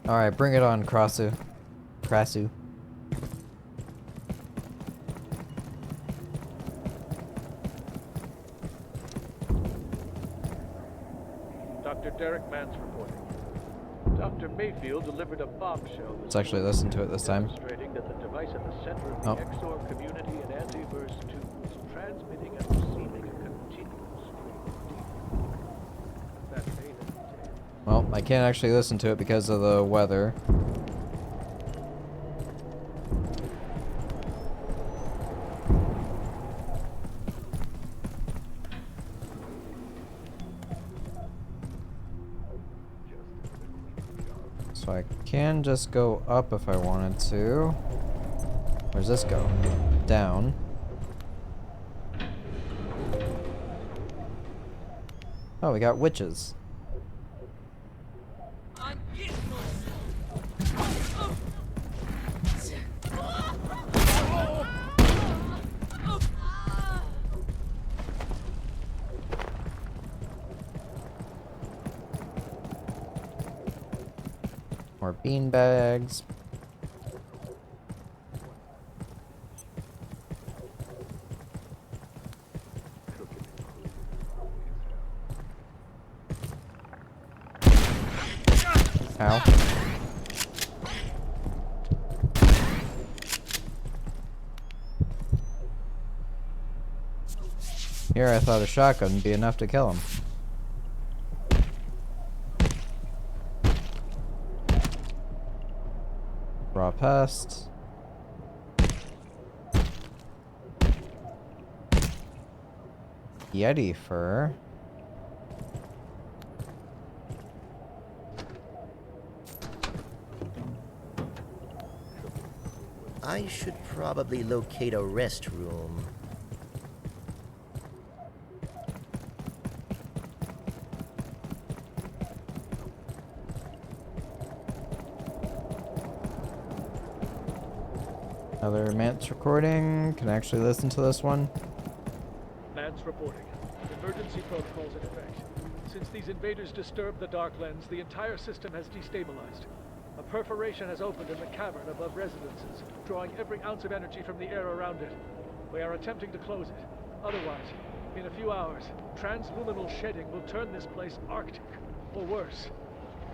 Alright, bring it on, Krasu. Krasu. Dr. Derek Mann's reporting. Dr. Mayfield delivered a bombshell. Let's actually listen to it this time. Demonstrating that the device at the center of the XOR community in Antiverse 2 is transmitting and receiving a continuous stream of that data. Well, I can't actually listen to it because of the weather. So I can just go up if I wanted to. Where's this go? Down. Oh, we got witches. More bean bags. Ow. Here I thought a shotgun would be enough to kill him. Raw pest. Yeti fur. I should probably locate a restroom. Another Mance recording. Can I actually listen to this one? Mance reporting. Emergency protocols in effect. Since these invaders disturbed the Dark Lens, the entire system has destabilized. A perforation has opened in the cavern above residences, drawing every ounce of energy from the air around it. We are attempting to close it. Otherwise, in a few hours, transluminal shedding will turn this place Arctic, or worse.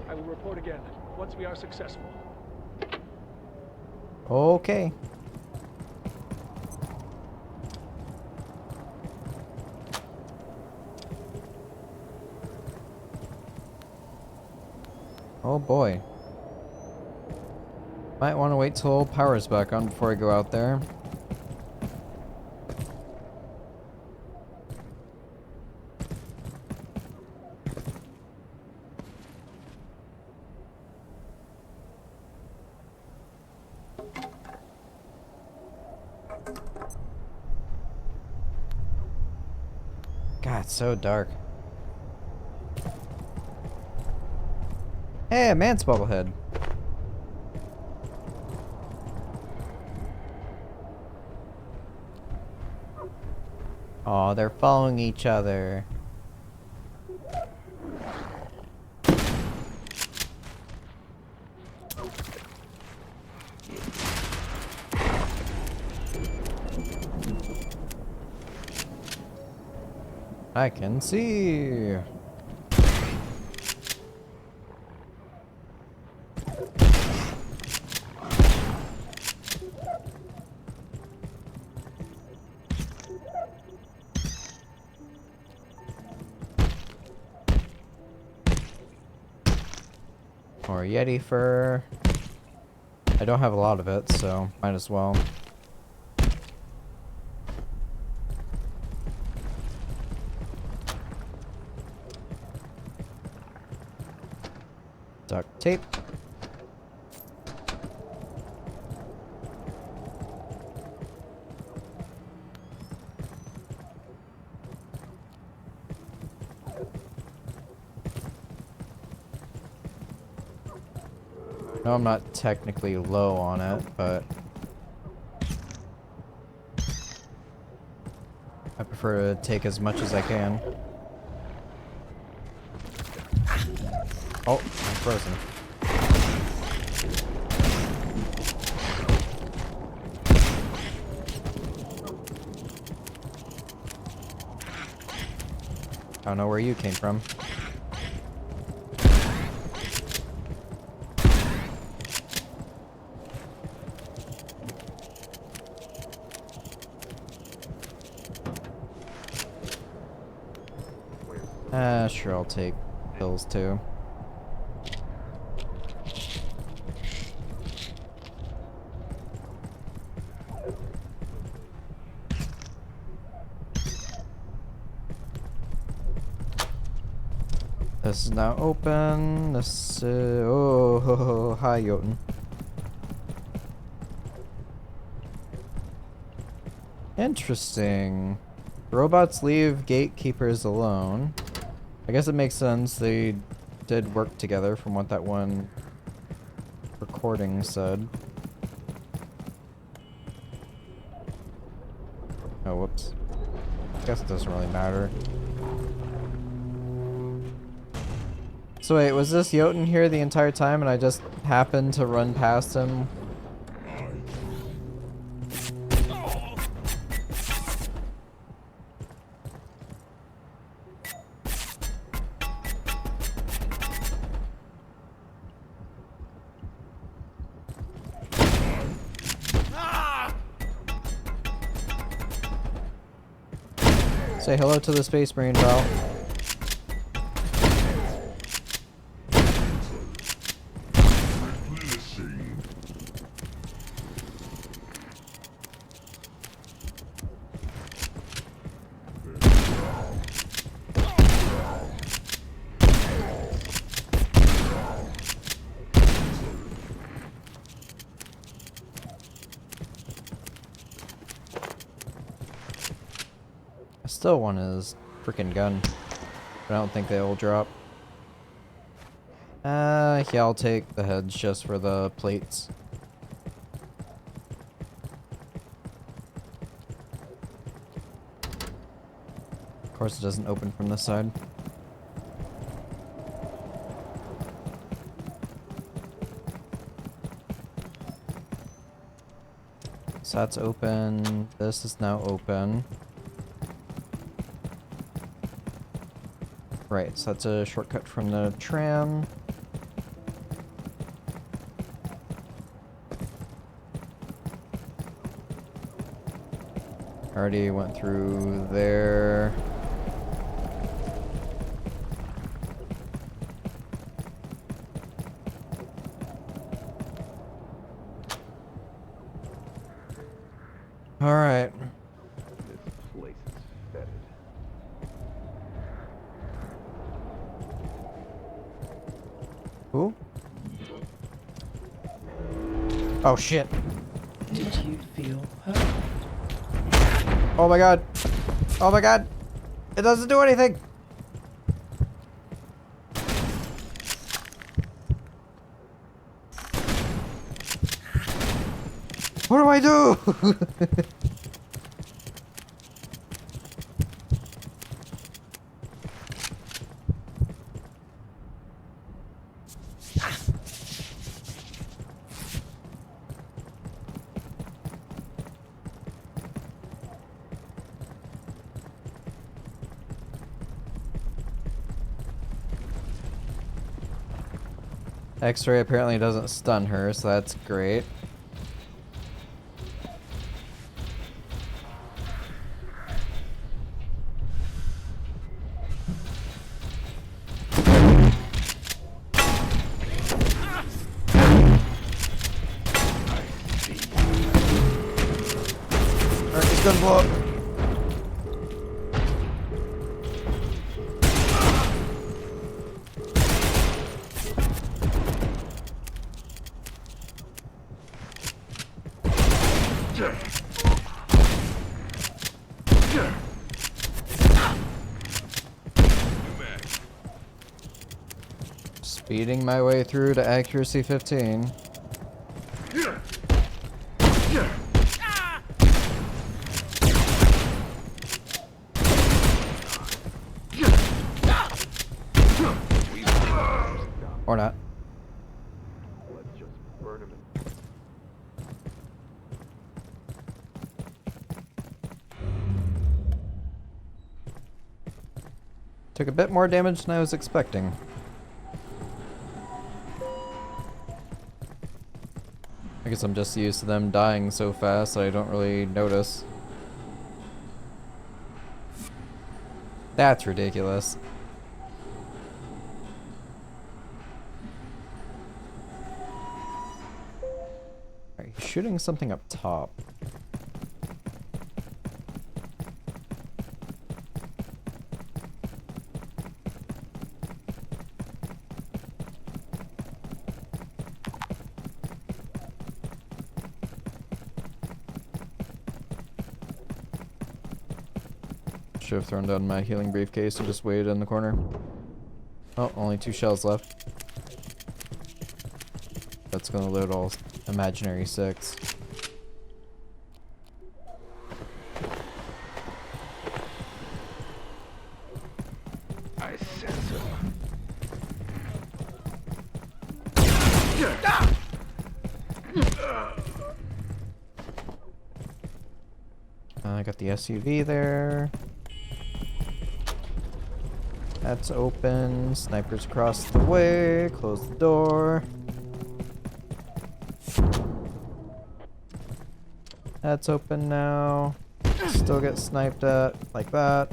I will report again, once we are successful. Okay. Oh boy. Might want to wait till power's back on before I go out there. God, it's so dark. Hey, a Mance bobblehead. Oh, they're following each other. I can see. More Yeti fur. I don't have a lot of it, so might as well. Duct tape. No, I'm not technically low on it, but I prefer to take as much as I can. Oh, I'm frozen. I don't know where you came from. Sure, I'll take pills too. This is now open. This oh, hi Jotun. Interesting. Robots leave gatekeepers alone. I guess it makes sense. They did work together from what that one recording said. Oh, whoops. Guess it doesn't really matter. So wait, was this Jotun here the entire time and I just happened to run past him? Say hello to the Space Marine, Val. I still want his freaking gun, but I don't think they will drop. Yeah, I'll take the heads just for the plates. course, it doesn't open from this side. So that's open. This is now open. Right, so that's a shortcut from the tram. Already went through there. Alright. This place is fetid. Who? Oh shit. Did you feel hurt? Oh my god. Oh my god. It doesn't do anything. What do I do? X-ray apparently doesn't stun her, so that's great. Alright, he's gonna blow up. Speeding my way through to accuracy 15. Or not. Let's just burn him. Took a bit more damage than I was expecting. I guess I'm just used to them dying so fast that I don't really notice. That's ridiculous. Alright, he's shooting something up top. Should have thrown down my healing briefcase and just waited in the corner. Oh, only 2 shells left. That's gonna load all imaginary 6. I sense him. I got the SUV there. That's open. Snipers across the way. Close the door. That's open now. Still get sniped at like that.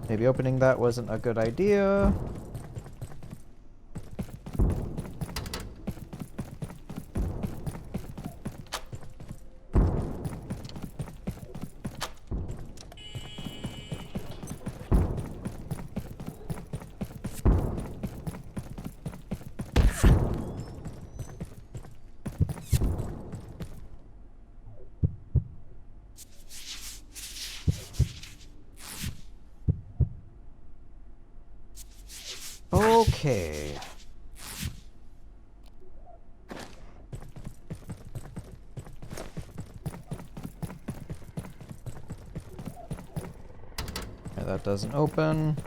Maybe opening that wasn't a good idea. Okay. Yeah, That doesn't open.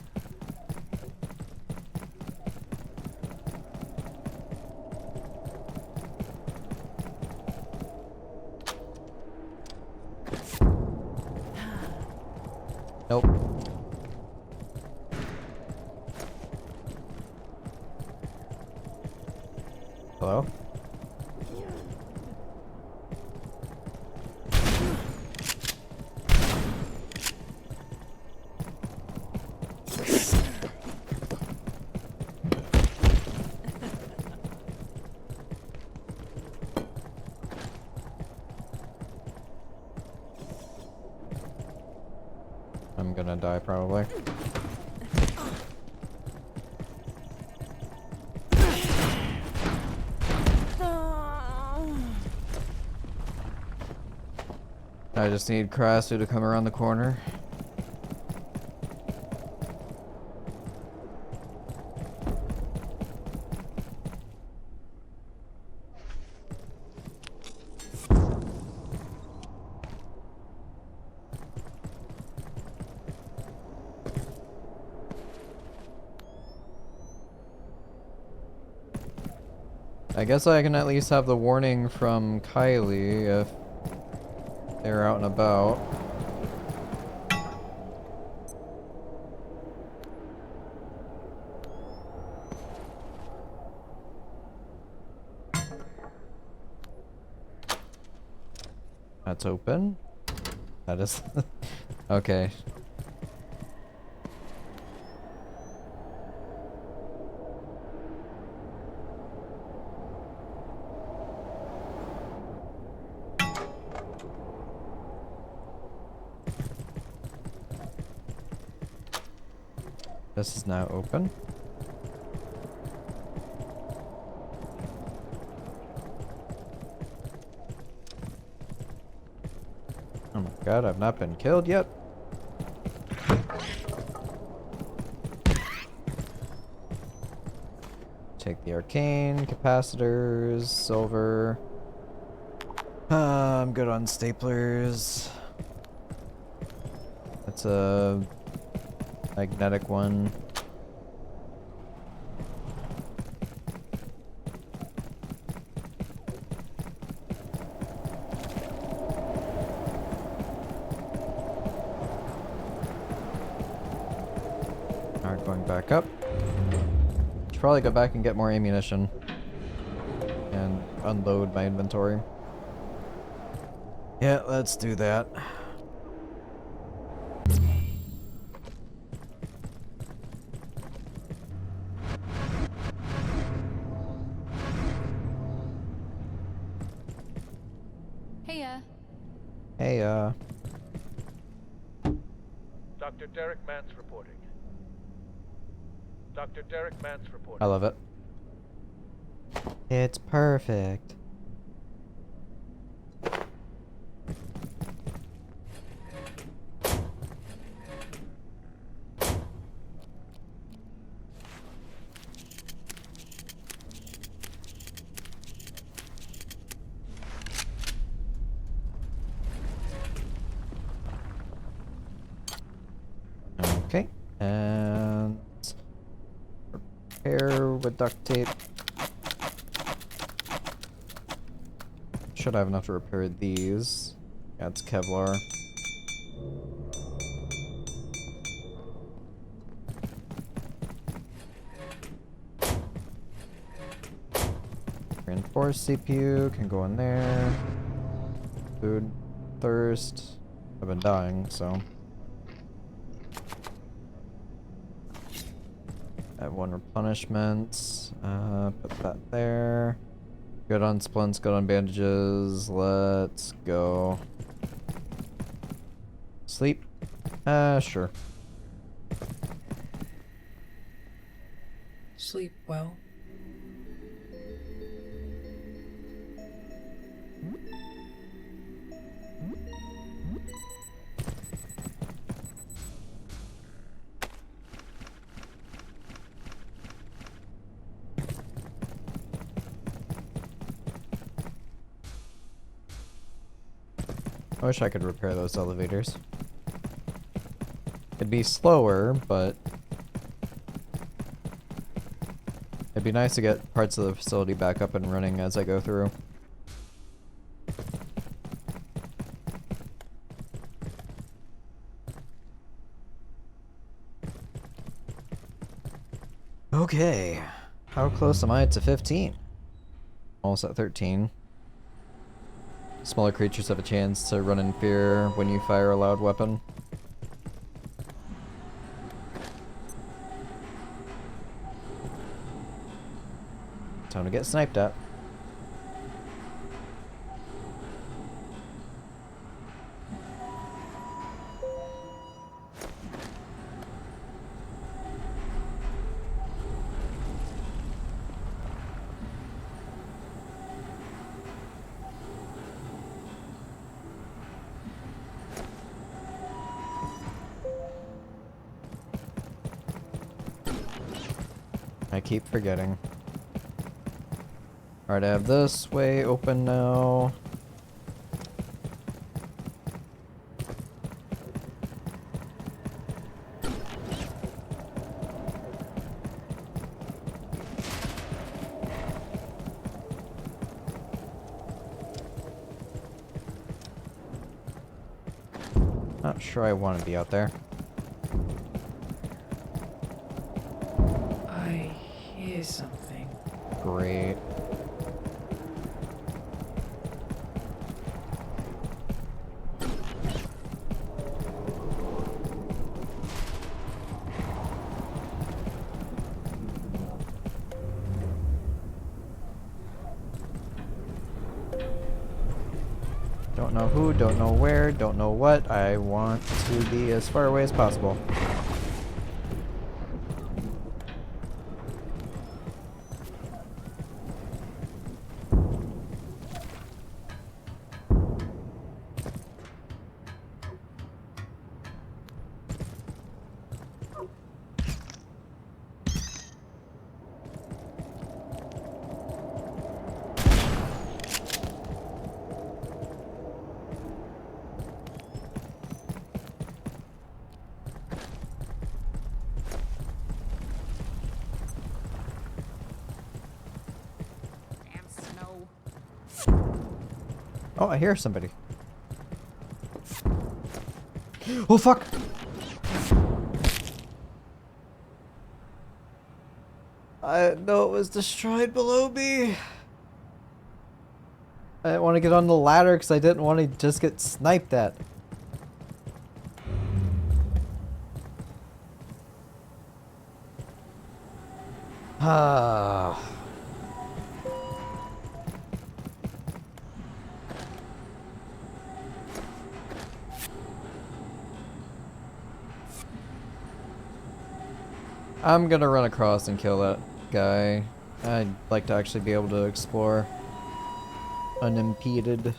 Nope. Hello? I'm gonna die probably. I just need Krasu to come around the corner. I guess I can at least have the warning from Kylie if they're out and about. That's open. That is... okay. This is now open. Oh my god, I've not been killed yet. Take the arcane, capacitors, silver. I'm good on staplers. That's a magnetic one. Alright, going back up. Should probably go back and get more ammunition. And unload my inventory. Yeah, let's do that. Hey, Dr. Derek Mance reporting. Dr. Derek Mance reporting. I love it. It's perfect. Okay, and repair with duct tape. Should have enough to repair these. Yeah, it's Kevlar. Reinforced CPU can go in there. Food, thirst. I've been dying, so. I have one replenishment. Put that there. Good on splints, good on bandages. Let's go. Sleep? Sure. Sleep well. I wish I could repair those elevators. It It'd be slower, but it'd be nice to get parts of the facility back up and running as I go through. Okay, how close am I to 15? Almost at 13. Smaller creatures have a chance to run in fear when you fire a loud weapon. Time to get sniped at. I keep forgetting. Alright, I have this way open now. Not sure I want to be out there. I hear something. Great. Don't know who, don't know where, don't know what. I want to be as far away as possible. Oh, I hear somebody. Oh, fuck! I know it was destroyed below me. I didn't want to get on the ladder because I didn't want to just get sniped at. Ah. I'm gonna run across and kill that guy. I'd like to actually be able to explore unimpeded.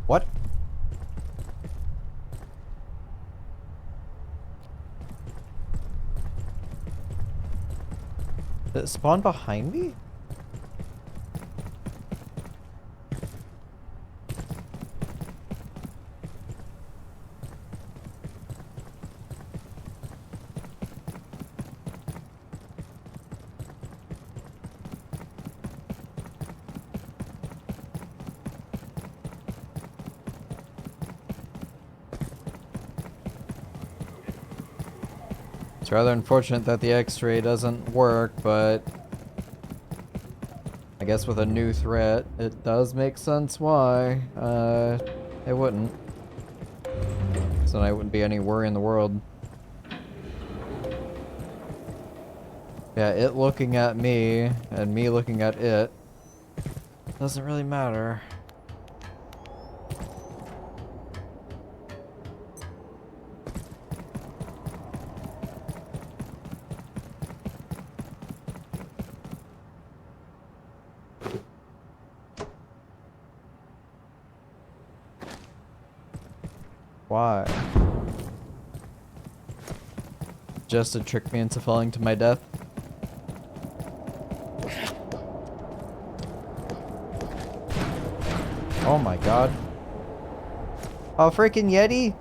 What? Did it spawn behind me? It's rather unfortunate that the X-ray doesn't work, but I guess with a new threat, it does make sense why. It wouldn't. So I wouldn't be any worry in the world. Yeah, it looking at me and me looking at it doesn't really matter. Why? Just to trick me into falling to my death? Oh my god. Oh, freaking Yeti!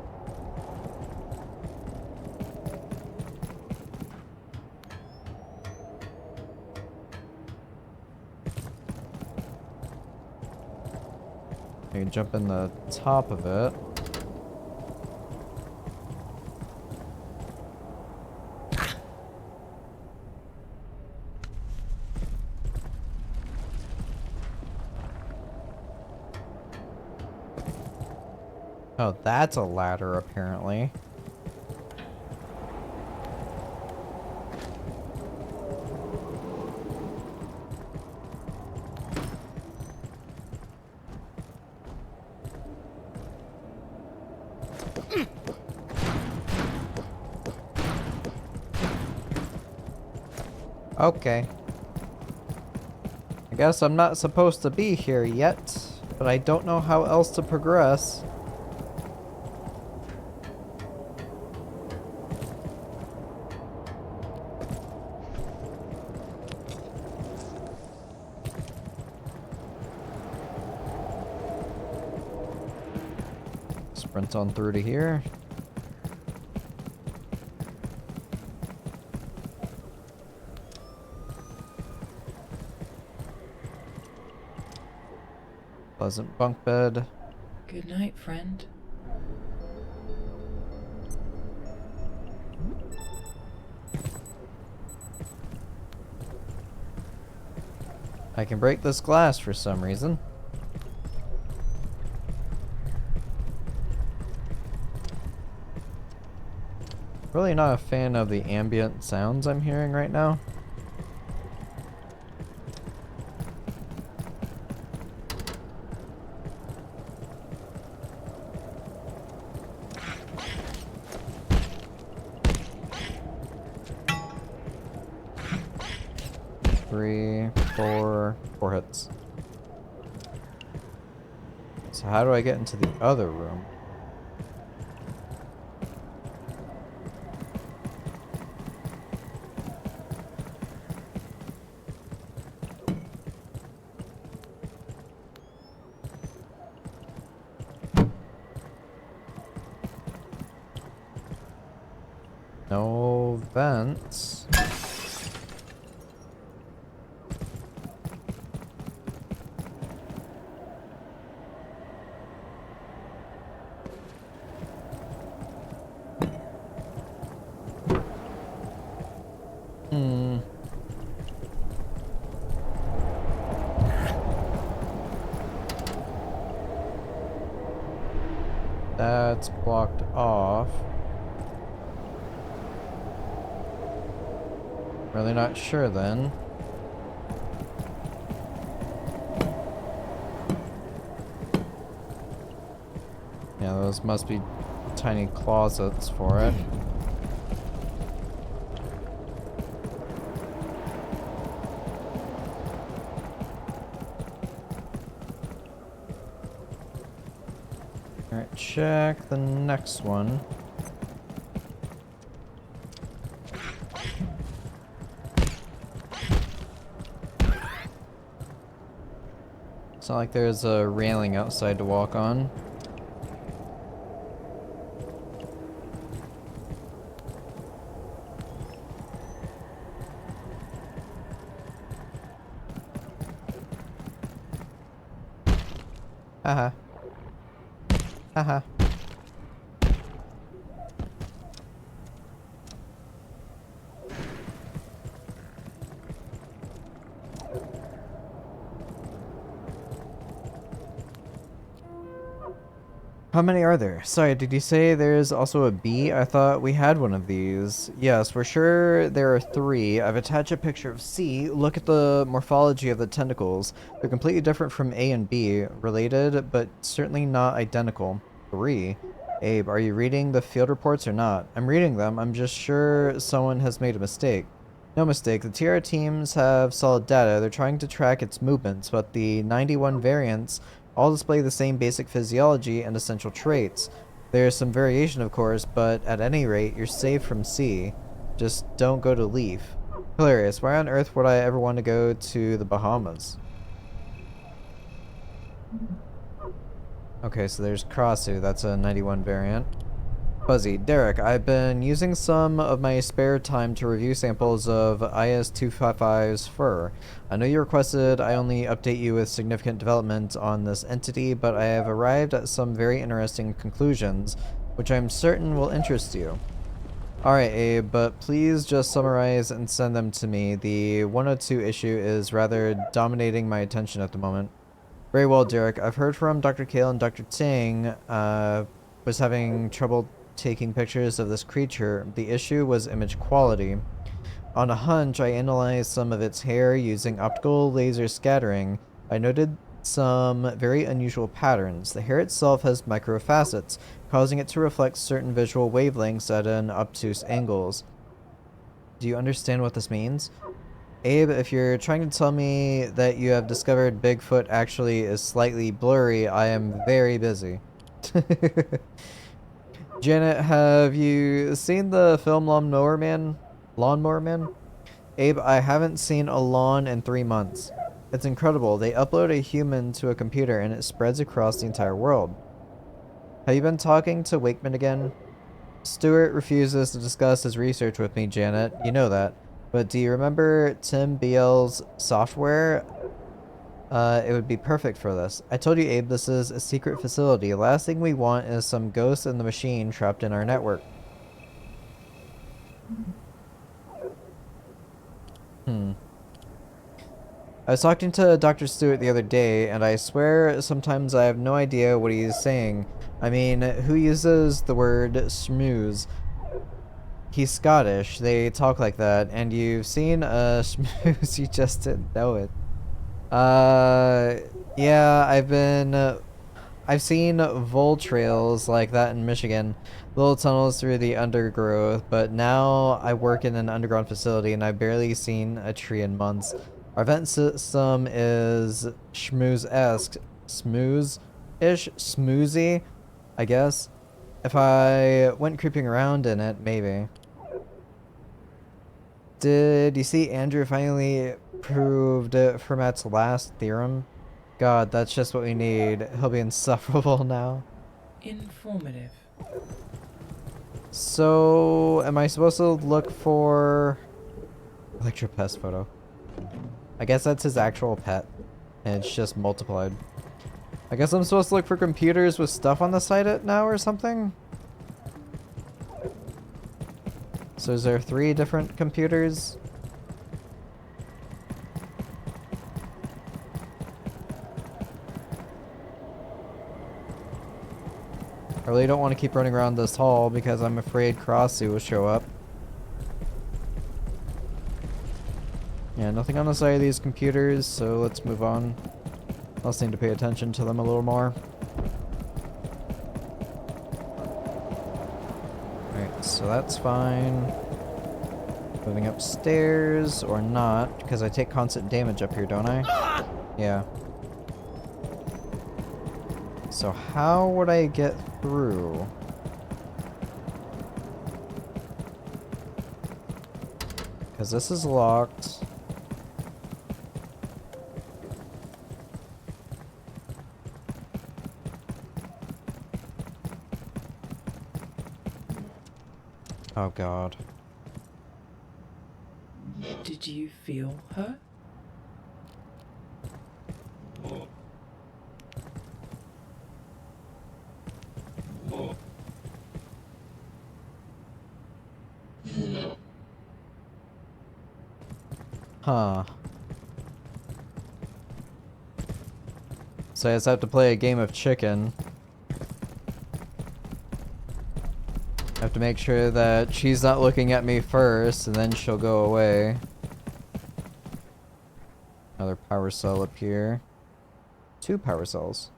I can jump in the top of it. Oh, that's a ladder, apparently. Okay. I guess I'm not supposed to be here yet, but I don't know how else to progress. Sprint on through to here. Pleasant bunk bed. Good night, friend. I can break this glass for some reason. Really not a fan of the ambient sounds I'm hearing right now. Three, four hits. So how do I get into the other room? No vents. That's blocked off. Really not sure then. Yeah, those must be tiny closets for it. Alright, check the next one. It's not like there's a railing outside to walk on. Haha. Haha. How many are there? Sorry, did you say there's also a B? I thought we had one of these. Yes, we're sure there are 3. I've attached a picture of C. Look at the morphology of the tentacles. They're completely different from A and B. Related, but certainly not identical. 3. Abe, are you reading the field reports or not? I'm reading them. I'm just sure someone has made a mistake. No mistake. The TR teams have solid data. They're trying to track its movements, but the 91 variants all display the same basic physiology and essential traits. There's some variation, of course, but at any rate, you're safe from C. Just don't go to Leaf. Hilarious. Why on earth would I ever want to go to the Bahamas? Okay, so there's Krasu, that's a 91 variant. Fuzzy, Derek, I've been using some of my spare time to review samples of IS-255's fur. I know you requested I only update you with significant development on this entity, but I have arrived at some very interesting conclusions, which I'm certain will interest you. Alright, Abe, but please just summarize and send them to me. The 102 issue is rather dominating my attention at the moment. Very well, Derek. I've heard from Dr. Kale and Dr. Ting was having trouble taking pictures of this creature. The issue was image quality. On a hunch, I analyzed some of its hair using optical laser scattering. I noted some very unusual patterns. The hair itself has microfacets, causing it to reflect certain visual wavelengths at an obtuse angles. Do you understand what this means? Abe, if you're trying to tell me that you have discovered Bigfoot actually is slightly blurry, I am very busy. Janet, have you seen the film Lawnmower Man? Lawnmower Man? Abe, I haven't seen a lawn in 3 months. It's incredible. They upload a human to a computer and it spreads across the entire world. Have you been talking to Wakeman again? Stewart refuses to discuss his research with me, Janet. You know that. But do you remember Tim Biel's software? It would be perfect for this. I told you, Abe, this is a secret facility. Last thing we want is some ghost in the machine trapped in our network. I was talking to Dr. Stewart the other day, and I swear sometimes I have no idea what he's saying. I mean, who uses the word schmooze? He's Scottish. They talk like that, and you've seen a schmooze, you just didn't know it. Yeah, I've seen vole trails like that in Michigan, little tunnels through the undergrowth, but now I work in an underground facility and I've barely seen a tree in months. Our vent system is schmooze-esque. Smooze-ish? Smoozy, I guess. If I went creeping around in it, maybe. Did you see Andrew finally proved Fermat's last theorem? God, that's just what we need. He'll be insufferable now. Informative. So, am I supposed to look for... Electropest photo. I guess that's his actual pet. And it's just multiplied. I guess I'm supposed to look for computers with stuff on the site now or something? So is there 3 different computers? I really don't want to keep running around this hall because I'm afraid Krossu will show up. Yeah, nothing on the side of these computers, so let's move on. I'll just need to pay attention to them a little more. Alright, so that's fine. Moving upstairs, or not, because I take constant damage up here, don't I? Yeah. So how would I get through? Because this is locked. Oh God. Did you feel her? Huh. So I just have to play a game of chicken. I have to make sure that she's not looking at me first, and then she'll go away. Another power cell up here. 2 power cells.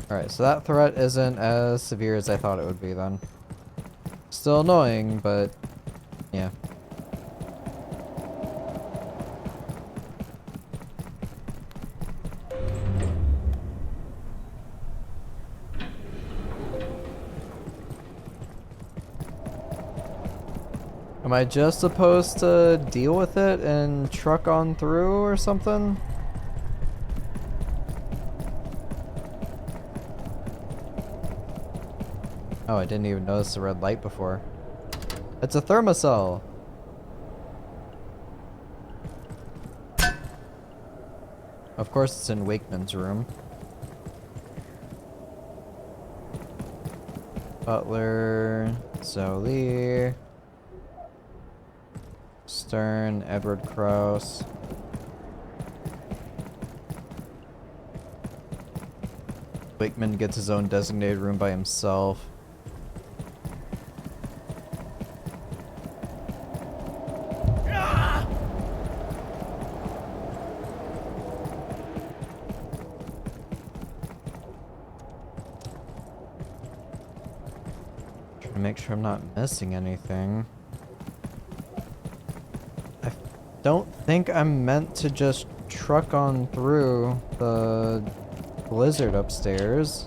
Alright, so that threat isn't as severe as I thought it would be then. Still annoying, but yeah. Am I just supposed to deal with it and truck on through or something? Oh, I didn't even notice the red light before. It's a thermocell! Of course it's in Wakeman's room. Butler, Zhao Stern, Edward Krauss. Wakeman gets his own designated room by himself. Trying to make sure I'm not missing anything. I don't think I'm meant to just truck on through the blizzard upstairs.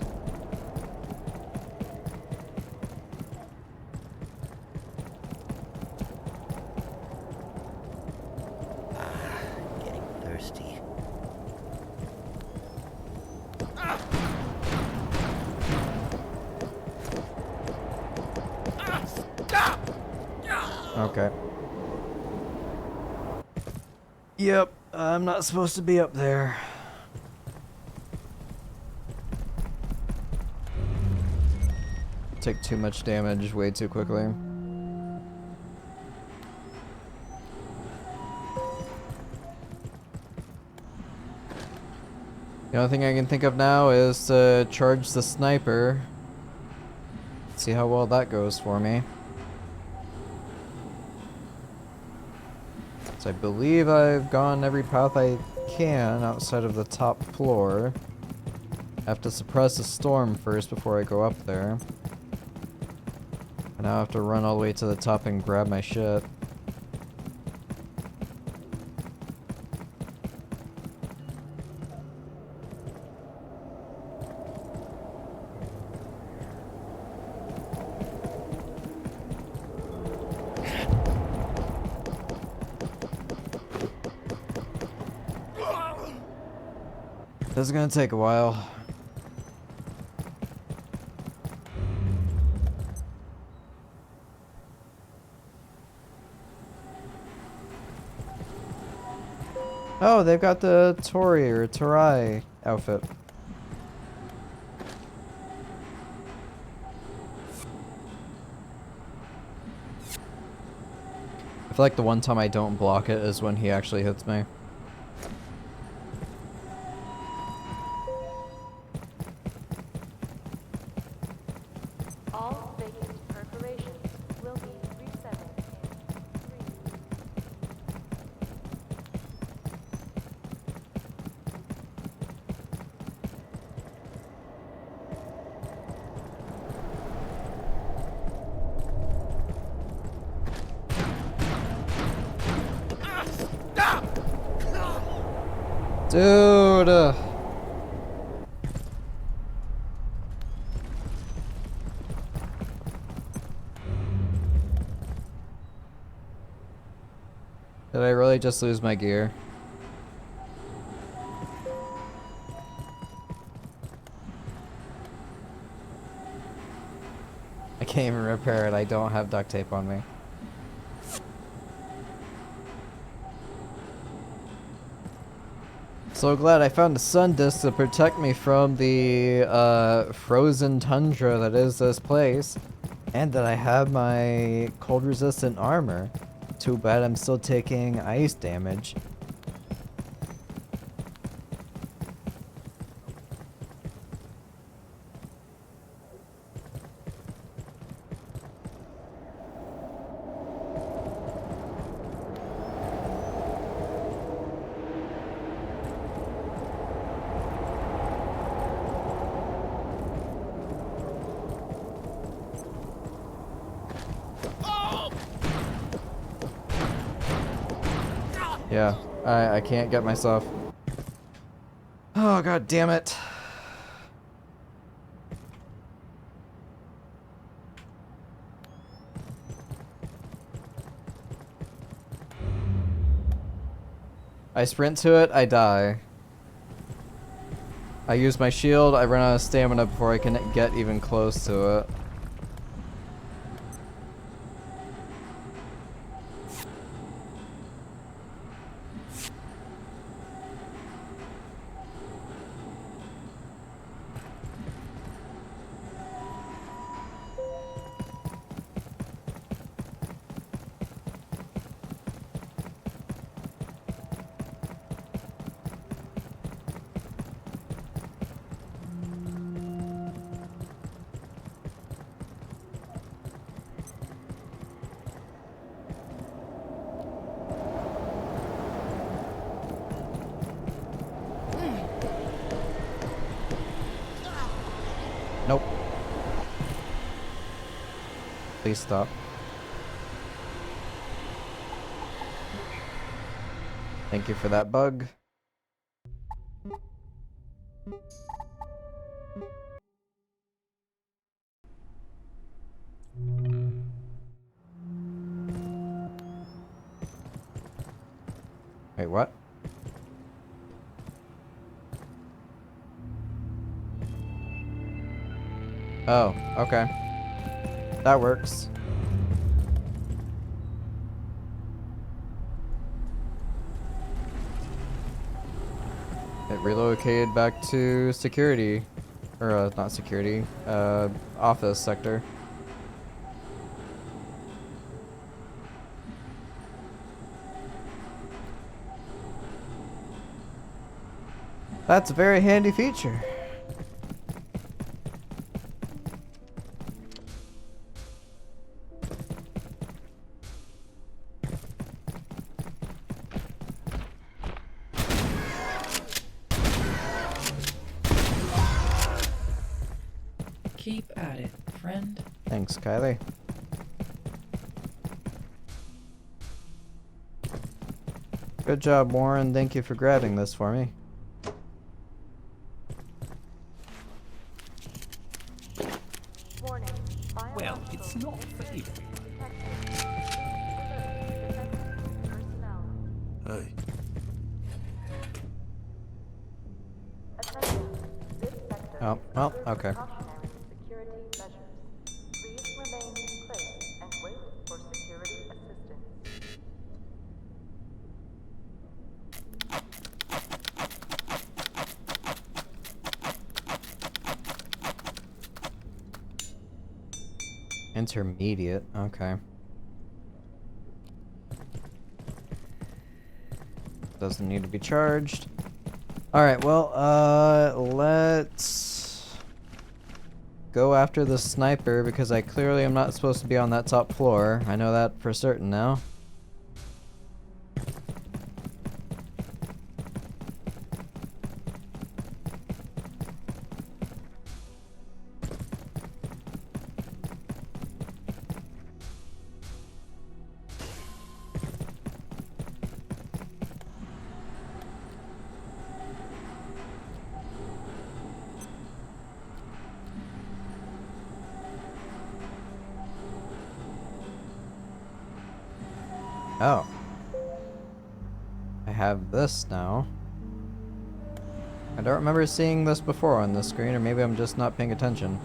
Getting thirsty. Okay. Yep, I'm not supposed to be up there. Take too much damage way too quickly. The only thing I can think of now is to charge the sniper. See how well that goes for me. So I believe I've gone every path I can outside of the top floor. I have to suppress the storm first before I go up there. And now I have to run all the way to the top and grab my shit. This is gonna take a while. Oh, they've got the Tori or Torai outfit. I feel like the one time I don't block it is when he actually hits me. All vacant perforations will be resetting in 3. Dude! Did I really just lose my gear? I can't even repair it. I don't have duct tape on me. So glad I found a sun disk to protect me from the frozen tundra that is this place. And that I have my cold resistant armor. Too bad I'm still taking ice damage. Yeah, I can't get myself. Oh, god damn it. I sprint to it, I die. I use my shield, I run out of stamina before I can get even close to it. Nope. Please stop. Thank you for that bug. Wait, what? Oh, okay. That works. It relocated back to security. Or, not security. Office sector. That's a very handy feature. Keep at it, friend. Thanks, Kylie. Good job, Warren. Thank you for grabbing this for me. Well, it's not for everyone. Hey. Oh, well, okay. Intermediate, okay. Doesn't need to be charged. Alright, well, let's go after the sniper because I clearly am not supposed to be on that top floor. I know that for certain now. Oh. I have this now. I don't remember seeing this before on the screen, or maybe I'm just not paying attention.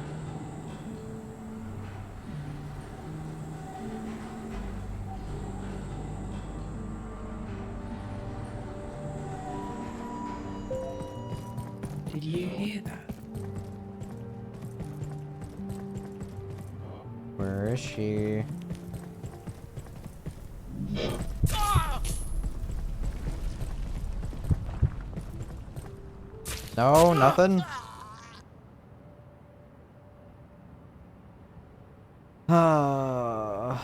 Did you hear that? Where is she? No, nothing? Ah.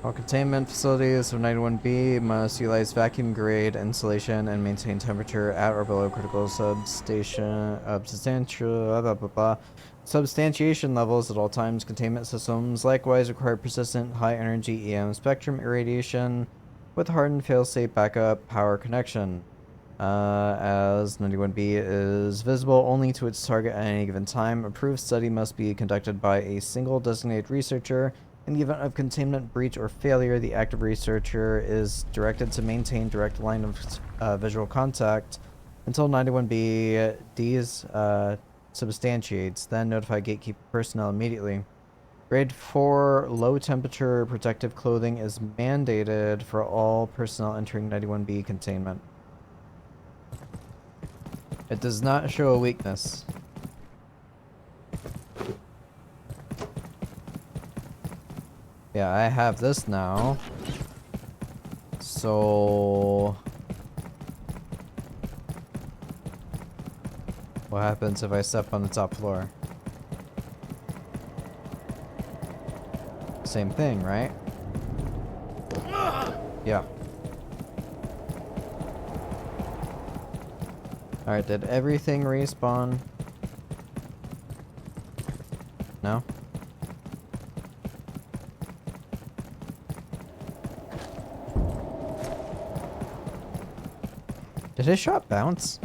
All containment facilities of 91B must utilize vacuum grade insulation and maintain temperature at or below critical substantiation levels at all times. Containment systems likewise require persistent high energy EM spectrum irradiation with hardened failsafe backup power connection. As 91B is visible only to its target at any given time, approved study must be conducted by a single designated researcher. In the event of containment breach or failure, the active researcher is directed to maintain direct line of visual contact until 91B substantiates, then notify gatekeeper personnel immediately. Grade 4 low temperature protective clothing is mandated for all personnel entering 91B containment. It does not show a weakness. Yeah, I have this now. So... what happens if I step on the top floor? Same thing, right? Yeah. Alright, did everything respawn? No? Did his shot bounce?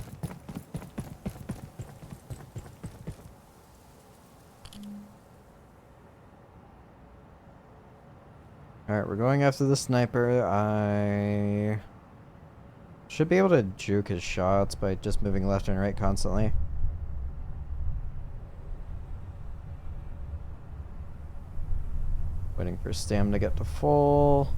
Alright, we're going after the sniper. I should be able to juke his shots by just moving left and right constantly. Waiting for stamina to get to full.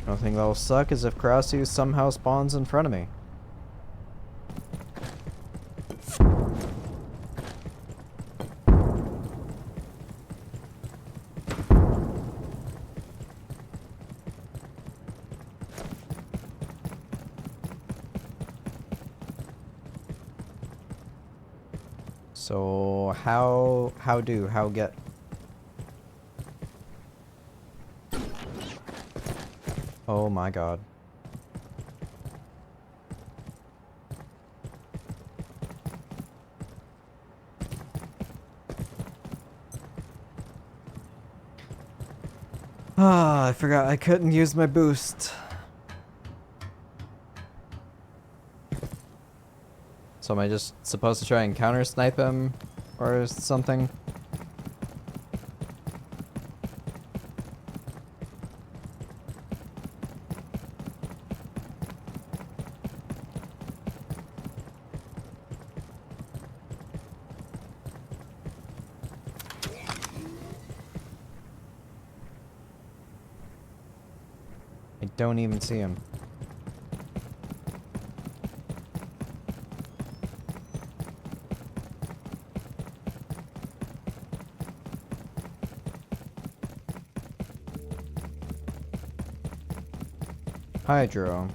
The only thing that'll suck is if Krausu somehow spawns in front of me. So how get? Oh my god. Ah, I forgot I couldn't use my boost. So am I just supposed to try and counter snipe him or something? I don't even see him. Hydro.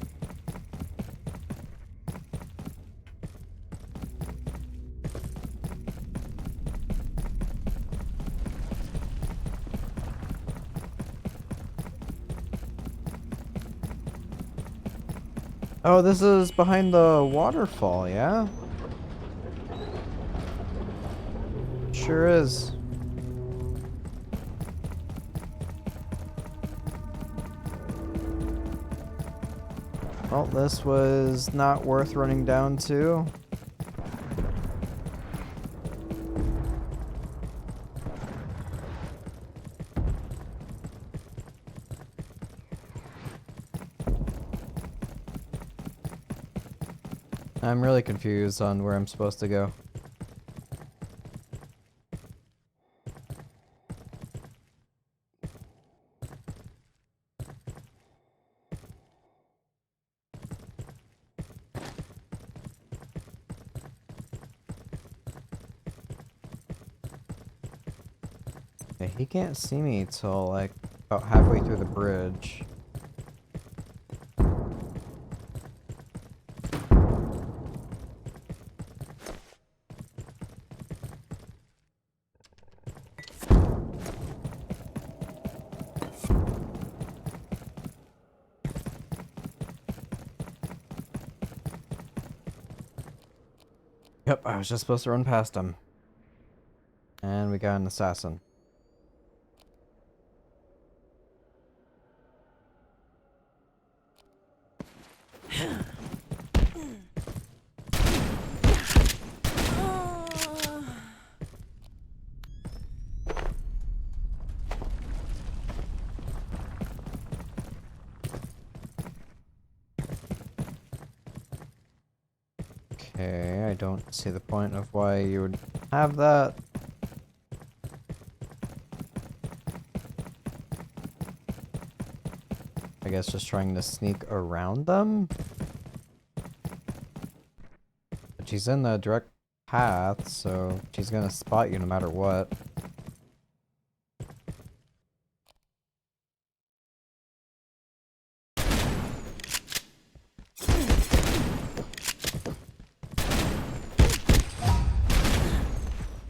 Oh, this is behind the waterfall, yeah? Sure is. Well, this was not worth running down to. I'm really confused on where I'm supposed to go. Okay, he can't see me till like about halfway through the bridge. Yep, I was just supposed to run past him. And we got an assassin. Okay, I don't see the point of why you would have that. I guess just trying to sneak around them? But she's in the direct path, so she's gonna spot you no matter what.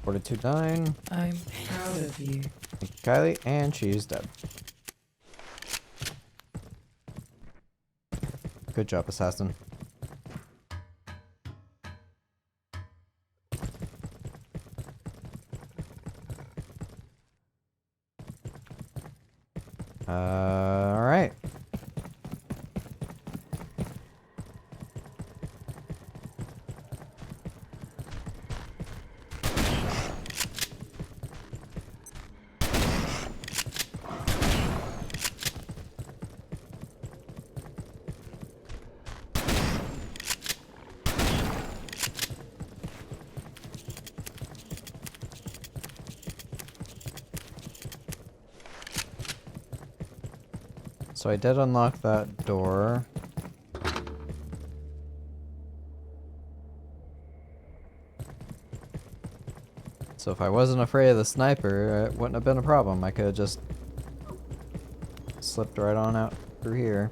Fortitude 9. I'm proud of you. Thank you, Kylie, and she's dead. Good job, assassin. Alright. So I did unlock that door. So if I wasn't afraid of the sniper, it wouldn't have been a problem. I could have just slipped right on out through here.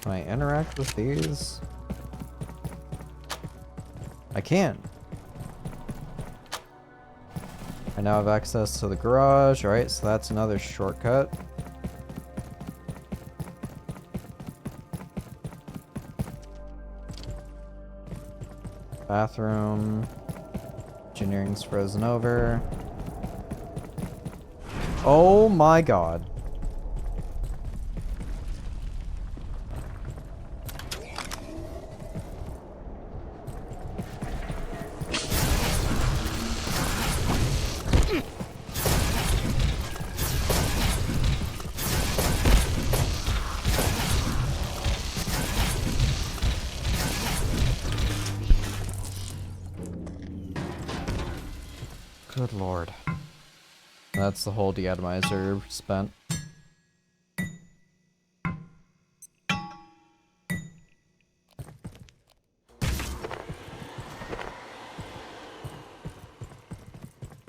Can I interact with these? I can. I now have access to the garage, alright, so that's another shortcut. Bathroom. Engineering's frozen over. Oh my god. Good lord. That's the whole deatomizer spent.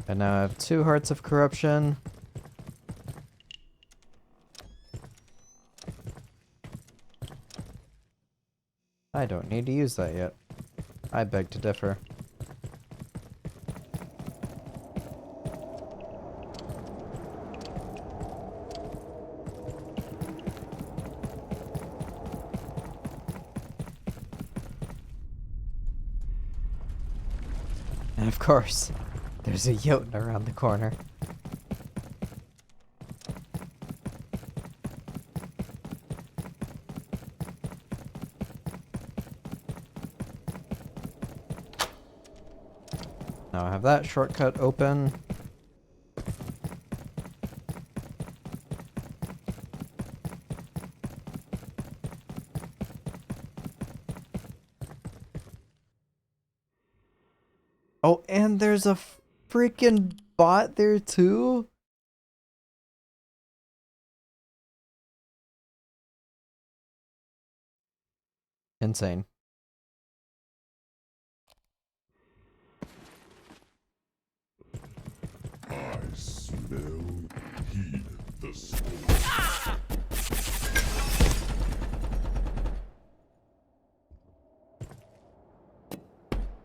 And now I have 2 hearts of corruption. I don't need to use that yet. I beg to differ. And of course, there's a Jotun around the corner. Now I have that shortcut open. Oh, and there's a freaking bot there too? Insane. I smell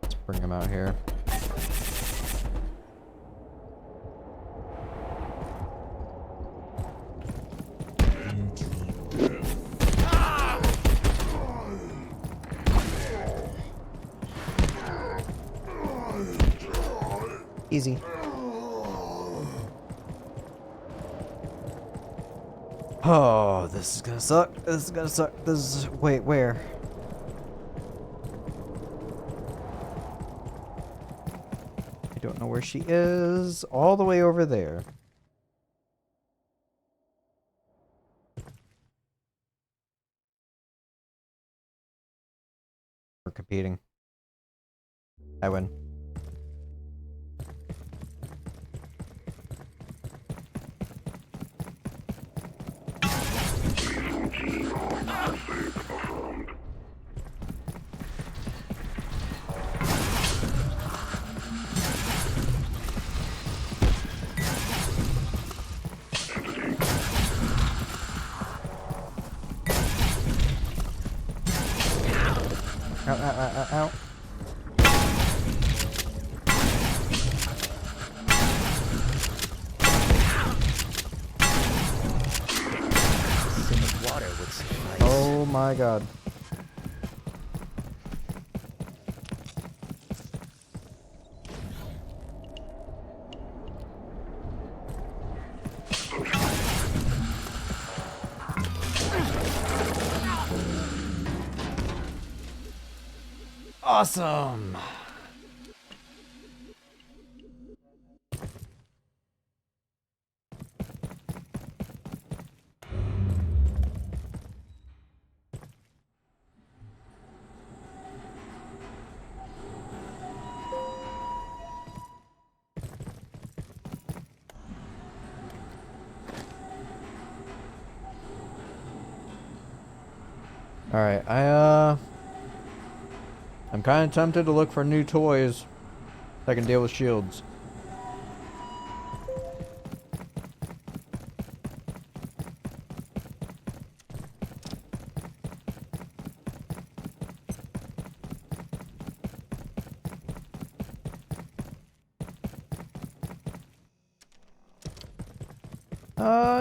Let's bring him out here. Easy. Oh, this is gonna suck. This is gonna suck. This is... Wait, where? I don't know where she is. All the way over there. We're competing. I win. Ow, ow, ow, ow, ow. Water would suffice. Oh my god. Awesome. Alright, I'm kind of tempted to look for new toys that can deal with shields.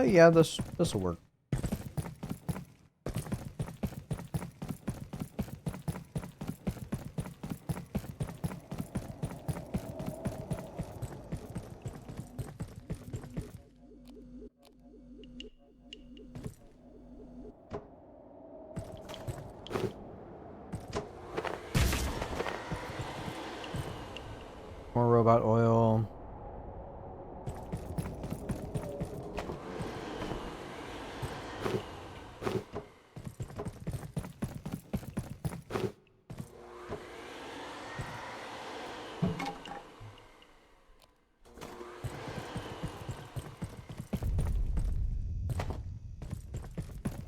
Yeah, this'll work. More robot oil.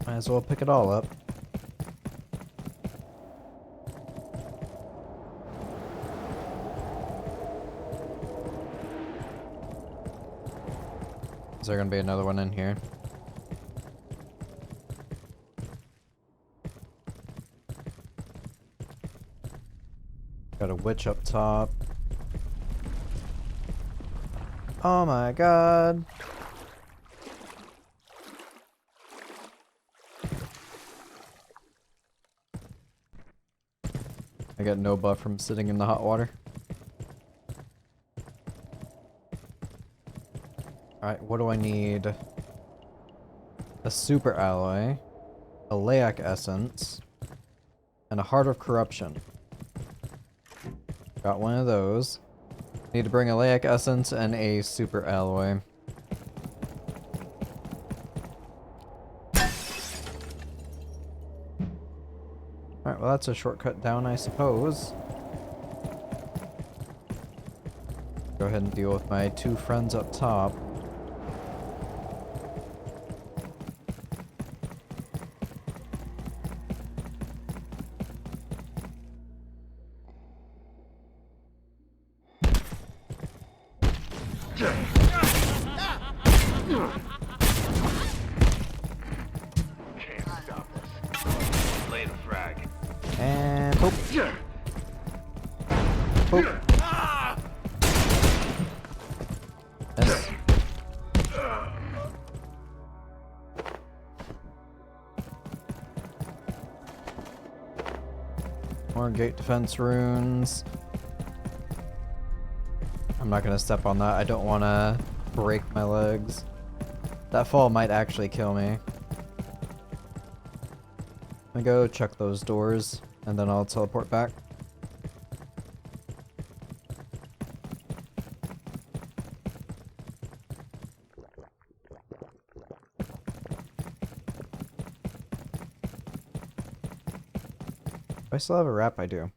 Might as well pick it all up. Is there gonna be another one in here? Got a witch up top. Oh my god. I got no buff from sitting in the hot water. Alright, what do I need? A super alloy, a Laic essence, and a heart of corruption. Got one of those. Need to bring a Laic essence and a super alloy. Alright, well that's a shortcut down, I suppose. Go ahead and deal with my two friends up top. And poop. Poop. Miss. More gate defense runes. I'm not gonna step on that. I don't wanna break my legs. That fall might actually kill me. Let me go check those doors, and then I'll teleport back. I still have a wrap, I do.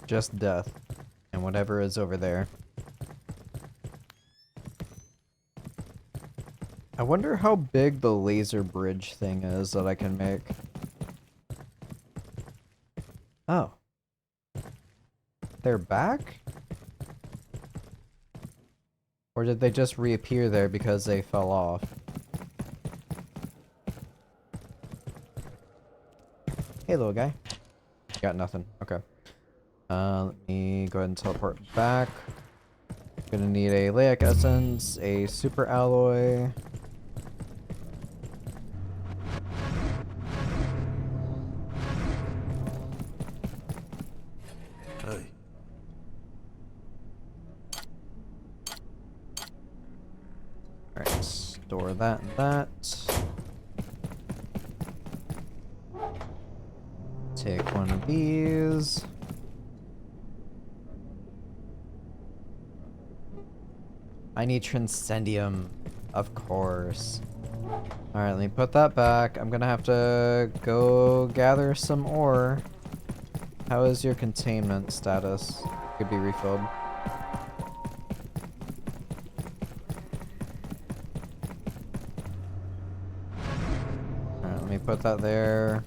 Just death. And whatever is over there. I wonder how big the laser bridge thing is that I can make. Oh. They're back? Or did they just reappear there because they fell off? Hey, little guy. Got nothing. Okay. Let me go ahead and teleport back. Gonna need a Laic Essence, a Super Alloy. Hey. Alright, store that and that. Take one of these. I need Transcendium, of course. Alright, let me put that back. I'm gonna have to go gather some ore. How is your containment status? Could be refilled. Alright, let me put that there.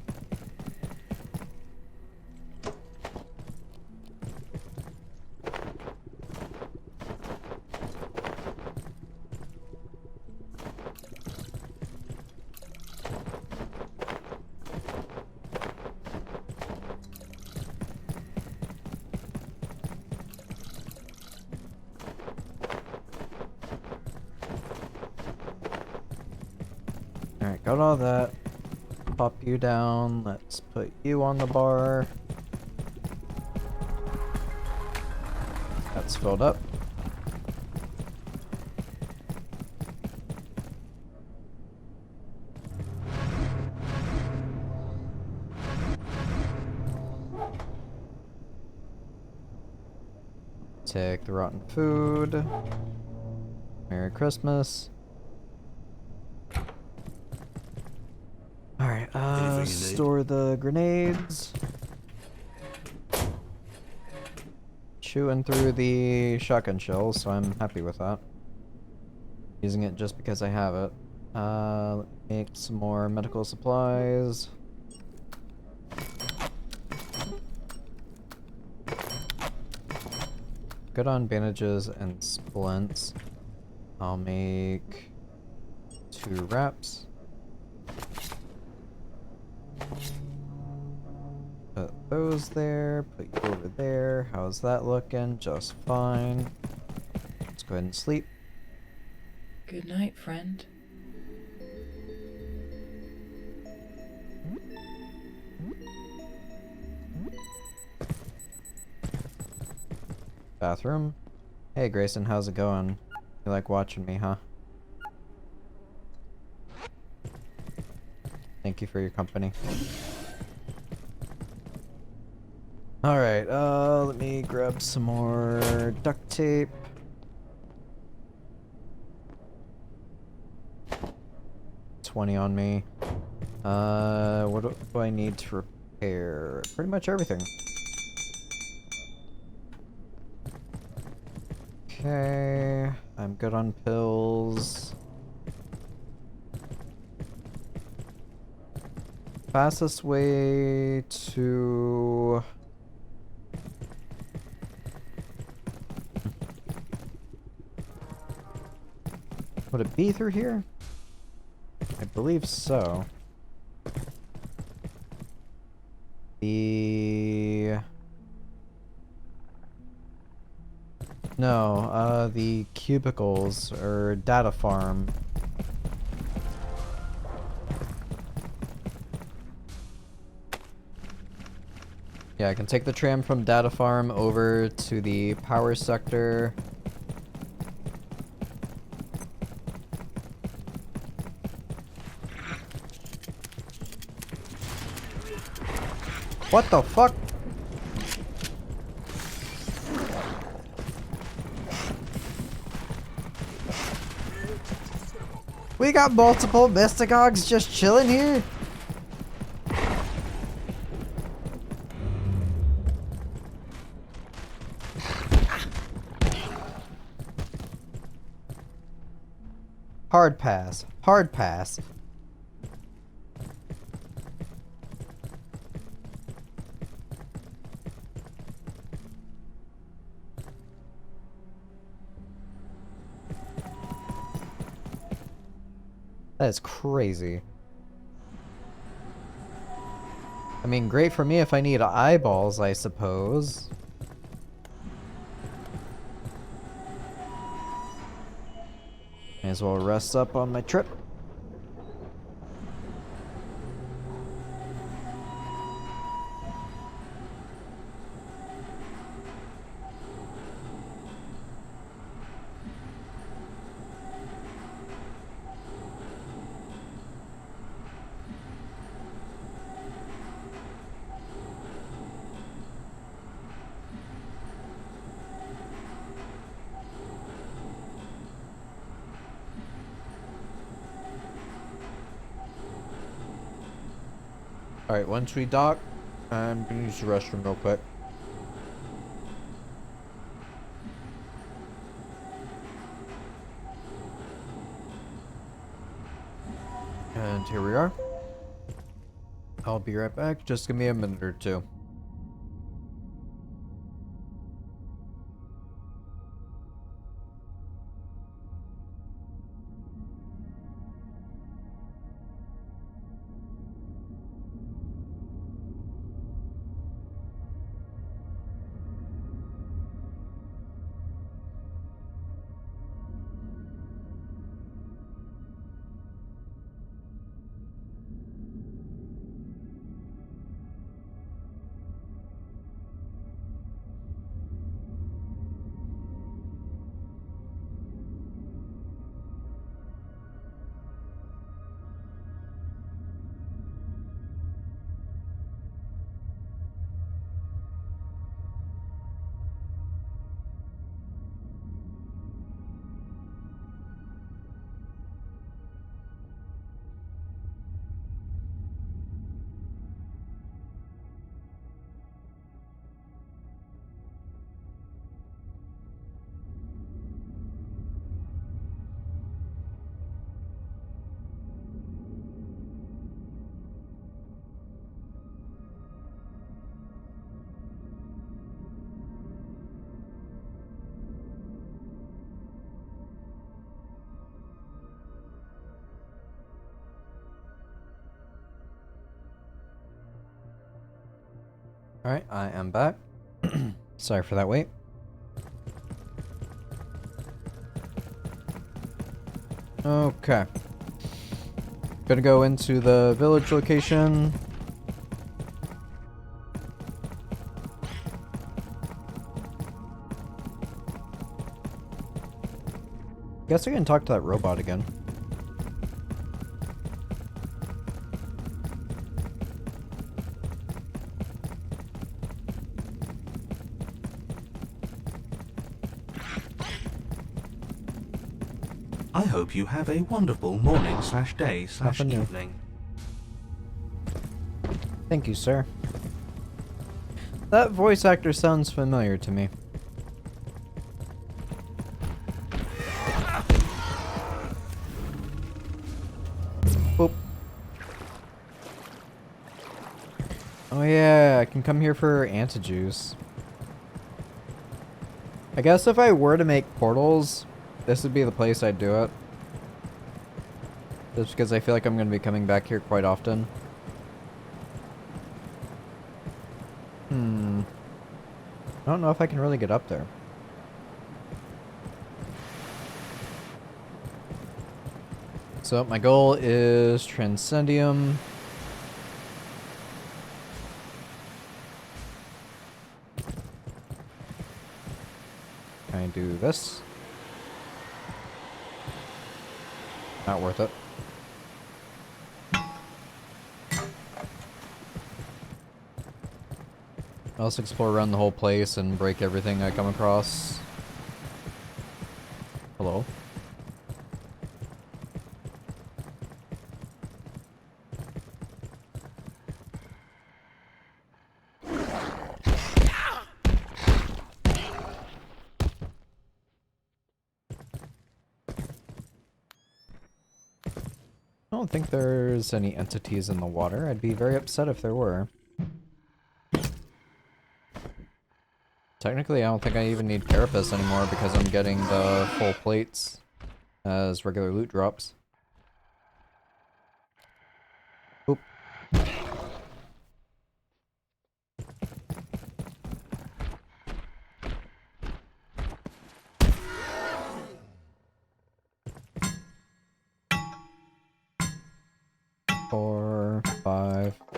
Alright, got all that. Pop you down. Let's put you on the bar. That's filled up. Take the rotten food. Merry Christmas. Alright, store the grenades. Chewing through the shotgun shells, so I'm happy with that. Using it just because I have it. Let me make some more medical supplies. Good on bandages and splints. I'll make 2 wraps. Put those there, put you over there. How's that looking? Just fine. Let's go ahead and sleep. Good night, friend. Bathroom. Hey Grayson, how's it going? You like watching me, huh? Thank you for your company. Alright, let me grab some more duct tape. $20 on me. What do I need to repair? Pretty much everything. Okay, I'm good on pills. Fastest way to Would it be through here? I believe so. No, the cubicles or data farm. Yeah, I can take the tram from data farm over to the power sector. What the fuck? We got multiple mystagogs just chilling here? Hard pass. Hard pass. That is crazy. I mean, great for me if I need eyeballs, I suppose. May as well rest up on my trip. Alright, once we dock, I'm gonna use the restroom real quick. And here we are. I'll be right back. Just give me a minute or two. Alright, I am back. Sorry for that wait. Okay. Gonna go into the village location. Guess I can talk to that robot again. I hope you have a wonderful morning/day/evening. Thank you, sir. That voice actor sounds familiar to me. Boop. Oh yeah, I can come here for anti-juice. I guess if I were to make portals, this would be the place I'd do it. Just because I feel like I'm going to be coming back here quite often. I don't know if I can really get up there. So my goal is Transcendium. Can I do this? Not worth it. I'll just explore around the whole place and break everything I come across. Hello? I don't think there's any entities in the water. I'd be very upset if there were. Technically, I don't think I even need Carapace anymore because I'm getting the full plates as regular loot drops. Oop.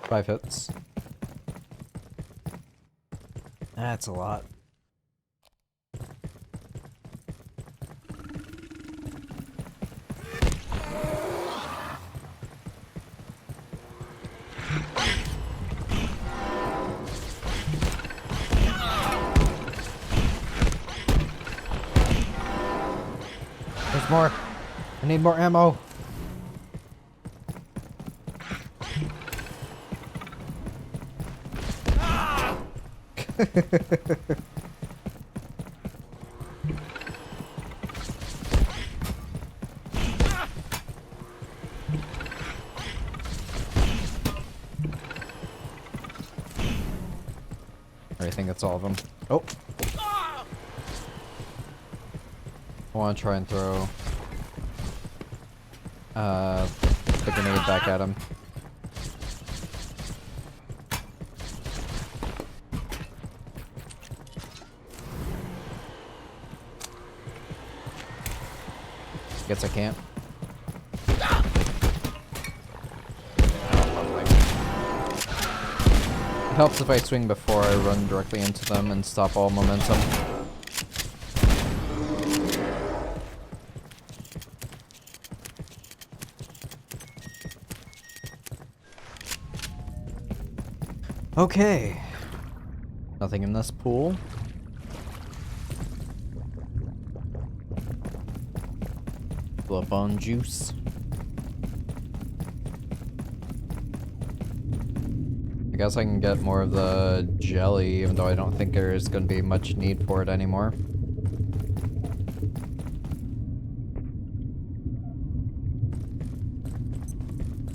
Five hits. That's a lot. There's more. I need more ammo. I think that's all of them. Oh. I want to try and throw the grenade back at him. Guess I can't. It helps if I swing before I run directly into them and stop all momentum. Okay. Nothing in this pool. Fill up on juice. I guess I can get more of the jelly, even though I don't think there's going to be much need for it anymore.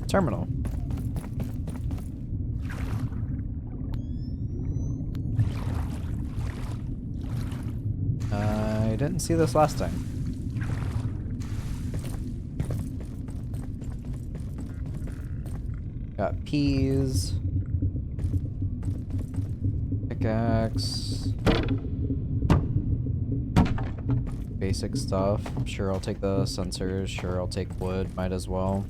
Terminal. I didn't see this last time. Got peas. Pickaxe. Basic stuff. Sure, I'll take the sensors. Sure, I'll take wood. Might as well.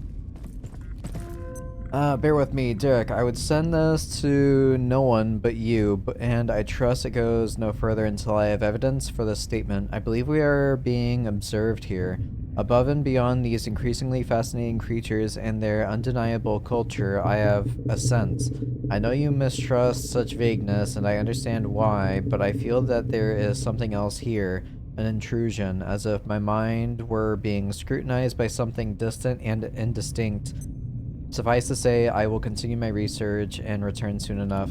Bear with me, Derek. I would send this to no one but you, and I trust it goes no further until I have evidence for this statement. I believe we are being observed here. Above and beyond these increasingly fascinating creatures and their undeniable culture, I have a sense. I know you mistrust such vagueness, and I understand why, but I feel that there is something else here, an intrusion, as if my mind were being scrutinized by something distant and indistinct. Suffice to say, I will continue my research and return soon enough.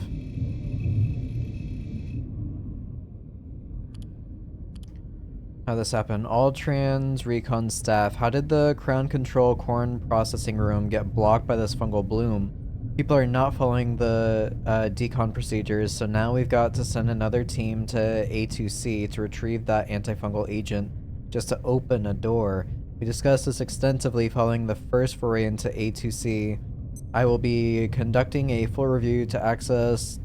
How this happened? All trans recon staff. How did the Crown Control corn processing room get blocked by this fungal bloom? People are not following the decon procedures, so now we've got to send another team to A2C to retrieve that antifungal agent just to open a door. We discussed this extensively following the first foray into A2C. I will be conducting a full review to access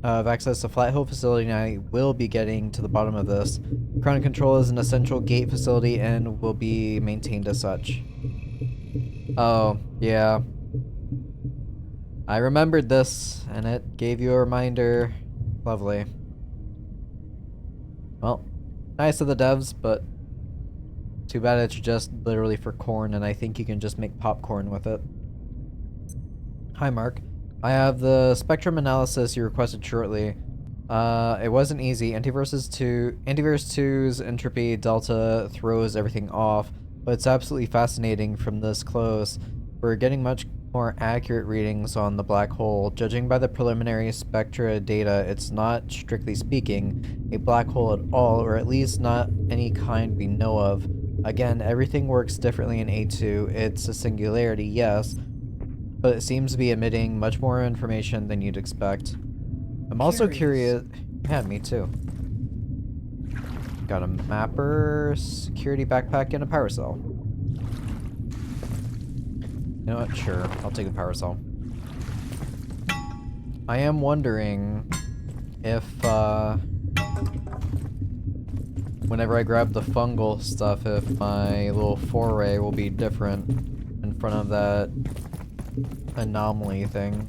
to Flat Hill facility, and I will be getting to the bottom of this. Crown Control is an essential gate facility and will be maintained as such. Oh, yeah. I remembered this, and it gave you a reminder. Lovely. Well, nice of the devs, but too bad it's just literally for corn, and I think you can just make popcorn with it. Hi, Mark. I have the spectrum analysis you requested shortly. It wasn't easy. Antivirus 2's entropy delta throws everything off, but it's absolutely fascinating from this close. We're getting much more accurate readings on the black hole. Judging by the preliminary spectra data, it's not, strictly speaking, a black hole at all, or at least not any kind we know of. Again, everything works differently in A2. It's a singularity, yes, but it seems to be emitting much more information than you'd expect. I'm also curious. Yeah, me too. Got a mapper, security backpack, and a power cell. You know what? Sure, I'll take the power cell. I am wondering if, whenever I grab the fungal stuff, if my little foray will be different in front of that anomaly thing.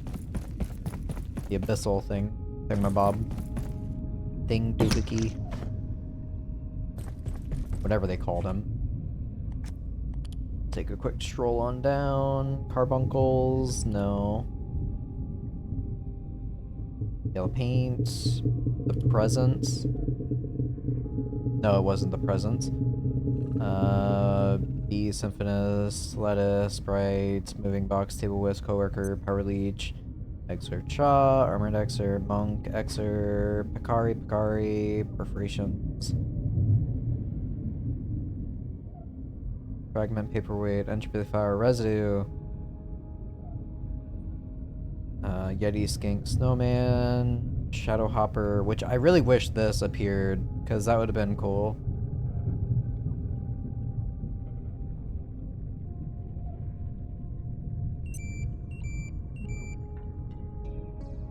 The abyssal thing. Thingamabob. Thing doohickey. Whatever they called him. Take a quick stroll on down. Carbuncles, no. Yellow paint. The presents. No, it wasn't the presents. B, Symphonist, Lettuce, Sprite, Moving Box, Table Whisk, Coworker, Power Leech, Exer Cha, Armored Exer, Monk, Exer, Picari, Perforations. Fragment, Paperweight, Entropy Fire, Residue. Yeti, Skink, Snowman, Shadow Hopper, which I really wish this appeared, because that would have been cool.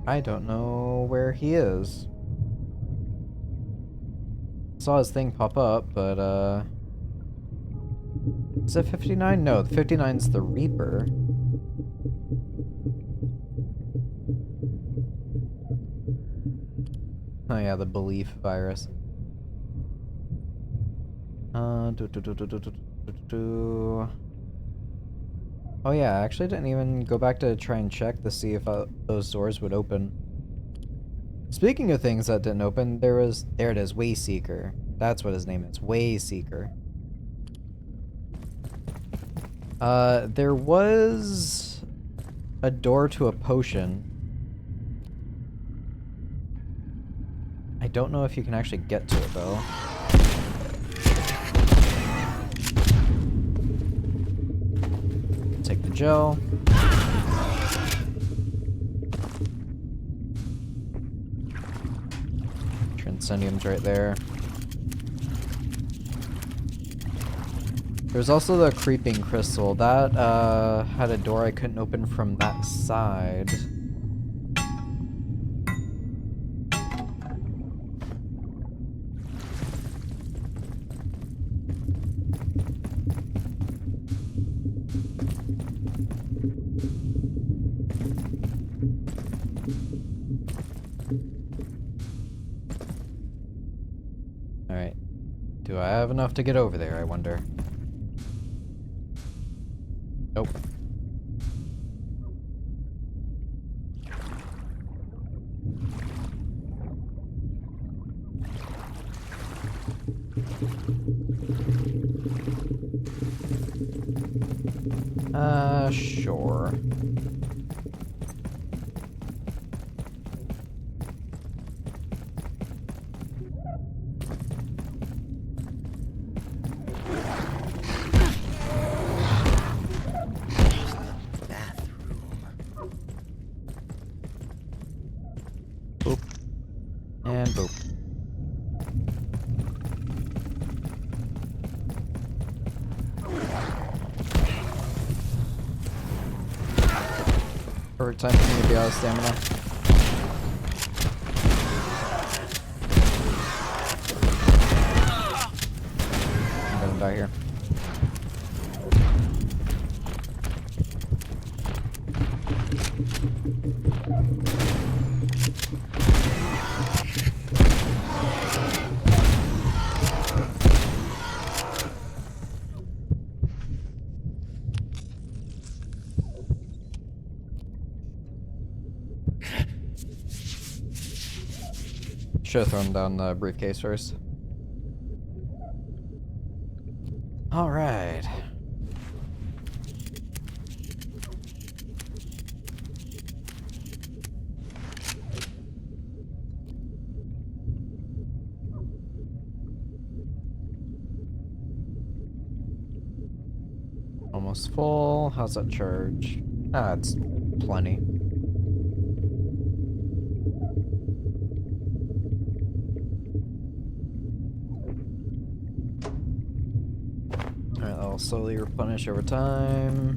I don't know where he is. Saw his thing pop up, but is it 59? No, the 59's the Reaper. Oh yeah, the belief virus. Oh yeah, I actually didn't even go back to try and check to see if those doors would open. Speaking of things that didn't open, there it is, Wayseeker. That's what his name is, Wayseeker. There was a door to a potion. I don't know if you can actually get to it though. Take the gel. Transcendium's right there. There's also the creeping crystal. That had a door I couldn't open from that side. Alright. Do I have enough to get over there, I wonder? Nope. Sure. Boop. And boop. perfect time for me to be out of stamina. I'm gonna die here. Should have thrown down the briefcase first. Alright. Almost full. How's that charge? Ah, it's plenty. Alright, that'll slowly replenish over time.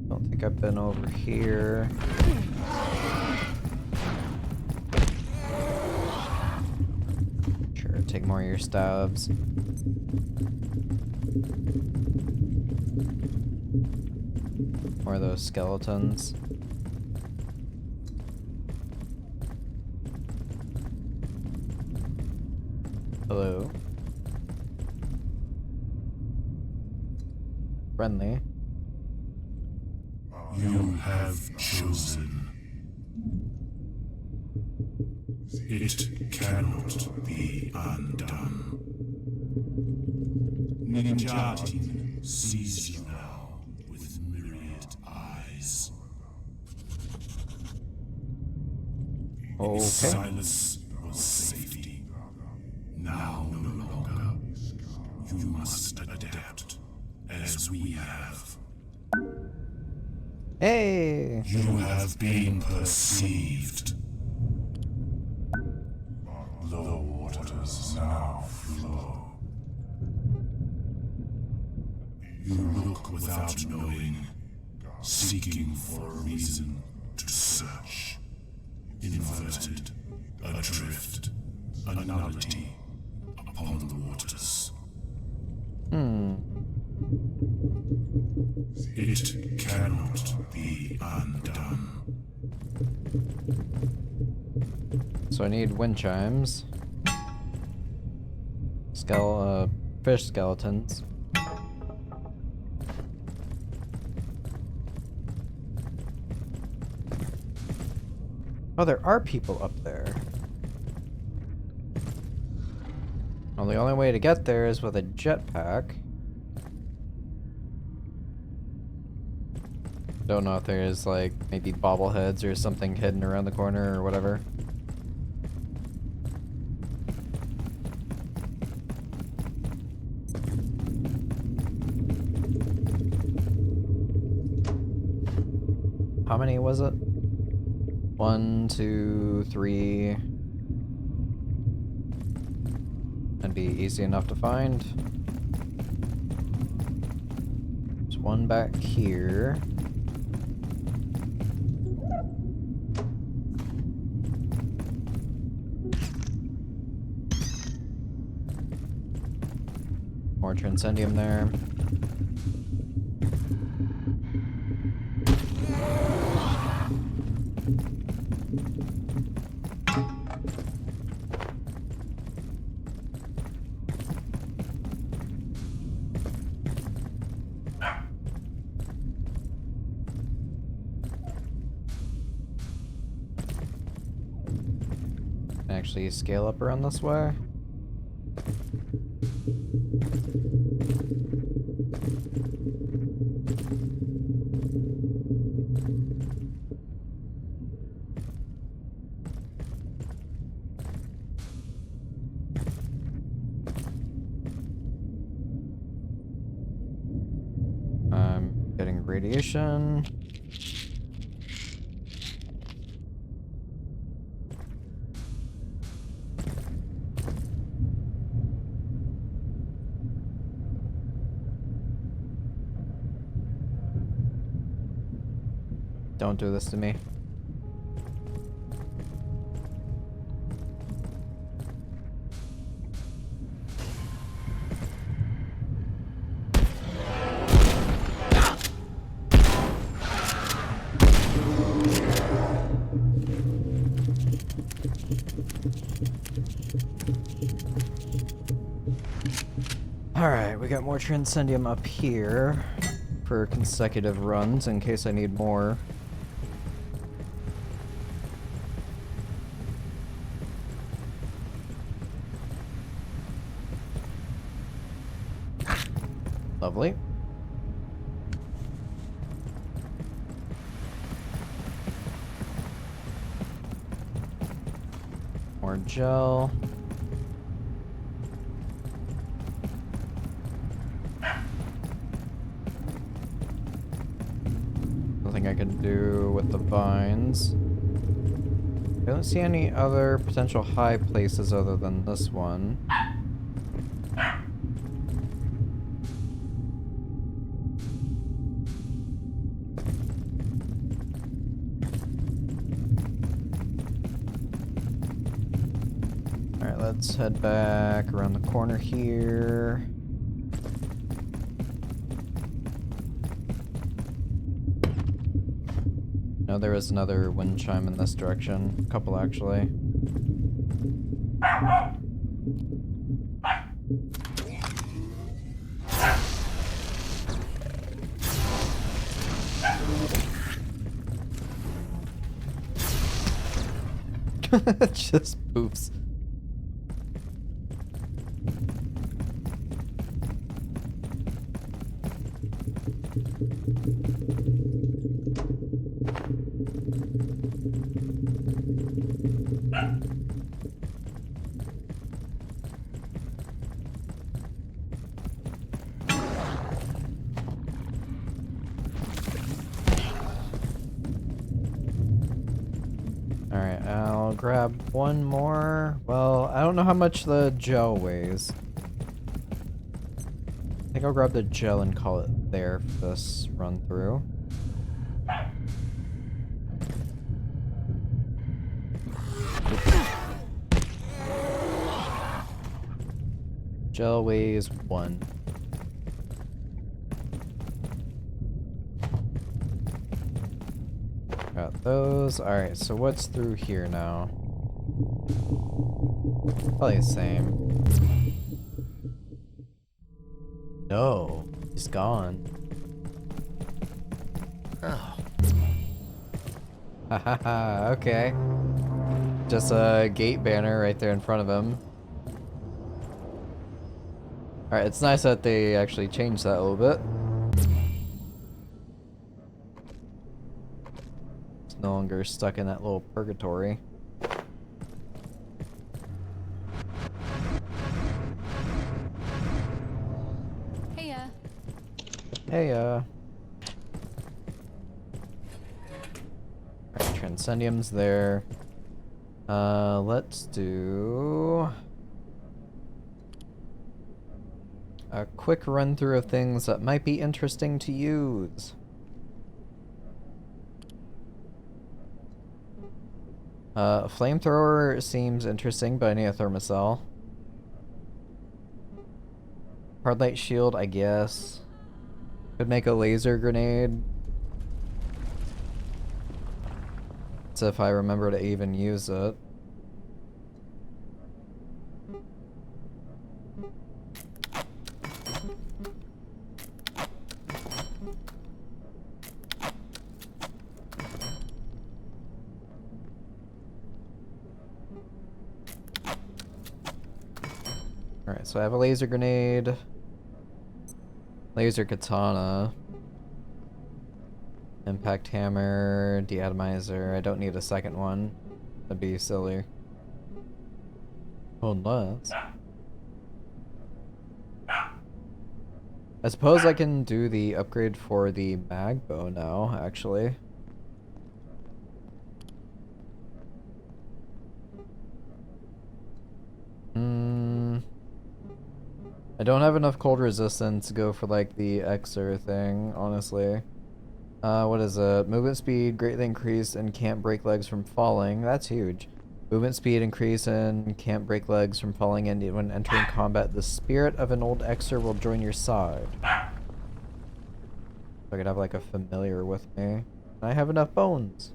Don't think I've been over here. Sure, take more of your stabs. More of those skeletons. Hello. Friendly. You have chosen. It cannot be undone. Ninjatin sees you now with myriad eyes. Okay. Silence was safety. Now no longer. You must adapt, as we have. Hey! You have been perceived. Low waters now flow. You look without knowing, seeking for a reason to search. Inverted, adrift, a nullity upon the waters. It cannot be undone. So I need wind chimes. Fish skeletons. Oh, there are people up there. Well, the only way to get there is with a jetpack. Don't know if there's like maybe bobbleheads or something hidden around the corner or whatever. How many was it? 1, 2, 3. That'd be easy enough to find. There's one back here. More Transcendium there. Actually scale up around this way. I'm getting radiation. Don't do this to me. Alright, we got more Transcendium up here for consecutive runs in case I need more. Lovely. More gel. Nothing I can do with the vines. I don't see any other potential high places other than this one. Alright, let's head back around the corner here. No, there is another wind chime in this direction. A couple, actually. Just poofs. Alright, I'll grab one more. Well, I don't know how much the gel weighs. I think I'll grab the gel and call it there for this run through. Gel weighs 1. Got those. Alright, so what's through here now? Probably the same. No, he's gone. Oh. Hahaha, okay. Just a gate banner right there in front of him. Alright, it's nice that they actually changed that a little bit. It's no longer stuck in that little purgatory. Heya. Hey, Alright, Transcendium's there. Let's do a quick run through of things that might be interesting to use. Flamethrower seems interesting, but I need a thermocell. Hard light shield, I guess. Could make a laser grenade. That's if I remember to even use it. Alright, so I have a laser grenade. Laser katana. Impact hammer, deatomizer. I don't need a second one. That'd be silly. Unless... I suppose I can do the upgrade for the mag bow now, actually. I don't have enough cold resistance to go for like the Xer thing, honestly. What is it? Movement speed greatly increased and can't break legs from falling. That's huge. Movement speed increase and can't break legs from falling, and when entering combat, the spirit of an old Xer will join your side. I could have like a familiar with me. I have enough bones.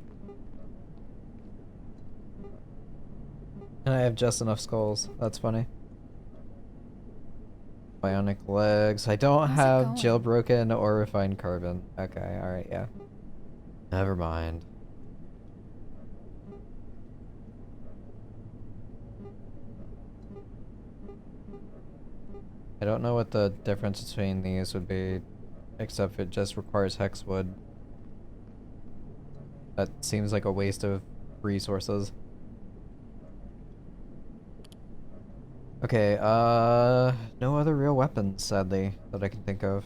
And I have just enough skulls. That's funny. Bionic legs. I don't have jailbroken or refined carbon. Okay, alright, yeah. Never mind. I don't know what the difference between these would be, except it just requires hexwood. That seems like a waste of resources. Okay, no other real weapons, sadly, that I can think of.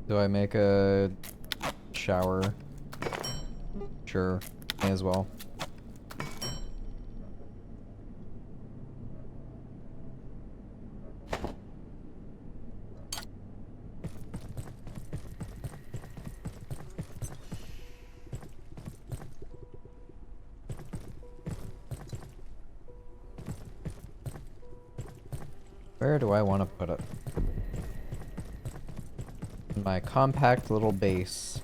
Do I make a shower? Sure, may as well. Where do I want to put it? In my compact little base.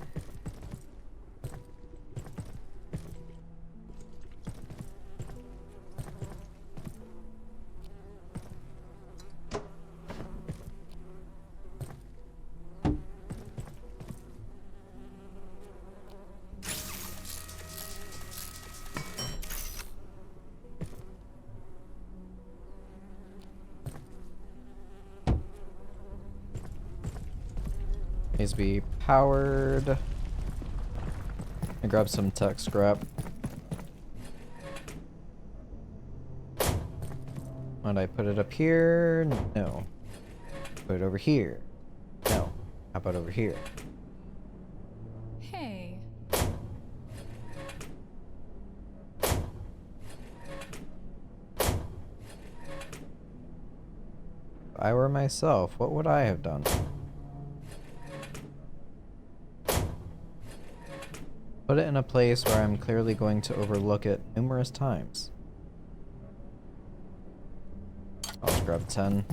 Needs to be powered. And grab some tech scrap. And I put it up here? No. Put it over here. No. How about over here? Hey. If I were myself, what would I have done? Put it in a place where I'm clearly going to overlook it numerous times. I'll just grab 10.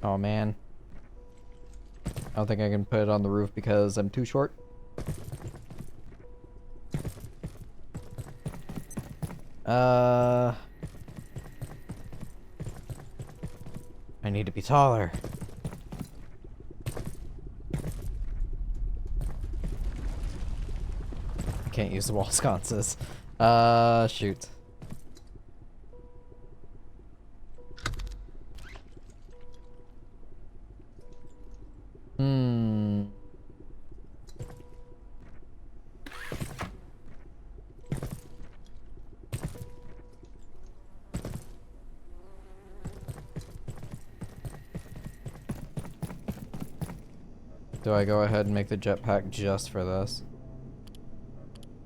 Oh man. I don't think I can put it on the roof because I'm too short. I need to be taller. I can't use the wall sconces. Shoot. Do I go ahead and make the jetpack just for this?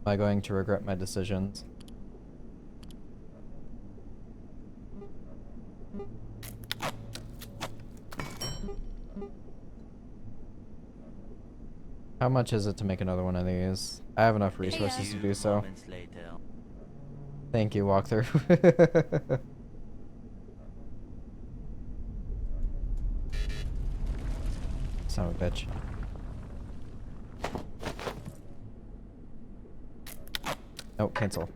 Am I going to regret my decisions? How much is it to make another one of these? I have enough resources to do so. Thank you, walkthrough. Son of a bitch. Oh, cancel.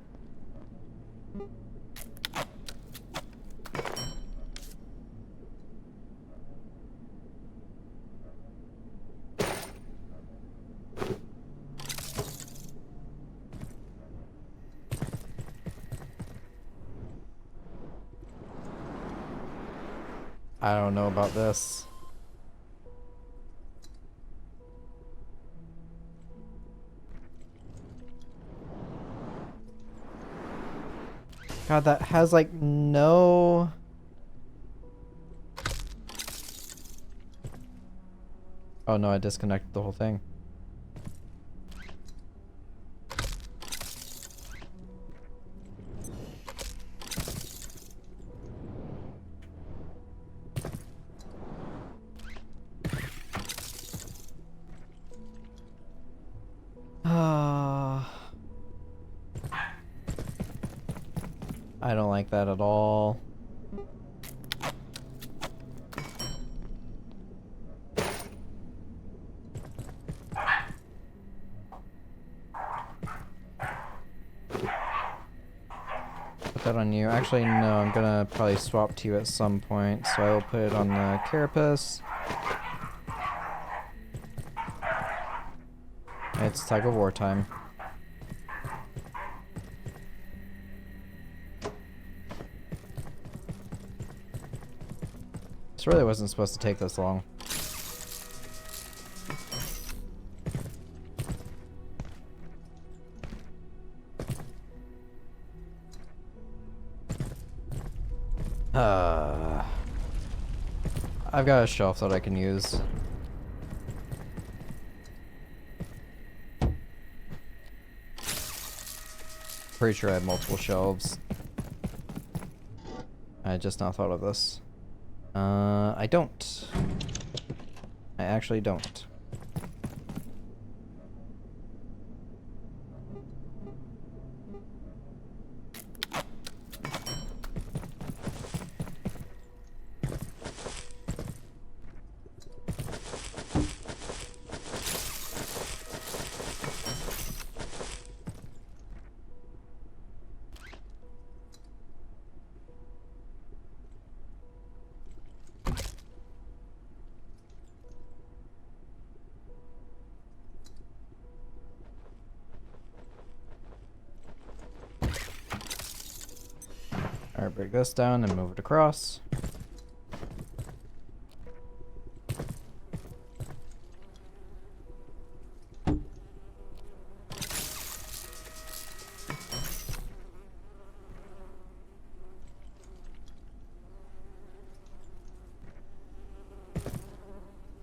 I don't know about this. God, that has like no... Oh no, I disconnected the whole thing. I don't like that at all. Put that on you. Actually, no, I'm gonna probably swap to you at some point, so I will put it on the carapace. It's tug of war time. This really wasn't supposed to take this long. I've got a shelf that I can use. Pretty sure I have multiple shelves. I just now thought of this. I don't. I actually don't. Alright, break this down and move it across.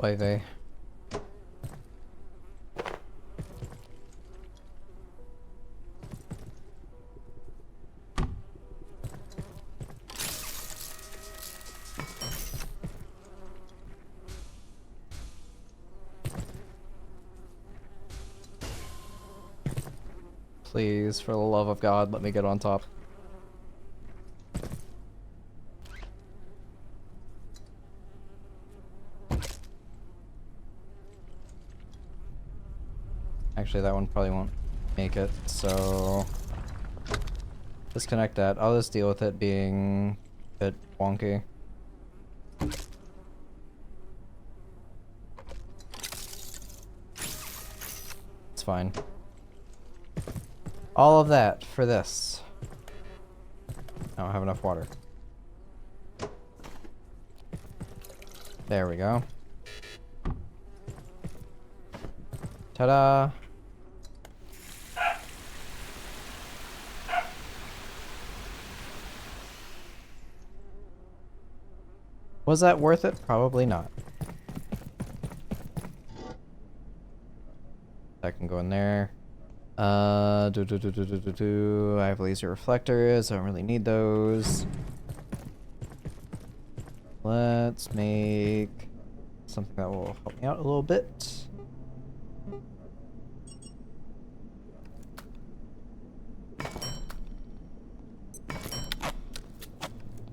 Oy Please, for the love of God, let me get on top. Actually, that one probably won't make it, so... disconnect that. I'll just deal with it being a bit wonky. It's fine. All of that for this. I don't have enough water. There we go. Ta-da! Was that worth it? Probably not. That can go in there. I have laser reflectors. I don't really need those. Let's make something that will help me out a little bit.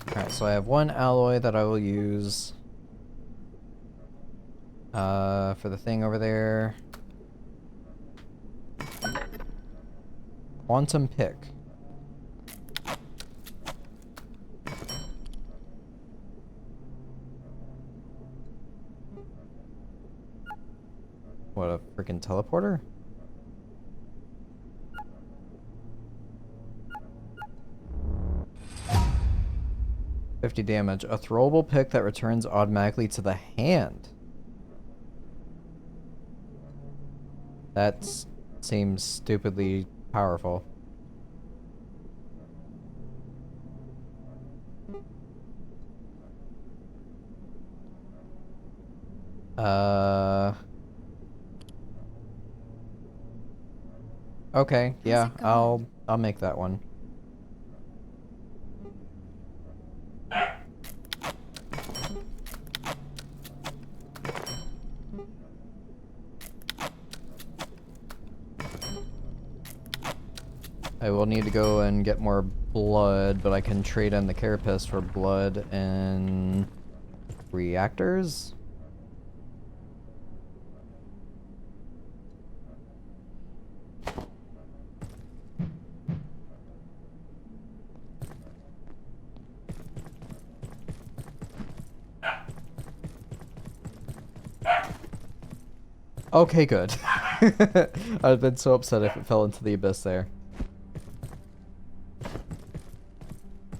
Alright, so I have one alloy that I will use for the thing over there. Quantum pick. What, a freaking teleporter? 50 damage. A throwable pick that returns automatically to the hand. That seems stupidly powerful. Okay, yeah, I'll make that one. I will need to go and get more blood, but I can trade in the carapace for blood and reactors? Okay, good. I'd been so upset if it fell into the abyss there.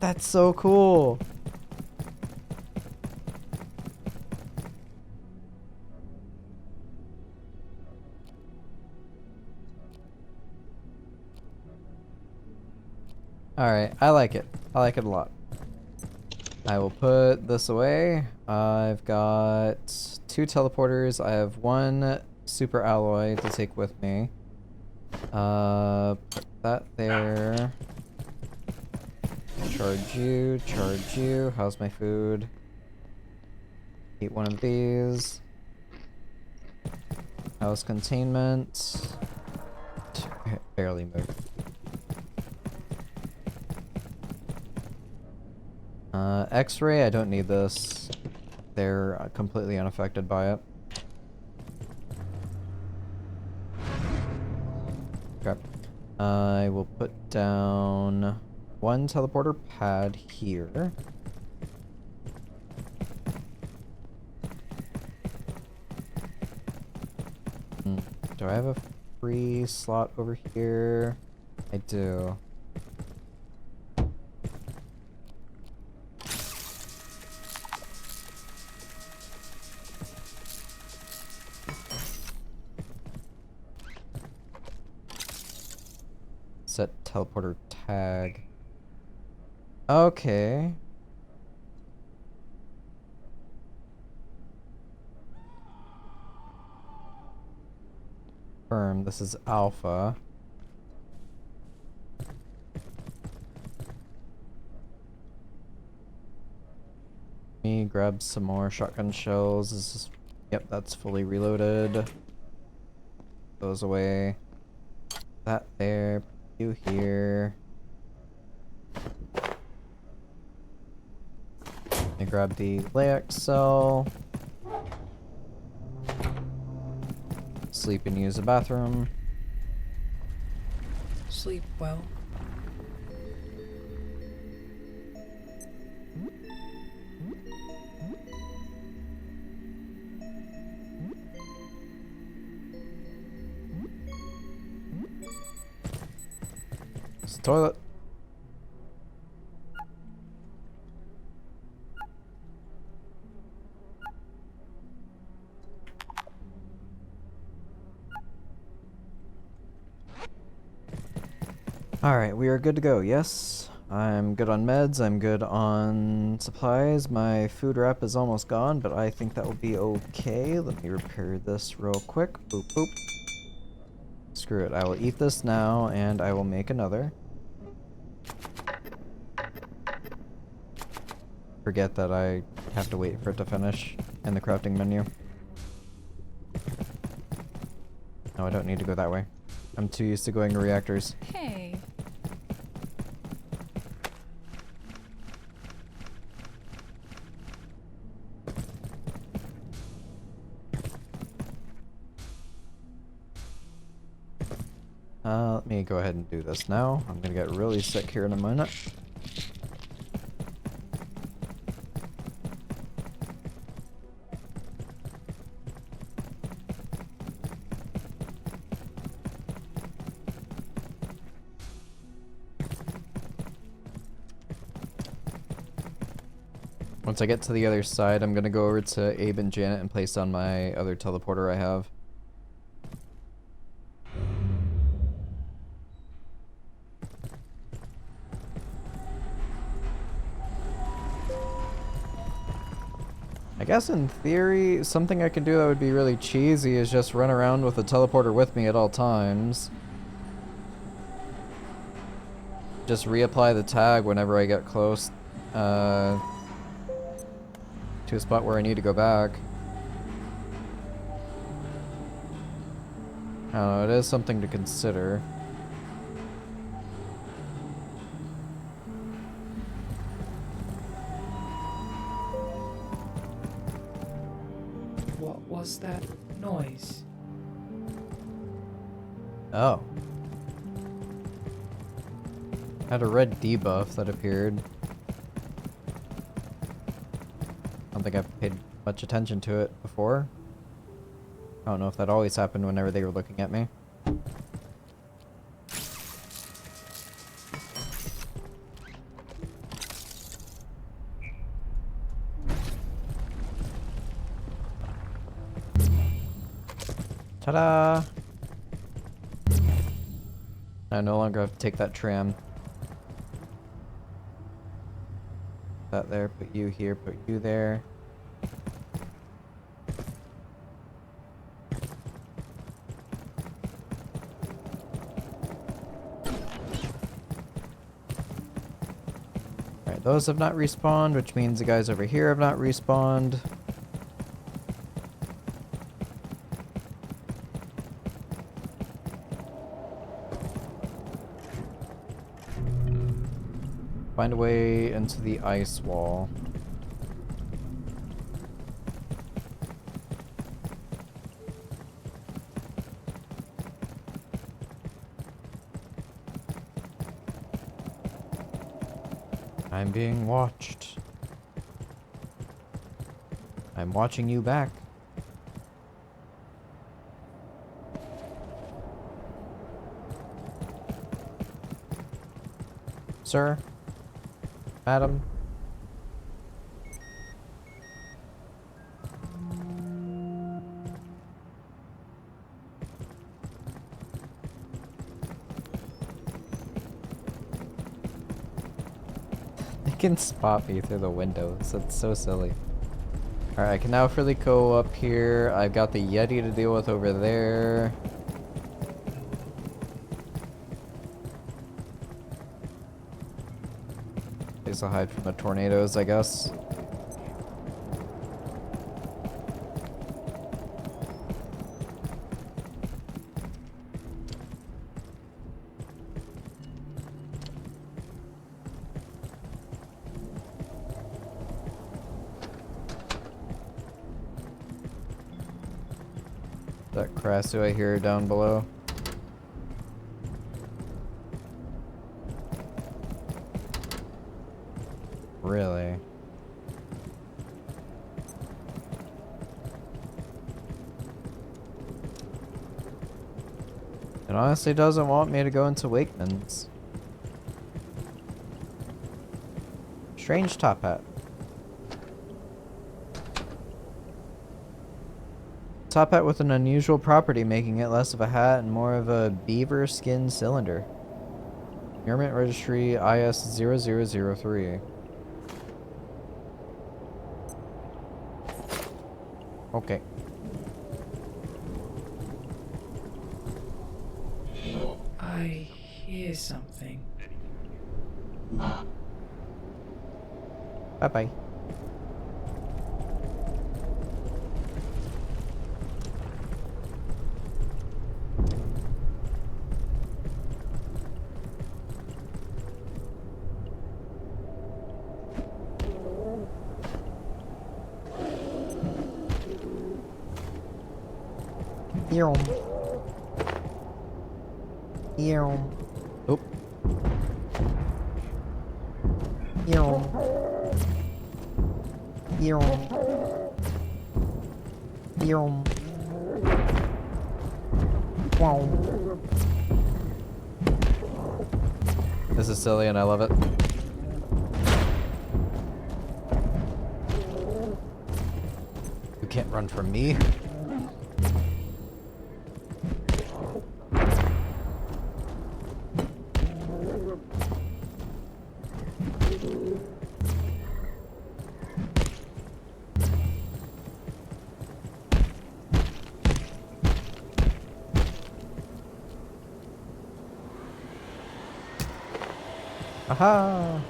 That's so cool! Alright, I like it. I like it a lot. I will put this away. I've got 2 teleporters. I have 1 super alloy to take with me. Put that there. Charge you. How's my food? Eat one of these. House containment. Barely move. X-ray, I don't need this. They're completely unaffected by it. Okay. I will put down 1 teleporter pad here. Do I have a free slot over here? I do. Set teleporter tag. Okay. Confirm, this is alpha. Me grab some more shotgun shells. This is, yep, that's fully reloaded. Goes away. That there. You here. I grab the layax cell. Sleep and use the bathroom. Sleep well. It's the toilet. Alright, we are good to go, yes? I'm good on meds, I'm good on supplies. My food wrap is almost gone, but I think that will be okay. Let me repair this real quick. Boop, boop. Screw it, I will eat this now, and I will make another. Forget that I have to wait for it to finish in the crafting menu. No, I don't need to go that way. I'm too used to going to reactors. Hey. Let me go ahead and do this now. I'm gonna get really sick here in a minute. Once I get to the other side, I'm gonna go over to Abe and Janet and place down my other teleporter I have. I guess in theory, something I can do that would be really cheesy is just run around with a teleporter with me at all times. Just reapply the tag whenever I get close to a spot where I need to go back. I don't know, it is something to consider. What was that noise? Oh. Had a red debuff that appeared. I don't think I've paid much attention to it before. I don't know if that always happened whenever they were looking at me. Ta-da! I no longer have to take that tram. That there, put you here, put you there. Alright, those have not respawned, which means the guys over here have not respawned. Find a way into the ice wall. I'm being watched. I'm watching you back. Sir? Madam? They can spot me through the windows. That's so silly. Alright, I can now freely go up here. I've got the Yeti to deal with over there. Place to hide from the tornadoes, I guess. That Krassu I hear down below. Really? It honestly doesn't want me to go into Wakeman's. Strange top hat. Top hat with an unusual property, making it less of a hat and more of a beaver skin cylinder. Government Registry IS0003. Okay. I hear something. Bye-bye. Eom. Eom. Oop. Eom. Eom. Eom. Wow. This is silly and I love it. can't run from me. Aha!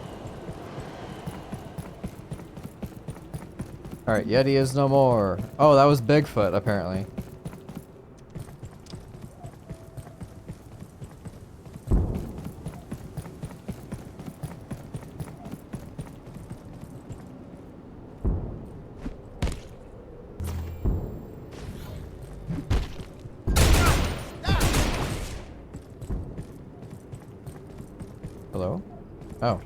Alright, Yeti is no more. Oh, that was Bigfoot, apparently. Hello? Oh.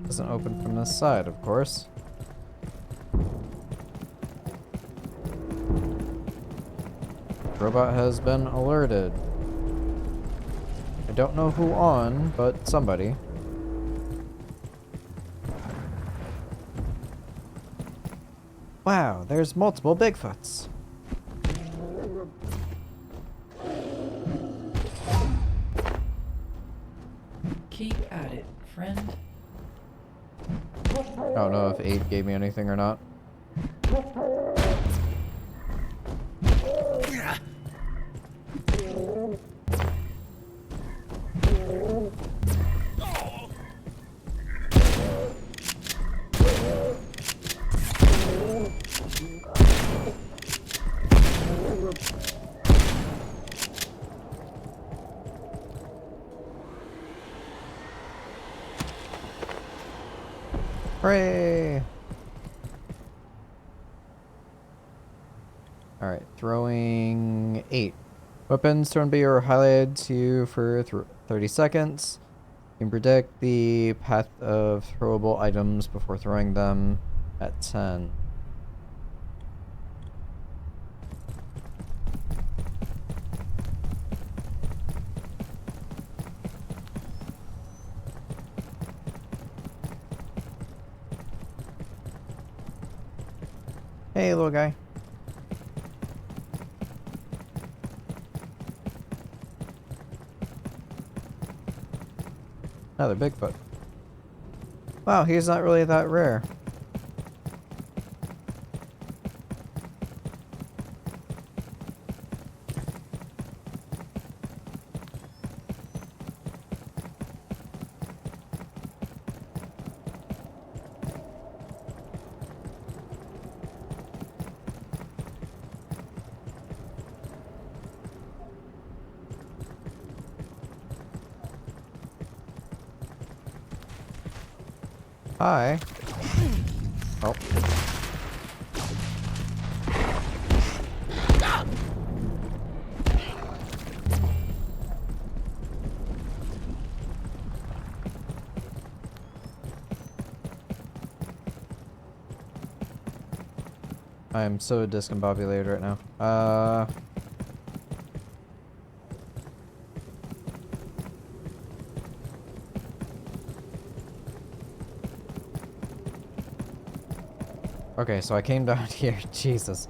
Doesn't open from this side, of course. Robot has been alerted. I don't know who on, but somebody. Wow, there's multiple Bigfoots. Keep at it, friend. I don't know if 8 gave me anything or not. Hooray! Alright, throwing 8. Weapons turn B are highlighted to you for 30 seconds. You can predict the path of throwable items before throwing them at 10. Hey, little guy. Another Bigfoot. Wow, he's not really that rare. Hi. Oh. I am so discombobulated right now. Okay, so I came down here. Jesus.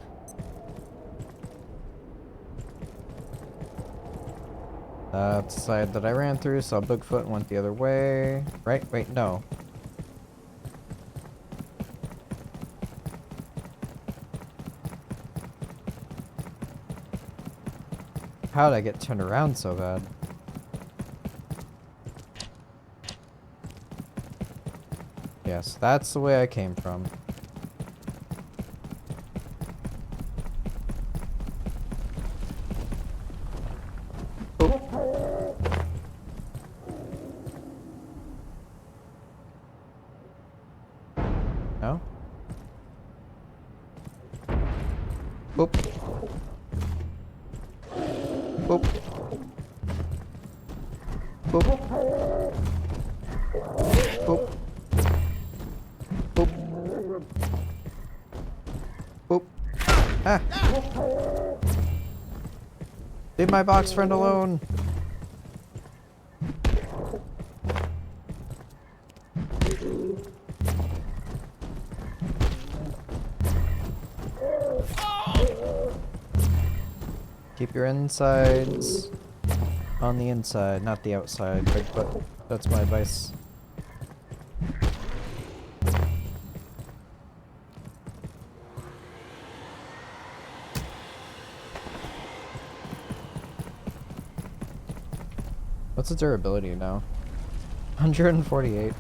That's the side that I ran through, saw Bigfoot and went the other way. Right? Wait, no. How did I get turned around so bad? Yes, that's the way I came from. No? Boop. Boop. Boop. Boop. Boop. Boop. Ah! Leave my box friend alone! Keep your insides on the inside, not the outside, Bigfoot. That's my advice. What's the durability now? 148.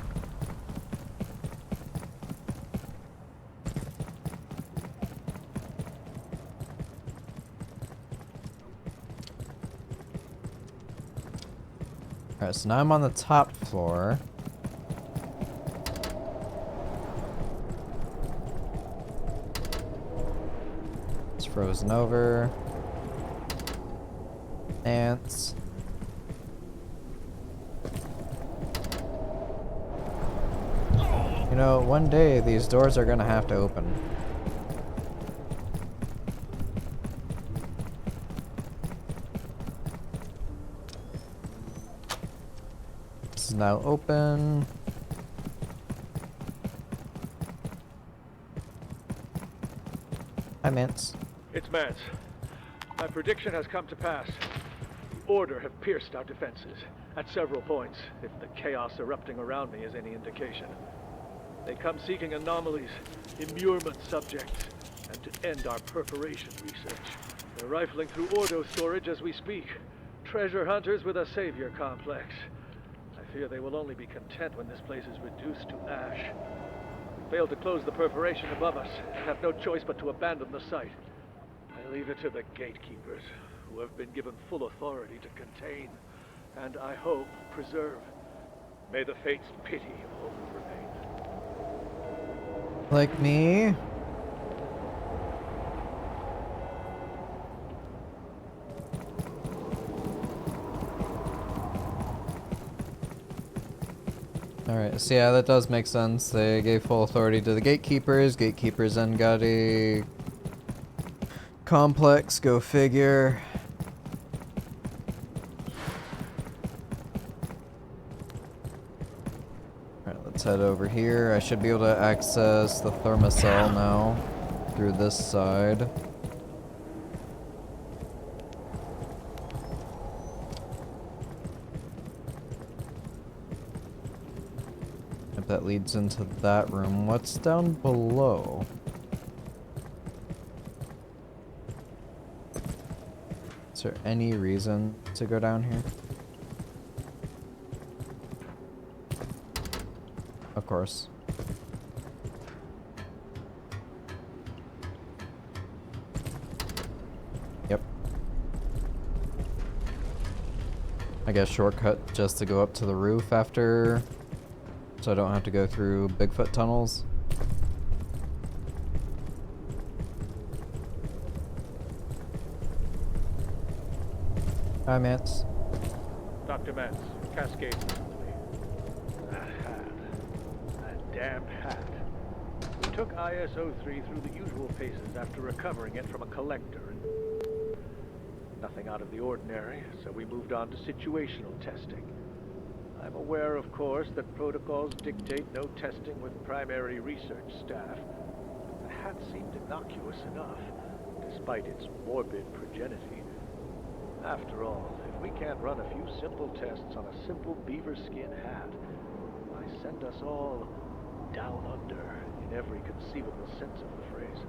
Alright, so now I'm on the top floor. It's frozen over. Ants. You know, one day these doors are gonna have to open. This is now open. Hi, Mance. It's Mance. My prediction has come to pass. The Order have pierced our defenses at several points, if the chaos erupting around me is any indication. They come seeking anomalies, immurement subjects, and to end our perforation research. They're rifling through Ordo storage as we speak. Treasure hunters with a savior complex. I fear they will only be content when this place is reduced to ash. We failed to close the perforation above us and have no choice but to abandon the site. I leave it to the gatekeepers, who have been given full authority to contain, and I hope preserve. May the fates pity all who remain. Like me? Alright, so yeah, that does make sense. They gave full authority to the gatekeepers. Gatekeepers then got a complex, go figure. Alright, let's head over here. I should be able to access the thermocell now through this side. If that leads into that room, what's down below? Is there any reason to go down here? Of course. Yep. I guess shortcut just to go up to the roof after, so I don't have to go through Bigfoot tunnels. Hi, Mance. Dr. Mance, Cascade facility. That hat. That damn hat. We took ISO-3 through the usual paces after recovering it from a collector. Nothing out of the ordinary, so we moved on to situational testing. I'm aware, of course, that protocols dictate no testing with primary research staff. The hat seemed innocuous enough, despite its morbid progeny. After all, if we can't run a few simple tests on a simple beaver skin hat, why send us all down under in every conceivable sense of the phrase?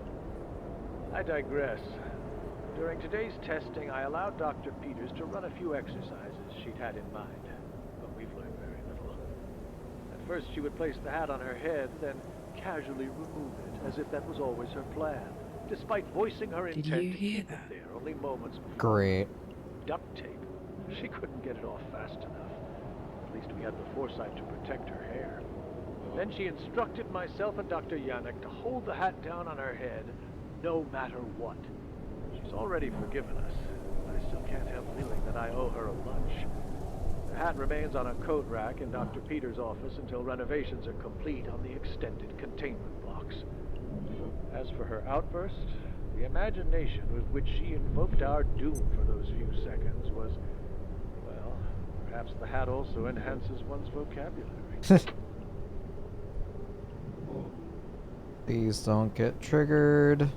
I digress. During today's testing, I allowed Dr. Peters to run a few exercises she'd had in mind, but we've learned very little. At first, she would place the hat on her head, then casually remove it, as if that was always her plan, despite voicing her intent to keep it there only moments before. Great. Duct tape. She couldn't get it off fast enough. At least we had the foresight to protect her hair. Then she instructed myself and Dr. Yannick to hold the hat down on her head, no matter what. She's already forgiven us, but I still can't help feeling that I owe her a lunch. The hat remains on a coat rack in Dr. Peters' office until renovations are complete on the extended containment blocks. As for her outburst, The imagination with which she invoked our doom for those few seconds was, well, perhaps the hat also enhances one's vocabulary. Please don't get triggered.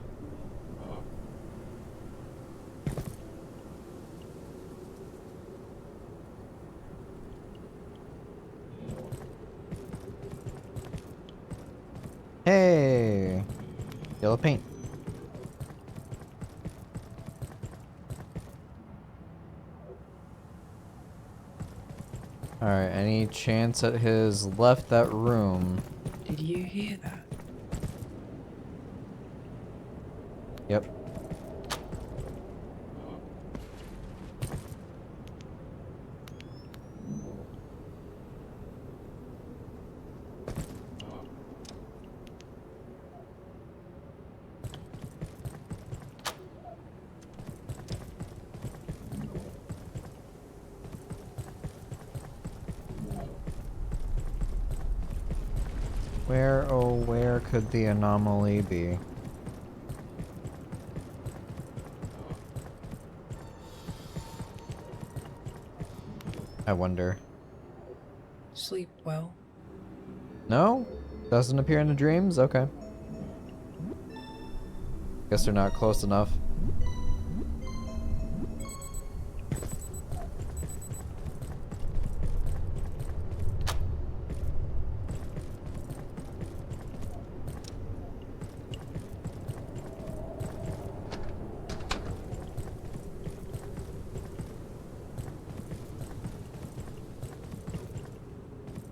Hey! Yellow paint. Alright, any chance at his left that room? Did you hear that? Yep. Where, oh, where could the anomaly be? I wonder. Sleep well. No? Doesn't appear in the dreams? Okay. Guess they're not close enough.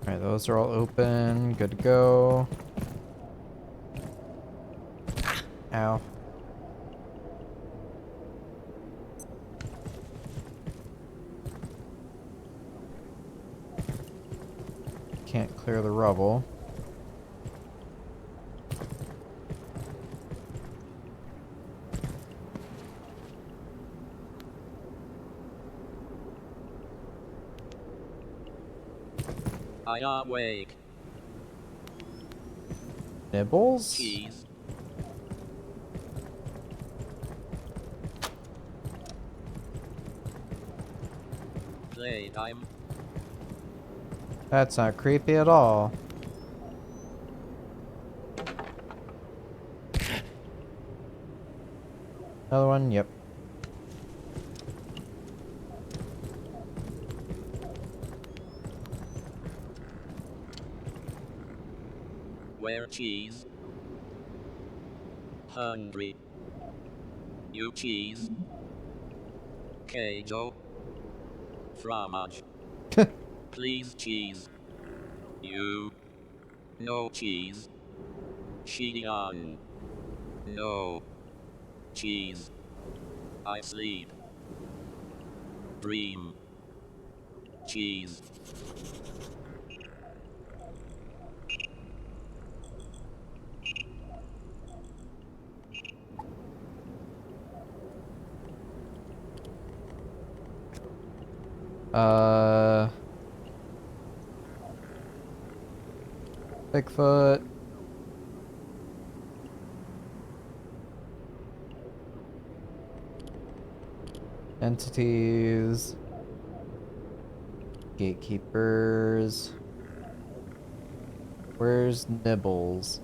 Alright, those are all open. Good to go. Ow. Can't clear the rubble. I am awake. Nibbles? Cheese. Playtime. That's not creepy at all. Another one? Yep. Where cheese? Hungry. You cheese. Queijo. Fromage. Please cheese. You. No cheese. Chidion. No. Cheese. I sleep. Dream. Cheese. Bigfoot. Entities. Gatekeepers. Where's Nibbles?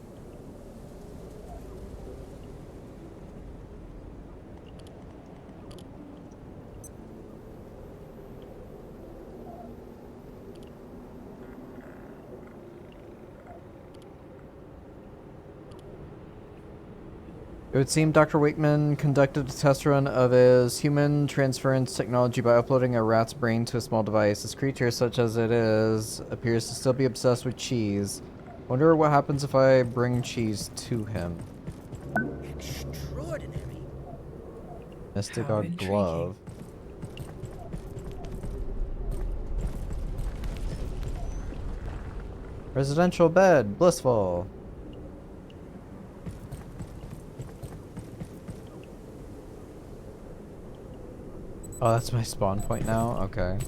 It would seem Dr. Wakeman conducted a test run of his human transference technology by uploading a rat's brain to a small device. This creature, such as it is, appears to still be obsessed with cheese. Wonder what happens if I bring cheese to him. Extraordinary. Mystic How God intriguing. Glove. Residential bed. Blissful. Oh, that's my spawn point now? Okay.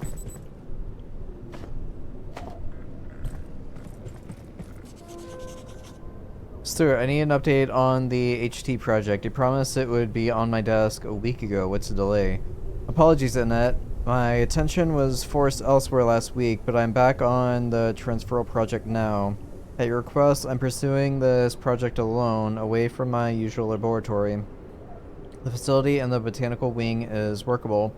Stuart, I need an update on the HT project. You promised it would be on my desk a week ago. What's the delay? Apologies, Annette. My attention was forced elsewhere last week, but I'm back on the transferal project now. At your request, I'm pursuing this project alone, away from my usual laboratory. The facility and the botanical wing is workable,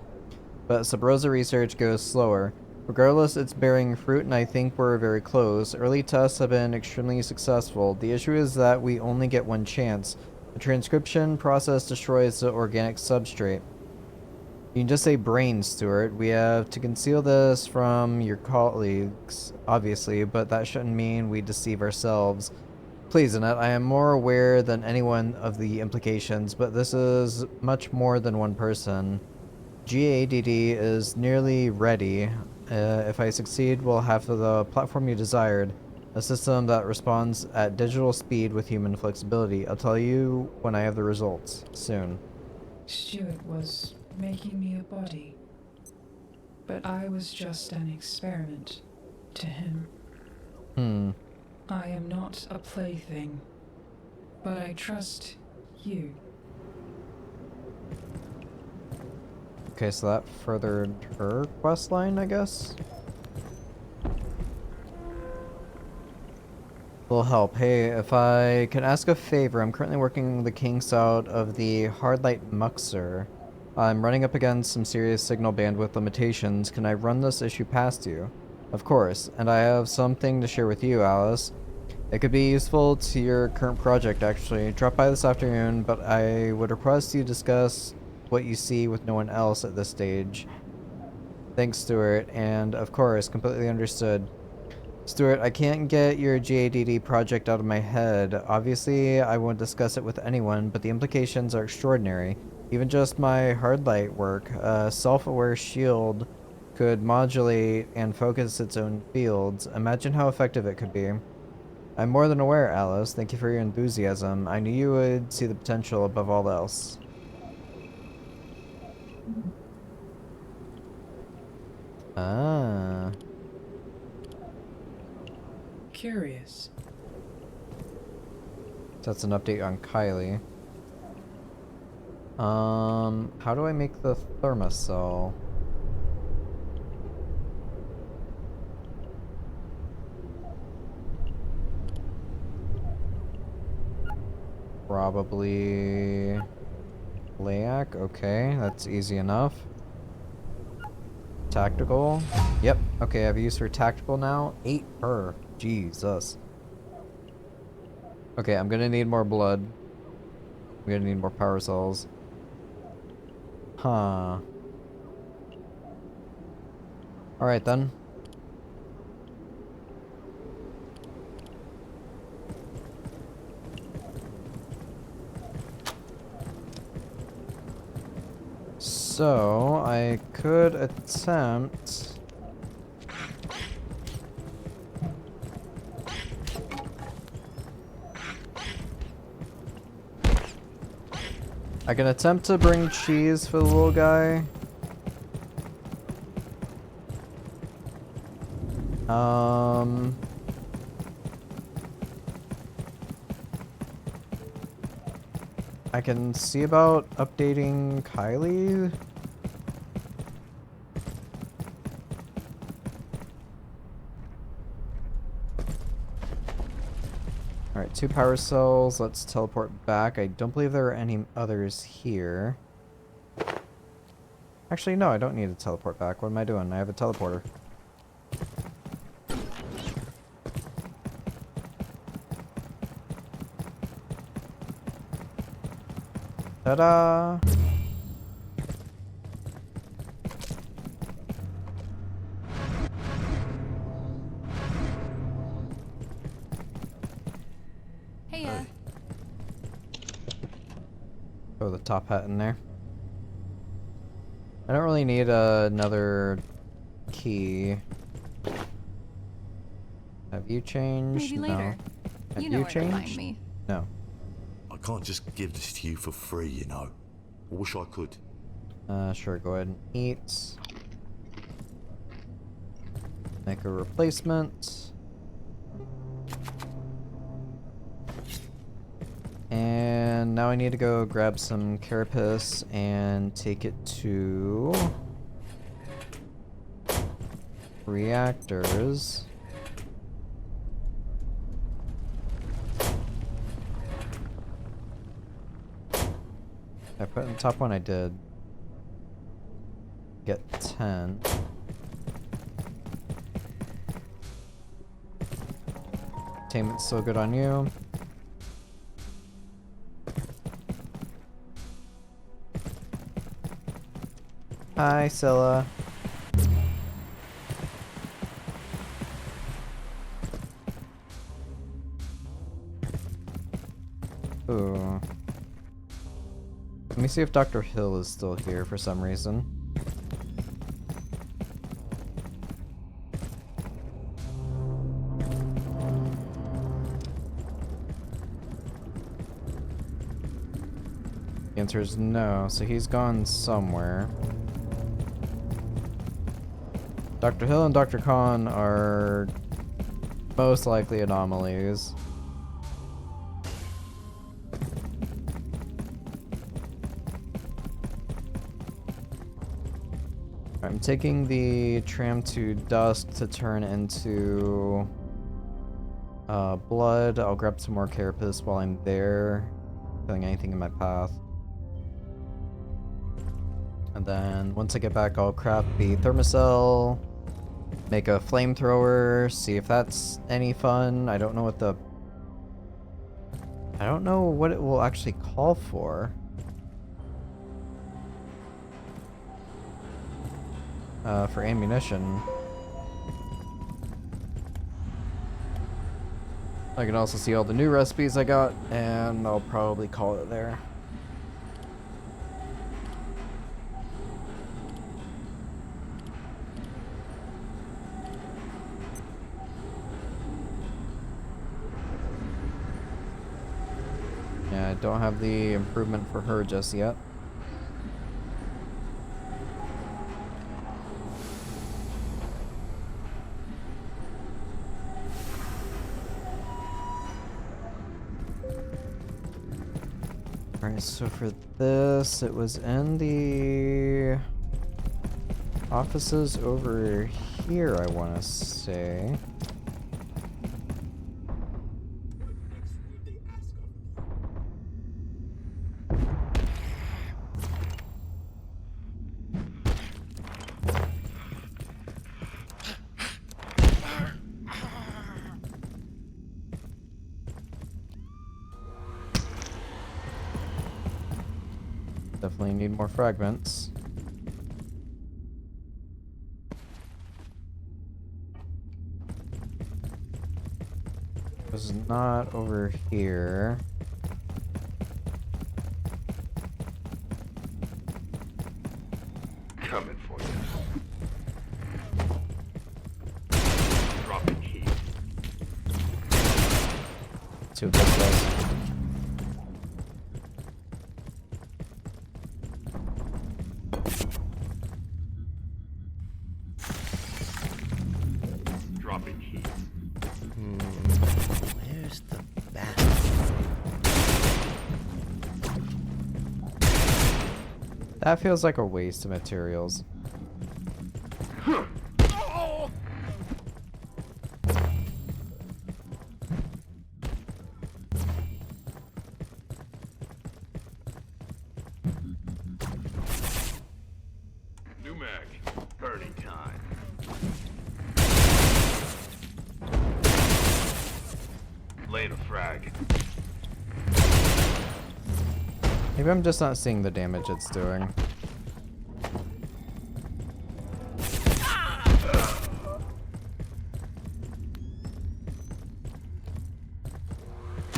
but Sub Rosa research goes slower. Regardless, it's bearing fruit, and I think we're very close. Early tests have been extremely successful. The issue is that we only get one chance. The transcription process destroys the organic substrate. You can just say brain, Stuart. We have to conceal this from your colleagues, obviously, but that shouldn't mean we deceive ourselves. Please, Annette, I am more aware than anyone of the implications, but this is much more than one person. GADD is nearly ready. If I succeed, we'll have the platform you desired. A system that responds at digital speed with human flexibility. I'll tell you when I have the results. Soon. Stuart was making me a body, but I was just an experiment to him. I am not a plaything, but I trust you. Okay, so that furthered her quest line, I guess? Will help. Hey, if I can ask a favor, I'm currently working the kinks out of the Hardlight Muxer. I'm running up against some serious signal bandwidth limitations. Can I run this issue past you? Of course, and I have something to share with you, Alice. It could be useful to your current project, actually. Drop by this afternoon, but I would request you discuss what you see with no one else at this stage. Thanks, Stuart, and of course, completely understood. Stuart, I can't get your GADD project out of my head. Obviously, I won't discuss it with anyone, but the implications are extraordinary. Even just my hardlight work, a self-aware shield could modulate and focus its own fields. Imagine how effective it could be. I'm more than aware, Alice. Thank you for your enthusiasm. I knew you would see the potential above all else. Ah. Curious. That's an update on Kylie. How do I make the thermocell? Probably Layak. Okay, that's easy enough. Tactical. Yep. Okay, I've used her tactical now. 8 per. Jesus. Okay, I'm gonna need more blood. I'm gonna need more power cells. Huh. Alright then. So, I could attempt... I can attempt to bring cheese for the little guy. I can see about updating Kylie. Alright, 2 power cells. Let's teleport back. I don't believe there are any others here. Actually, no, I don't need to teleport back. What am I doing? I have a teleporter. Ta-da! Hey, Throw the top hat in there. I don't really need another key. Have you changed? Maybe later. No. Have You know you where to find changed? me. No. I can't just give this to you for free, you know. I wish I could. Sure, go ahead and eat. Make a replacement. now I need to go grab some carapace and take it to reactors. I put in the top one I did. Get 10. Attainment's still good on you. Hi, Scylla. Ooh. Let me see if Dr. Hill is still here for some reason. The answer is no, so he's gone somewhere. Dr. Hill and Dr. Khan are most likely anomalies. I'm taking the tram to dust to turn into blood. I'll grab some more carapace while I'm there, killing anything in my path. And then once I get back, I'll craft the thermocell, make a flamethrower, see if that's any fun. I don't know what it will actually call for. For ammunition. I can also see all the new recipes I got, and I'll probably call it there. Yeah, I don't have the improvement for her just yet. Alright, so for this, it was in the offices over here, I want to say. Definitely need more fragments. It was not over here. Coming for you. Dropping heat. See what this does. Dropping heat. Where's the bat? That feels like a waste of materials. New mag. Burning time. Laying a frag. Maybe I'm just not seeing the damage it's doing.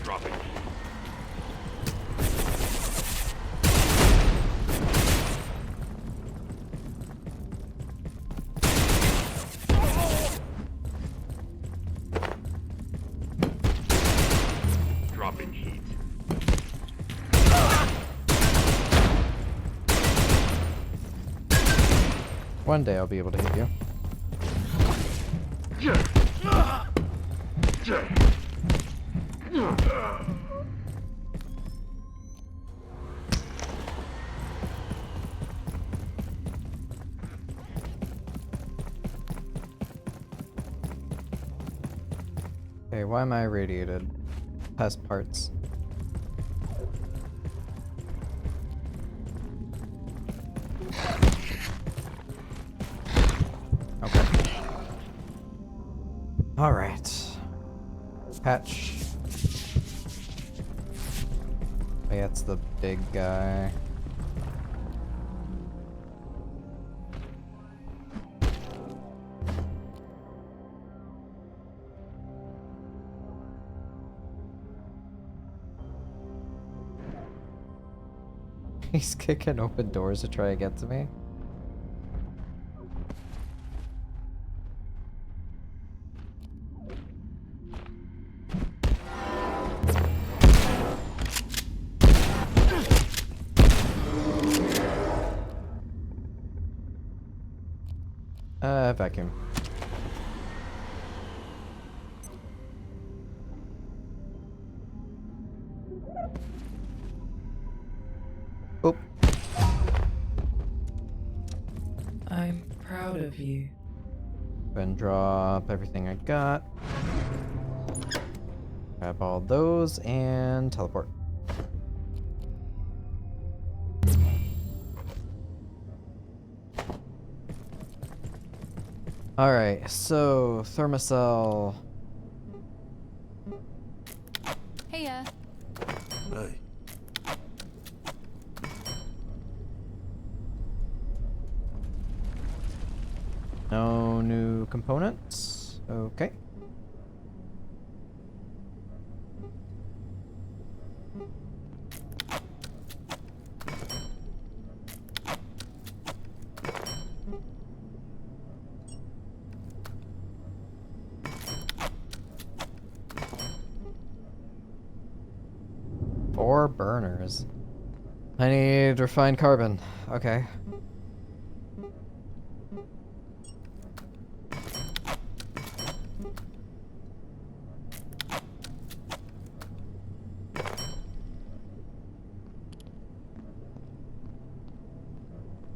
Dropping heat. Dropping heat. One day I'll be able to hit you. Okay, why am I irradiated? Pest parts. Okay. Alright. Patch. Oh, yeah, it's the big guy. He's kicking open doors to try to get to me. Vacuum. Oh. I'm proud of you. Then drop everything I got. Grab all those and teleport. Alright, so thermocell. Hey, Hey. No new components. Okay. Four burners. I need refined carbon. Okay.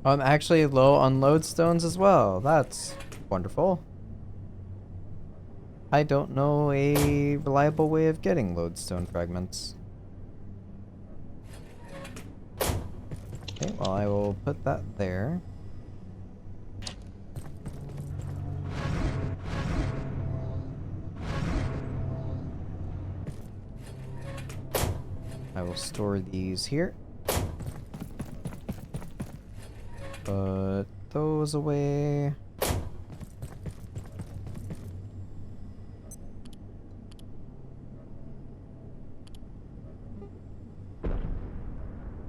I'm actually low on lodestones as well. That's wonderful. I don't know a reliable way of getting lodestone fragments. Okay, well I will put that there. I will store these here. Put those away.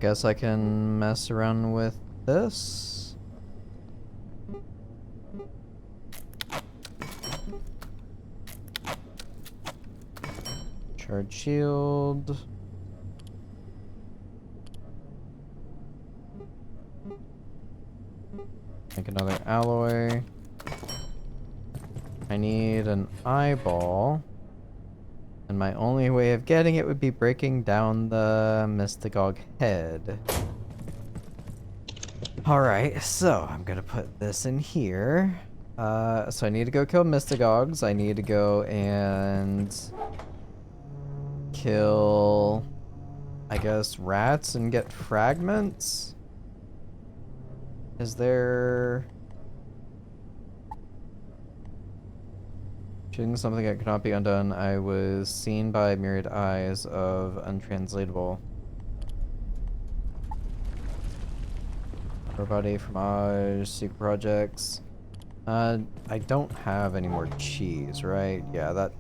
Guess I can mess around with this. Charge shield. Make another alloy. I need an eyeball. And my only way of getting it would be breaking down the Mystagogue head. Alright, so I'm gonna put this in here. So I need to go kill Mystagogues. I need to go and kill, I guess, rats and get fragments? Is there... Choosing something that cannot be undone, I was seen by myriad eyes of untranslatable. Everybody from Oz, secret projects. I don't have any more cheese, right? Yeah, that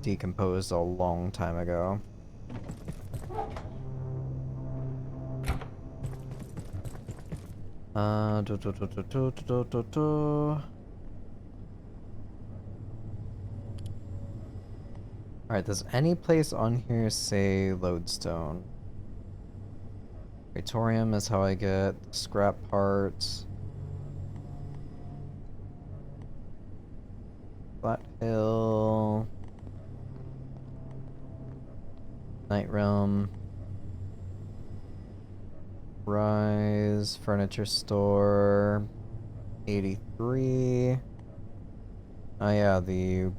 decomposed a long time ago. Alright, does any place on here say lodestone? Praetorium is how I get scrap parts. Flat Hill. Night Realm. Rise. Furniture Store. 83. Oh yeah, the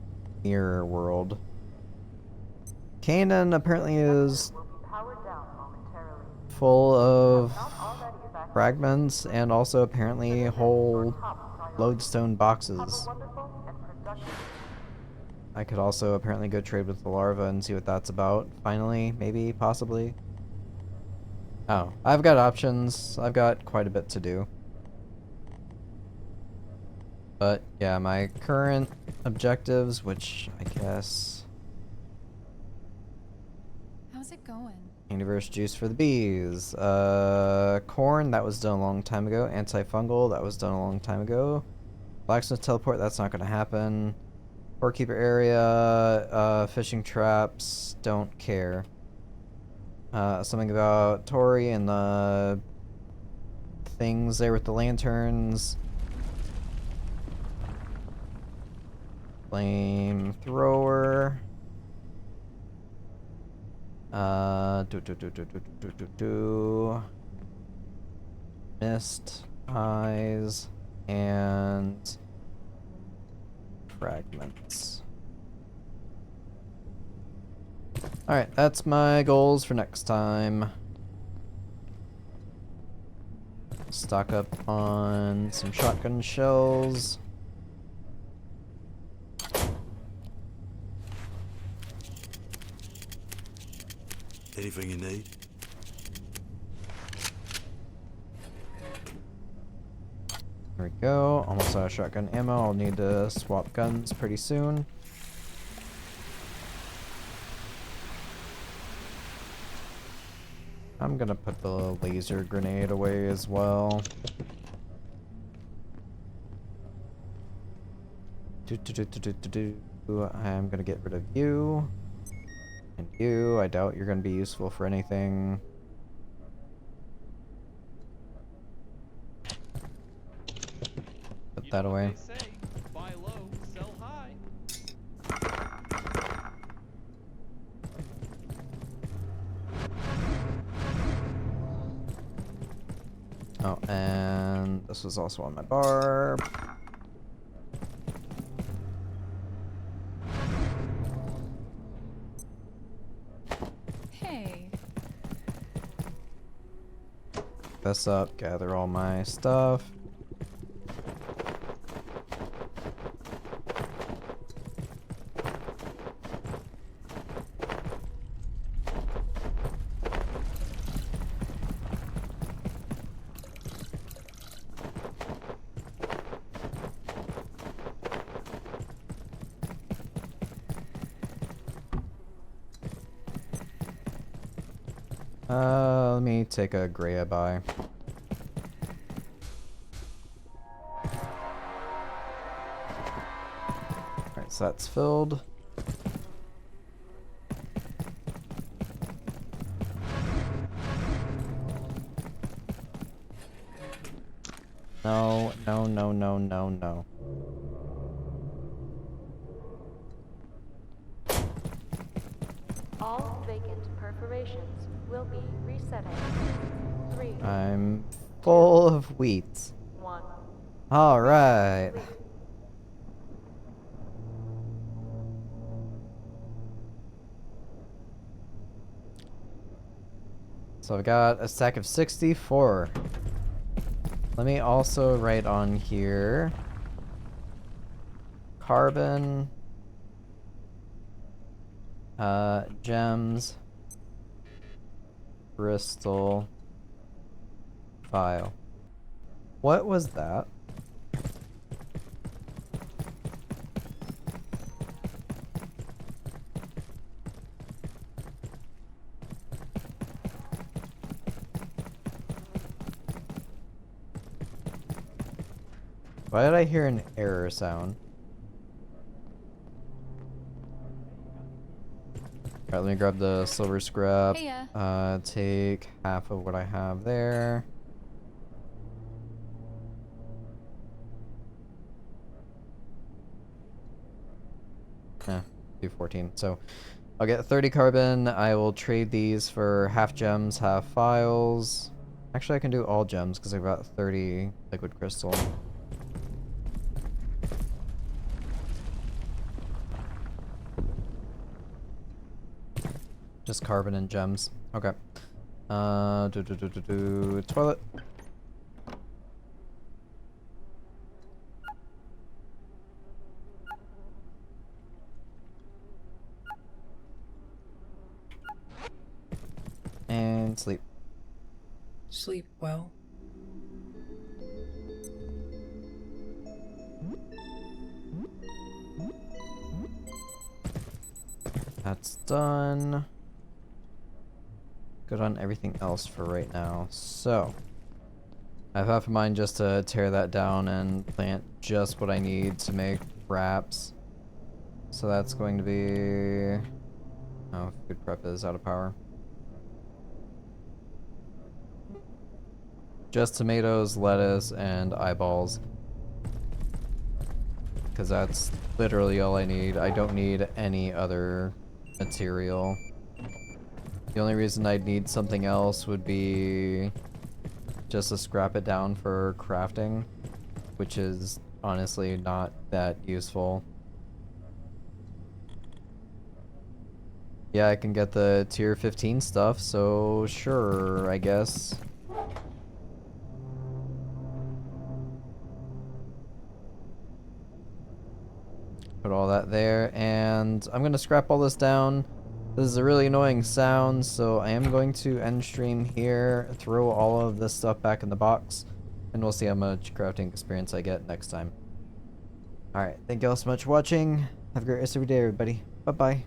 mirror world. Kanan apparently is will be powered down momentarily. full of fragments and also apparently whole lodestone boxes. I could also apparently go trade with the larva and see what that's about. Finally, maybe, possibly. Oh, I've got options. I've got quite a bit to do. But yeah, my current objectives, which I guess... How's it going? Universe juice for the bees. Corn, that was done a long time ago. Antifungal, that was done a long time ago. Blacksmith teleport, that's not gonna happen. Storekeeper area, fishing traps, don't care. Something about Tori and the things there with the lanterns. Flamethrower. Mist, eyes, and fragments. Alright, that's my goals for next time. Stock up on some shotgun shells. Anything you need? There we go. Almost out of shotgun ammo. I'll need to swap guns pretty soon. I'm gonna put the laser grenade away as well. I'm gonna get rid of you. And you, I doubt you're gonna be useful for anything. Put that away. Buy low, sell high. Oh, and this was also on my bar. Hey. This up, gather all my stuff. Let me take a Greya by. Alright, so that's filled. No, no, no, no, no, no. All vacant perforations will be resetting. 3, I'm full of wheat. 1. Alright. So I've got a stack of 64. Let me also write on here carbon, gems, crystal, file. What was that? Why did I hear an error sound? Alright, let me grab the silver scrap. Hey, Take half of what I have there. Do 14. So I'll get 30 carbon. I will trade these for half gems, half files. Actually, I can do all gems because I've got 30 liquid crystal. Just carbon and gems. Okay. Toilet. And sleep. Sleep well. That's done. Good on everything else for right now. So, I have half a mind just to tear that down and plant just what I need to make wraps. So that's going to be... Oh, food prep is out of power. Just tomatoes, lettuce, and eyeballs. Because that's literally all I need. I don't need any other material. The only reason I'd need something else would be just to scrap it down for crafting, which is honestly not that useful. Yeah, I can get the tier 15 stuff, so sure, I guess. Put all that there, and I'm gonna scrap all this down. This is a really annoying sound, so I am going to end stream here, throw all of this stuff back in the box, and we'll see how much crafting experience I get next time. Alright, thank you all so much for watching. Have a great rest of your day, everybody. Bye-bye.